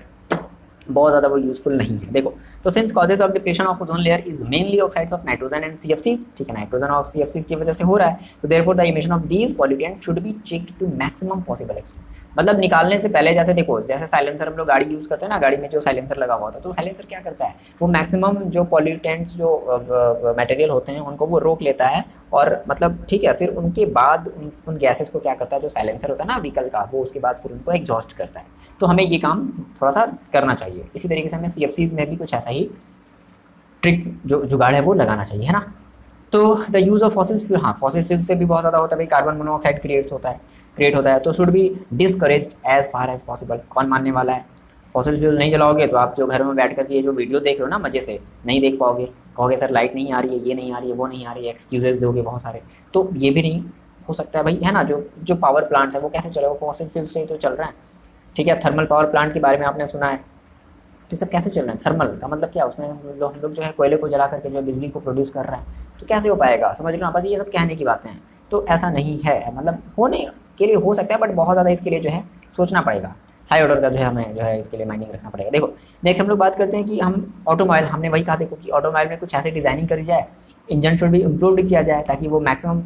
बहुत ज़्यादा वो यूजफुल नहीं है। देखो तो since causes of depression of ozone layer is mainly oxides of nitrogen and CFCs, ठीक है, नाइट्रोजन और CFCs की वजह से हो रहा है, तो therefore the emission of these pollutant should be checked to maximum possible extent. मतलब निकालने से पहले, जैसे देखो जैसे साइलेंसर हम लोग गाड़ी यूज़ करते हैं ना, गाड़ी में जो साइलेंसर लगा हुआ होता है, तो साइलेंसर क्या करता है, वो मैक्सिमम जो पॉल्यूटेंट्स जो मटेरियल होते हैं उनको वो रोक लेता है, और मतलब ठीक है, फिर उनके बाद उन गैसेस को क्या करता है, जो साइलेंसर होता है ना व्हीकल का, वो उसके बाद फिर उनको एग्जॉस्ट करता है। तो हमें ये काम थोड़ा सा करना चाहिए। इसी तरीके से हमें CFCs में भी कुछ ऐसा ही ट्रिक जो जुगाड़ है वो लगाना चाहिए, है ना। तो the use of fossil fuel, हाँ फॉसिल फ्यूल से भी बहुत ज़्यादा होता है भाई, कार्बन मोनोऑक्साइड क्रिएट होता है, तो should be discouraged as far as possible. कौन मानने वाला है? फॉसिल फ्यूल नहीं जलाओगे तो आप जो घर में बैठ कर ये जो वीडियो देख रहे हो ना मज़े से, नहीं देख पाओगे, कहोगे सर लाइट नहीं आ रही है, ये नहीं आ रही है, वो नहीं आ रही है, एक्सक्यूजेस दोगे बहुत सारे, तो ये भी नहीं हो सकता है भाई, है ना। जो पावर प्लांट्स है वो कैसे चले, वो फॉसिल फ्यूल से ही तो चल रहा है, ठीक है। थर्मल पावर प्लांट के बारे में आपने सुना है, तो सब कैसे चल रहे हैं? थर्मल का मतलब क्या, उसमें हम लोग जो है कोयले को जला करके जो बिजली को प्रोड्यूस कर रहे हैं, तो कैसे हो पाएगा, समझ रहे हो ना। बस ये सब कहने की बातें हैं, तो ऐसा नहीं है, मतलब होने के लिए हो सकता है, बट बहुत ज़्यादा इसके लिए जो है सोचना पड़ेगा, हाई ऑर्डर का जो है हमें जो है इसके लिए माइनिंग रखना पड़ेगा। देखो नेक्स्ट हम लोग बात करते हैं कि हम ऑटोमोबाइल, हमने वही कहा देखो कि ऑटोमोबाइल में कुछ ऐसे डिज़ाइनिंग करी जाए, इंजन शुड भी इम्प्रूव किया जाए, ताकि वो मैक्सिमम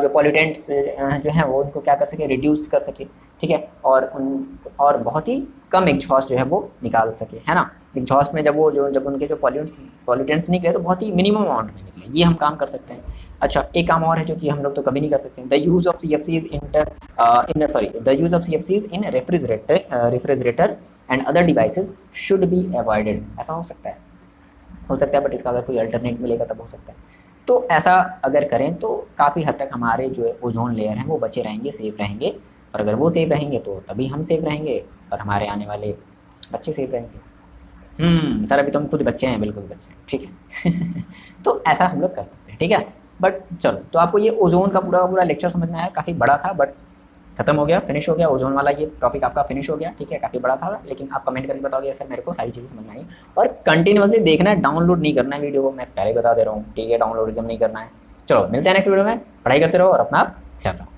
जो पॉल्यूटेंट्स जो हैं वो उनको क्या कर सके, रिड्यूस कर सके, ठीक है, और बहुत ही कम एग्जॉस्ट जो है वो निकाल सके, है ना। एग्जॉस्ट में जब उनके जो पॉल्यूटेंट्स निकले तो बहुत ही मिनिमम अमाउंट में निकले, ये हम काम कर सकते हैं। अच्छा एक काम और है जो कि हम लोग तो कभी नहीं कर सकते, the use of CFCs in refrigerator and other devices should be avoided. ऐसा हो सकता है, बट इसका अगर कोई अल्टरनेट मिलेगा तब हो सकता है। तो ऐसा अगर करें तो काफ़ी हद तक हमारे जो ओजोन लेयर हैं वो बचे रहेंगे, सेफ रहेंगे, और अगर वो सेफ रहेंगे तो तभी हम सेफ रहेंगे और हमारे आने वाले बच्चे सेफ रहेंगे। सर अभी तो हम खुद बच्चे हैं, बिल्कुल बच्चे हैं, ठीक है तो ऐसा हम लोग कर सकते हैं, ठीक है। बट चलो, तो आपको ये ओजोन का पूरा लेक्चर समझ में आया, काफ़ी बड़ा था बट खत्म हो गया, फिनिश हो गया, ओजोन वाला ये टॉपिक आपका फिनिश हो गया, ठीक है। काफ़ी बड़ा था, लेकिन आप कमेंट करके बताओगे सर मेरे को सारी चीज़ें समझ में आई। और कंटिन्यूसली देखना है, डाउनलोड नहीं करना है वीडियो को, मैं पहले बता दे रहा हूँ, ठीक है। डाउनलोड एकदम नहीं करना है, चलो मिलते हैं नेक्स्ट वीडियो में, पढ़ाई करते रहो और अपना ख्याल रखो।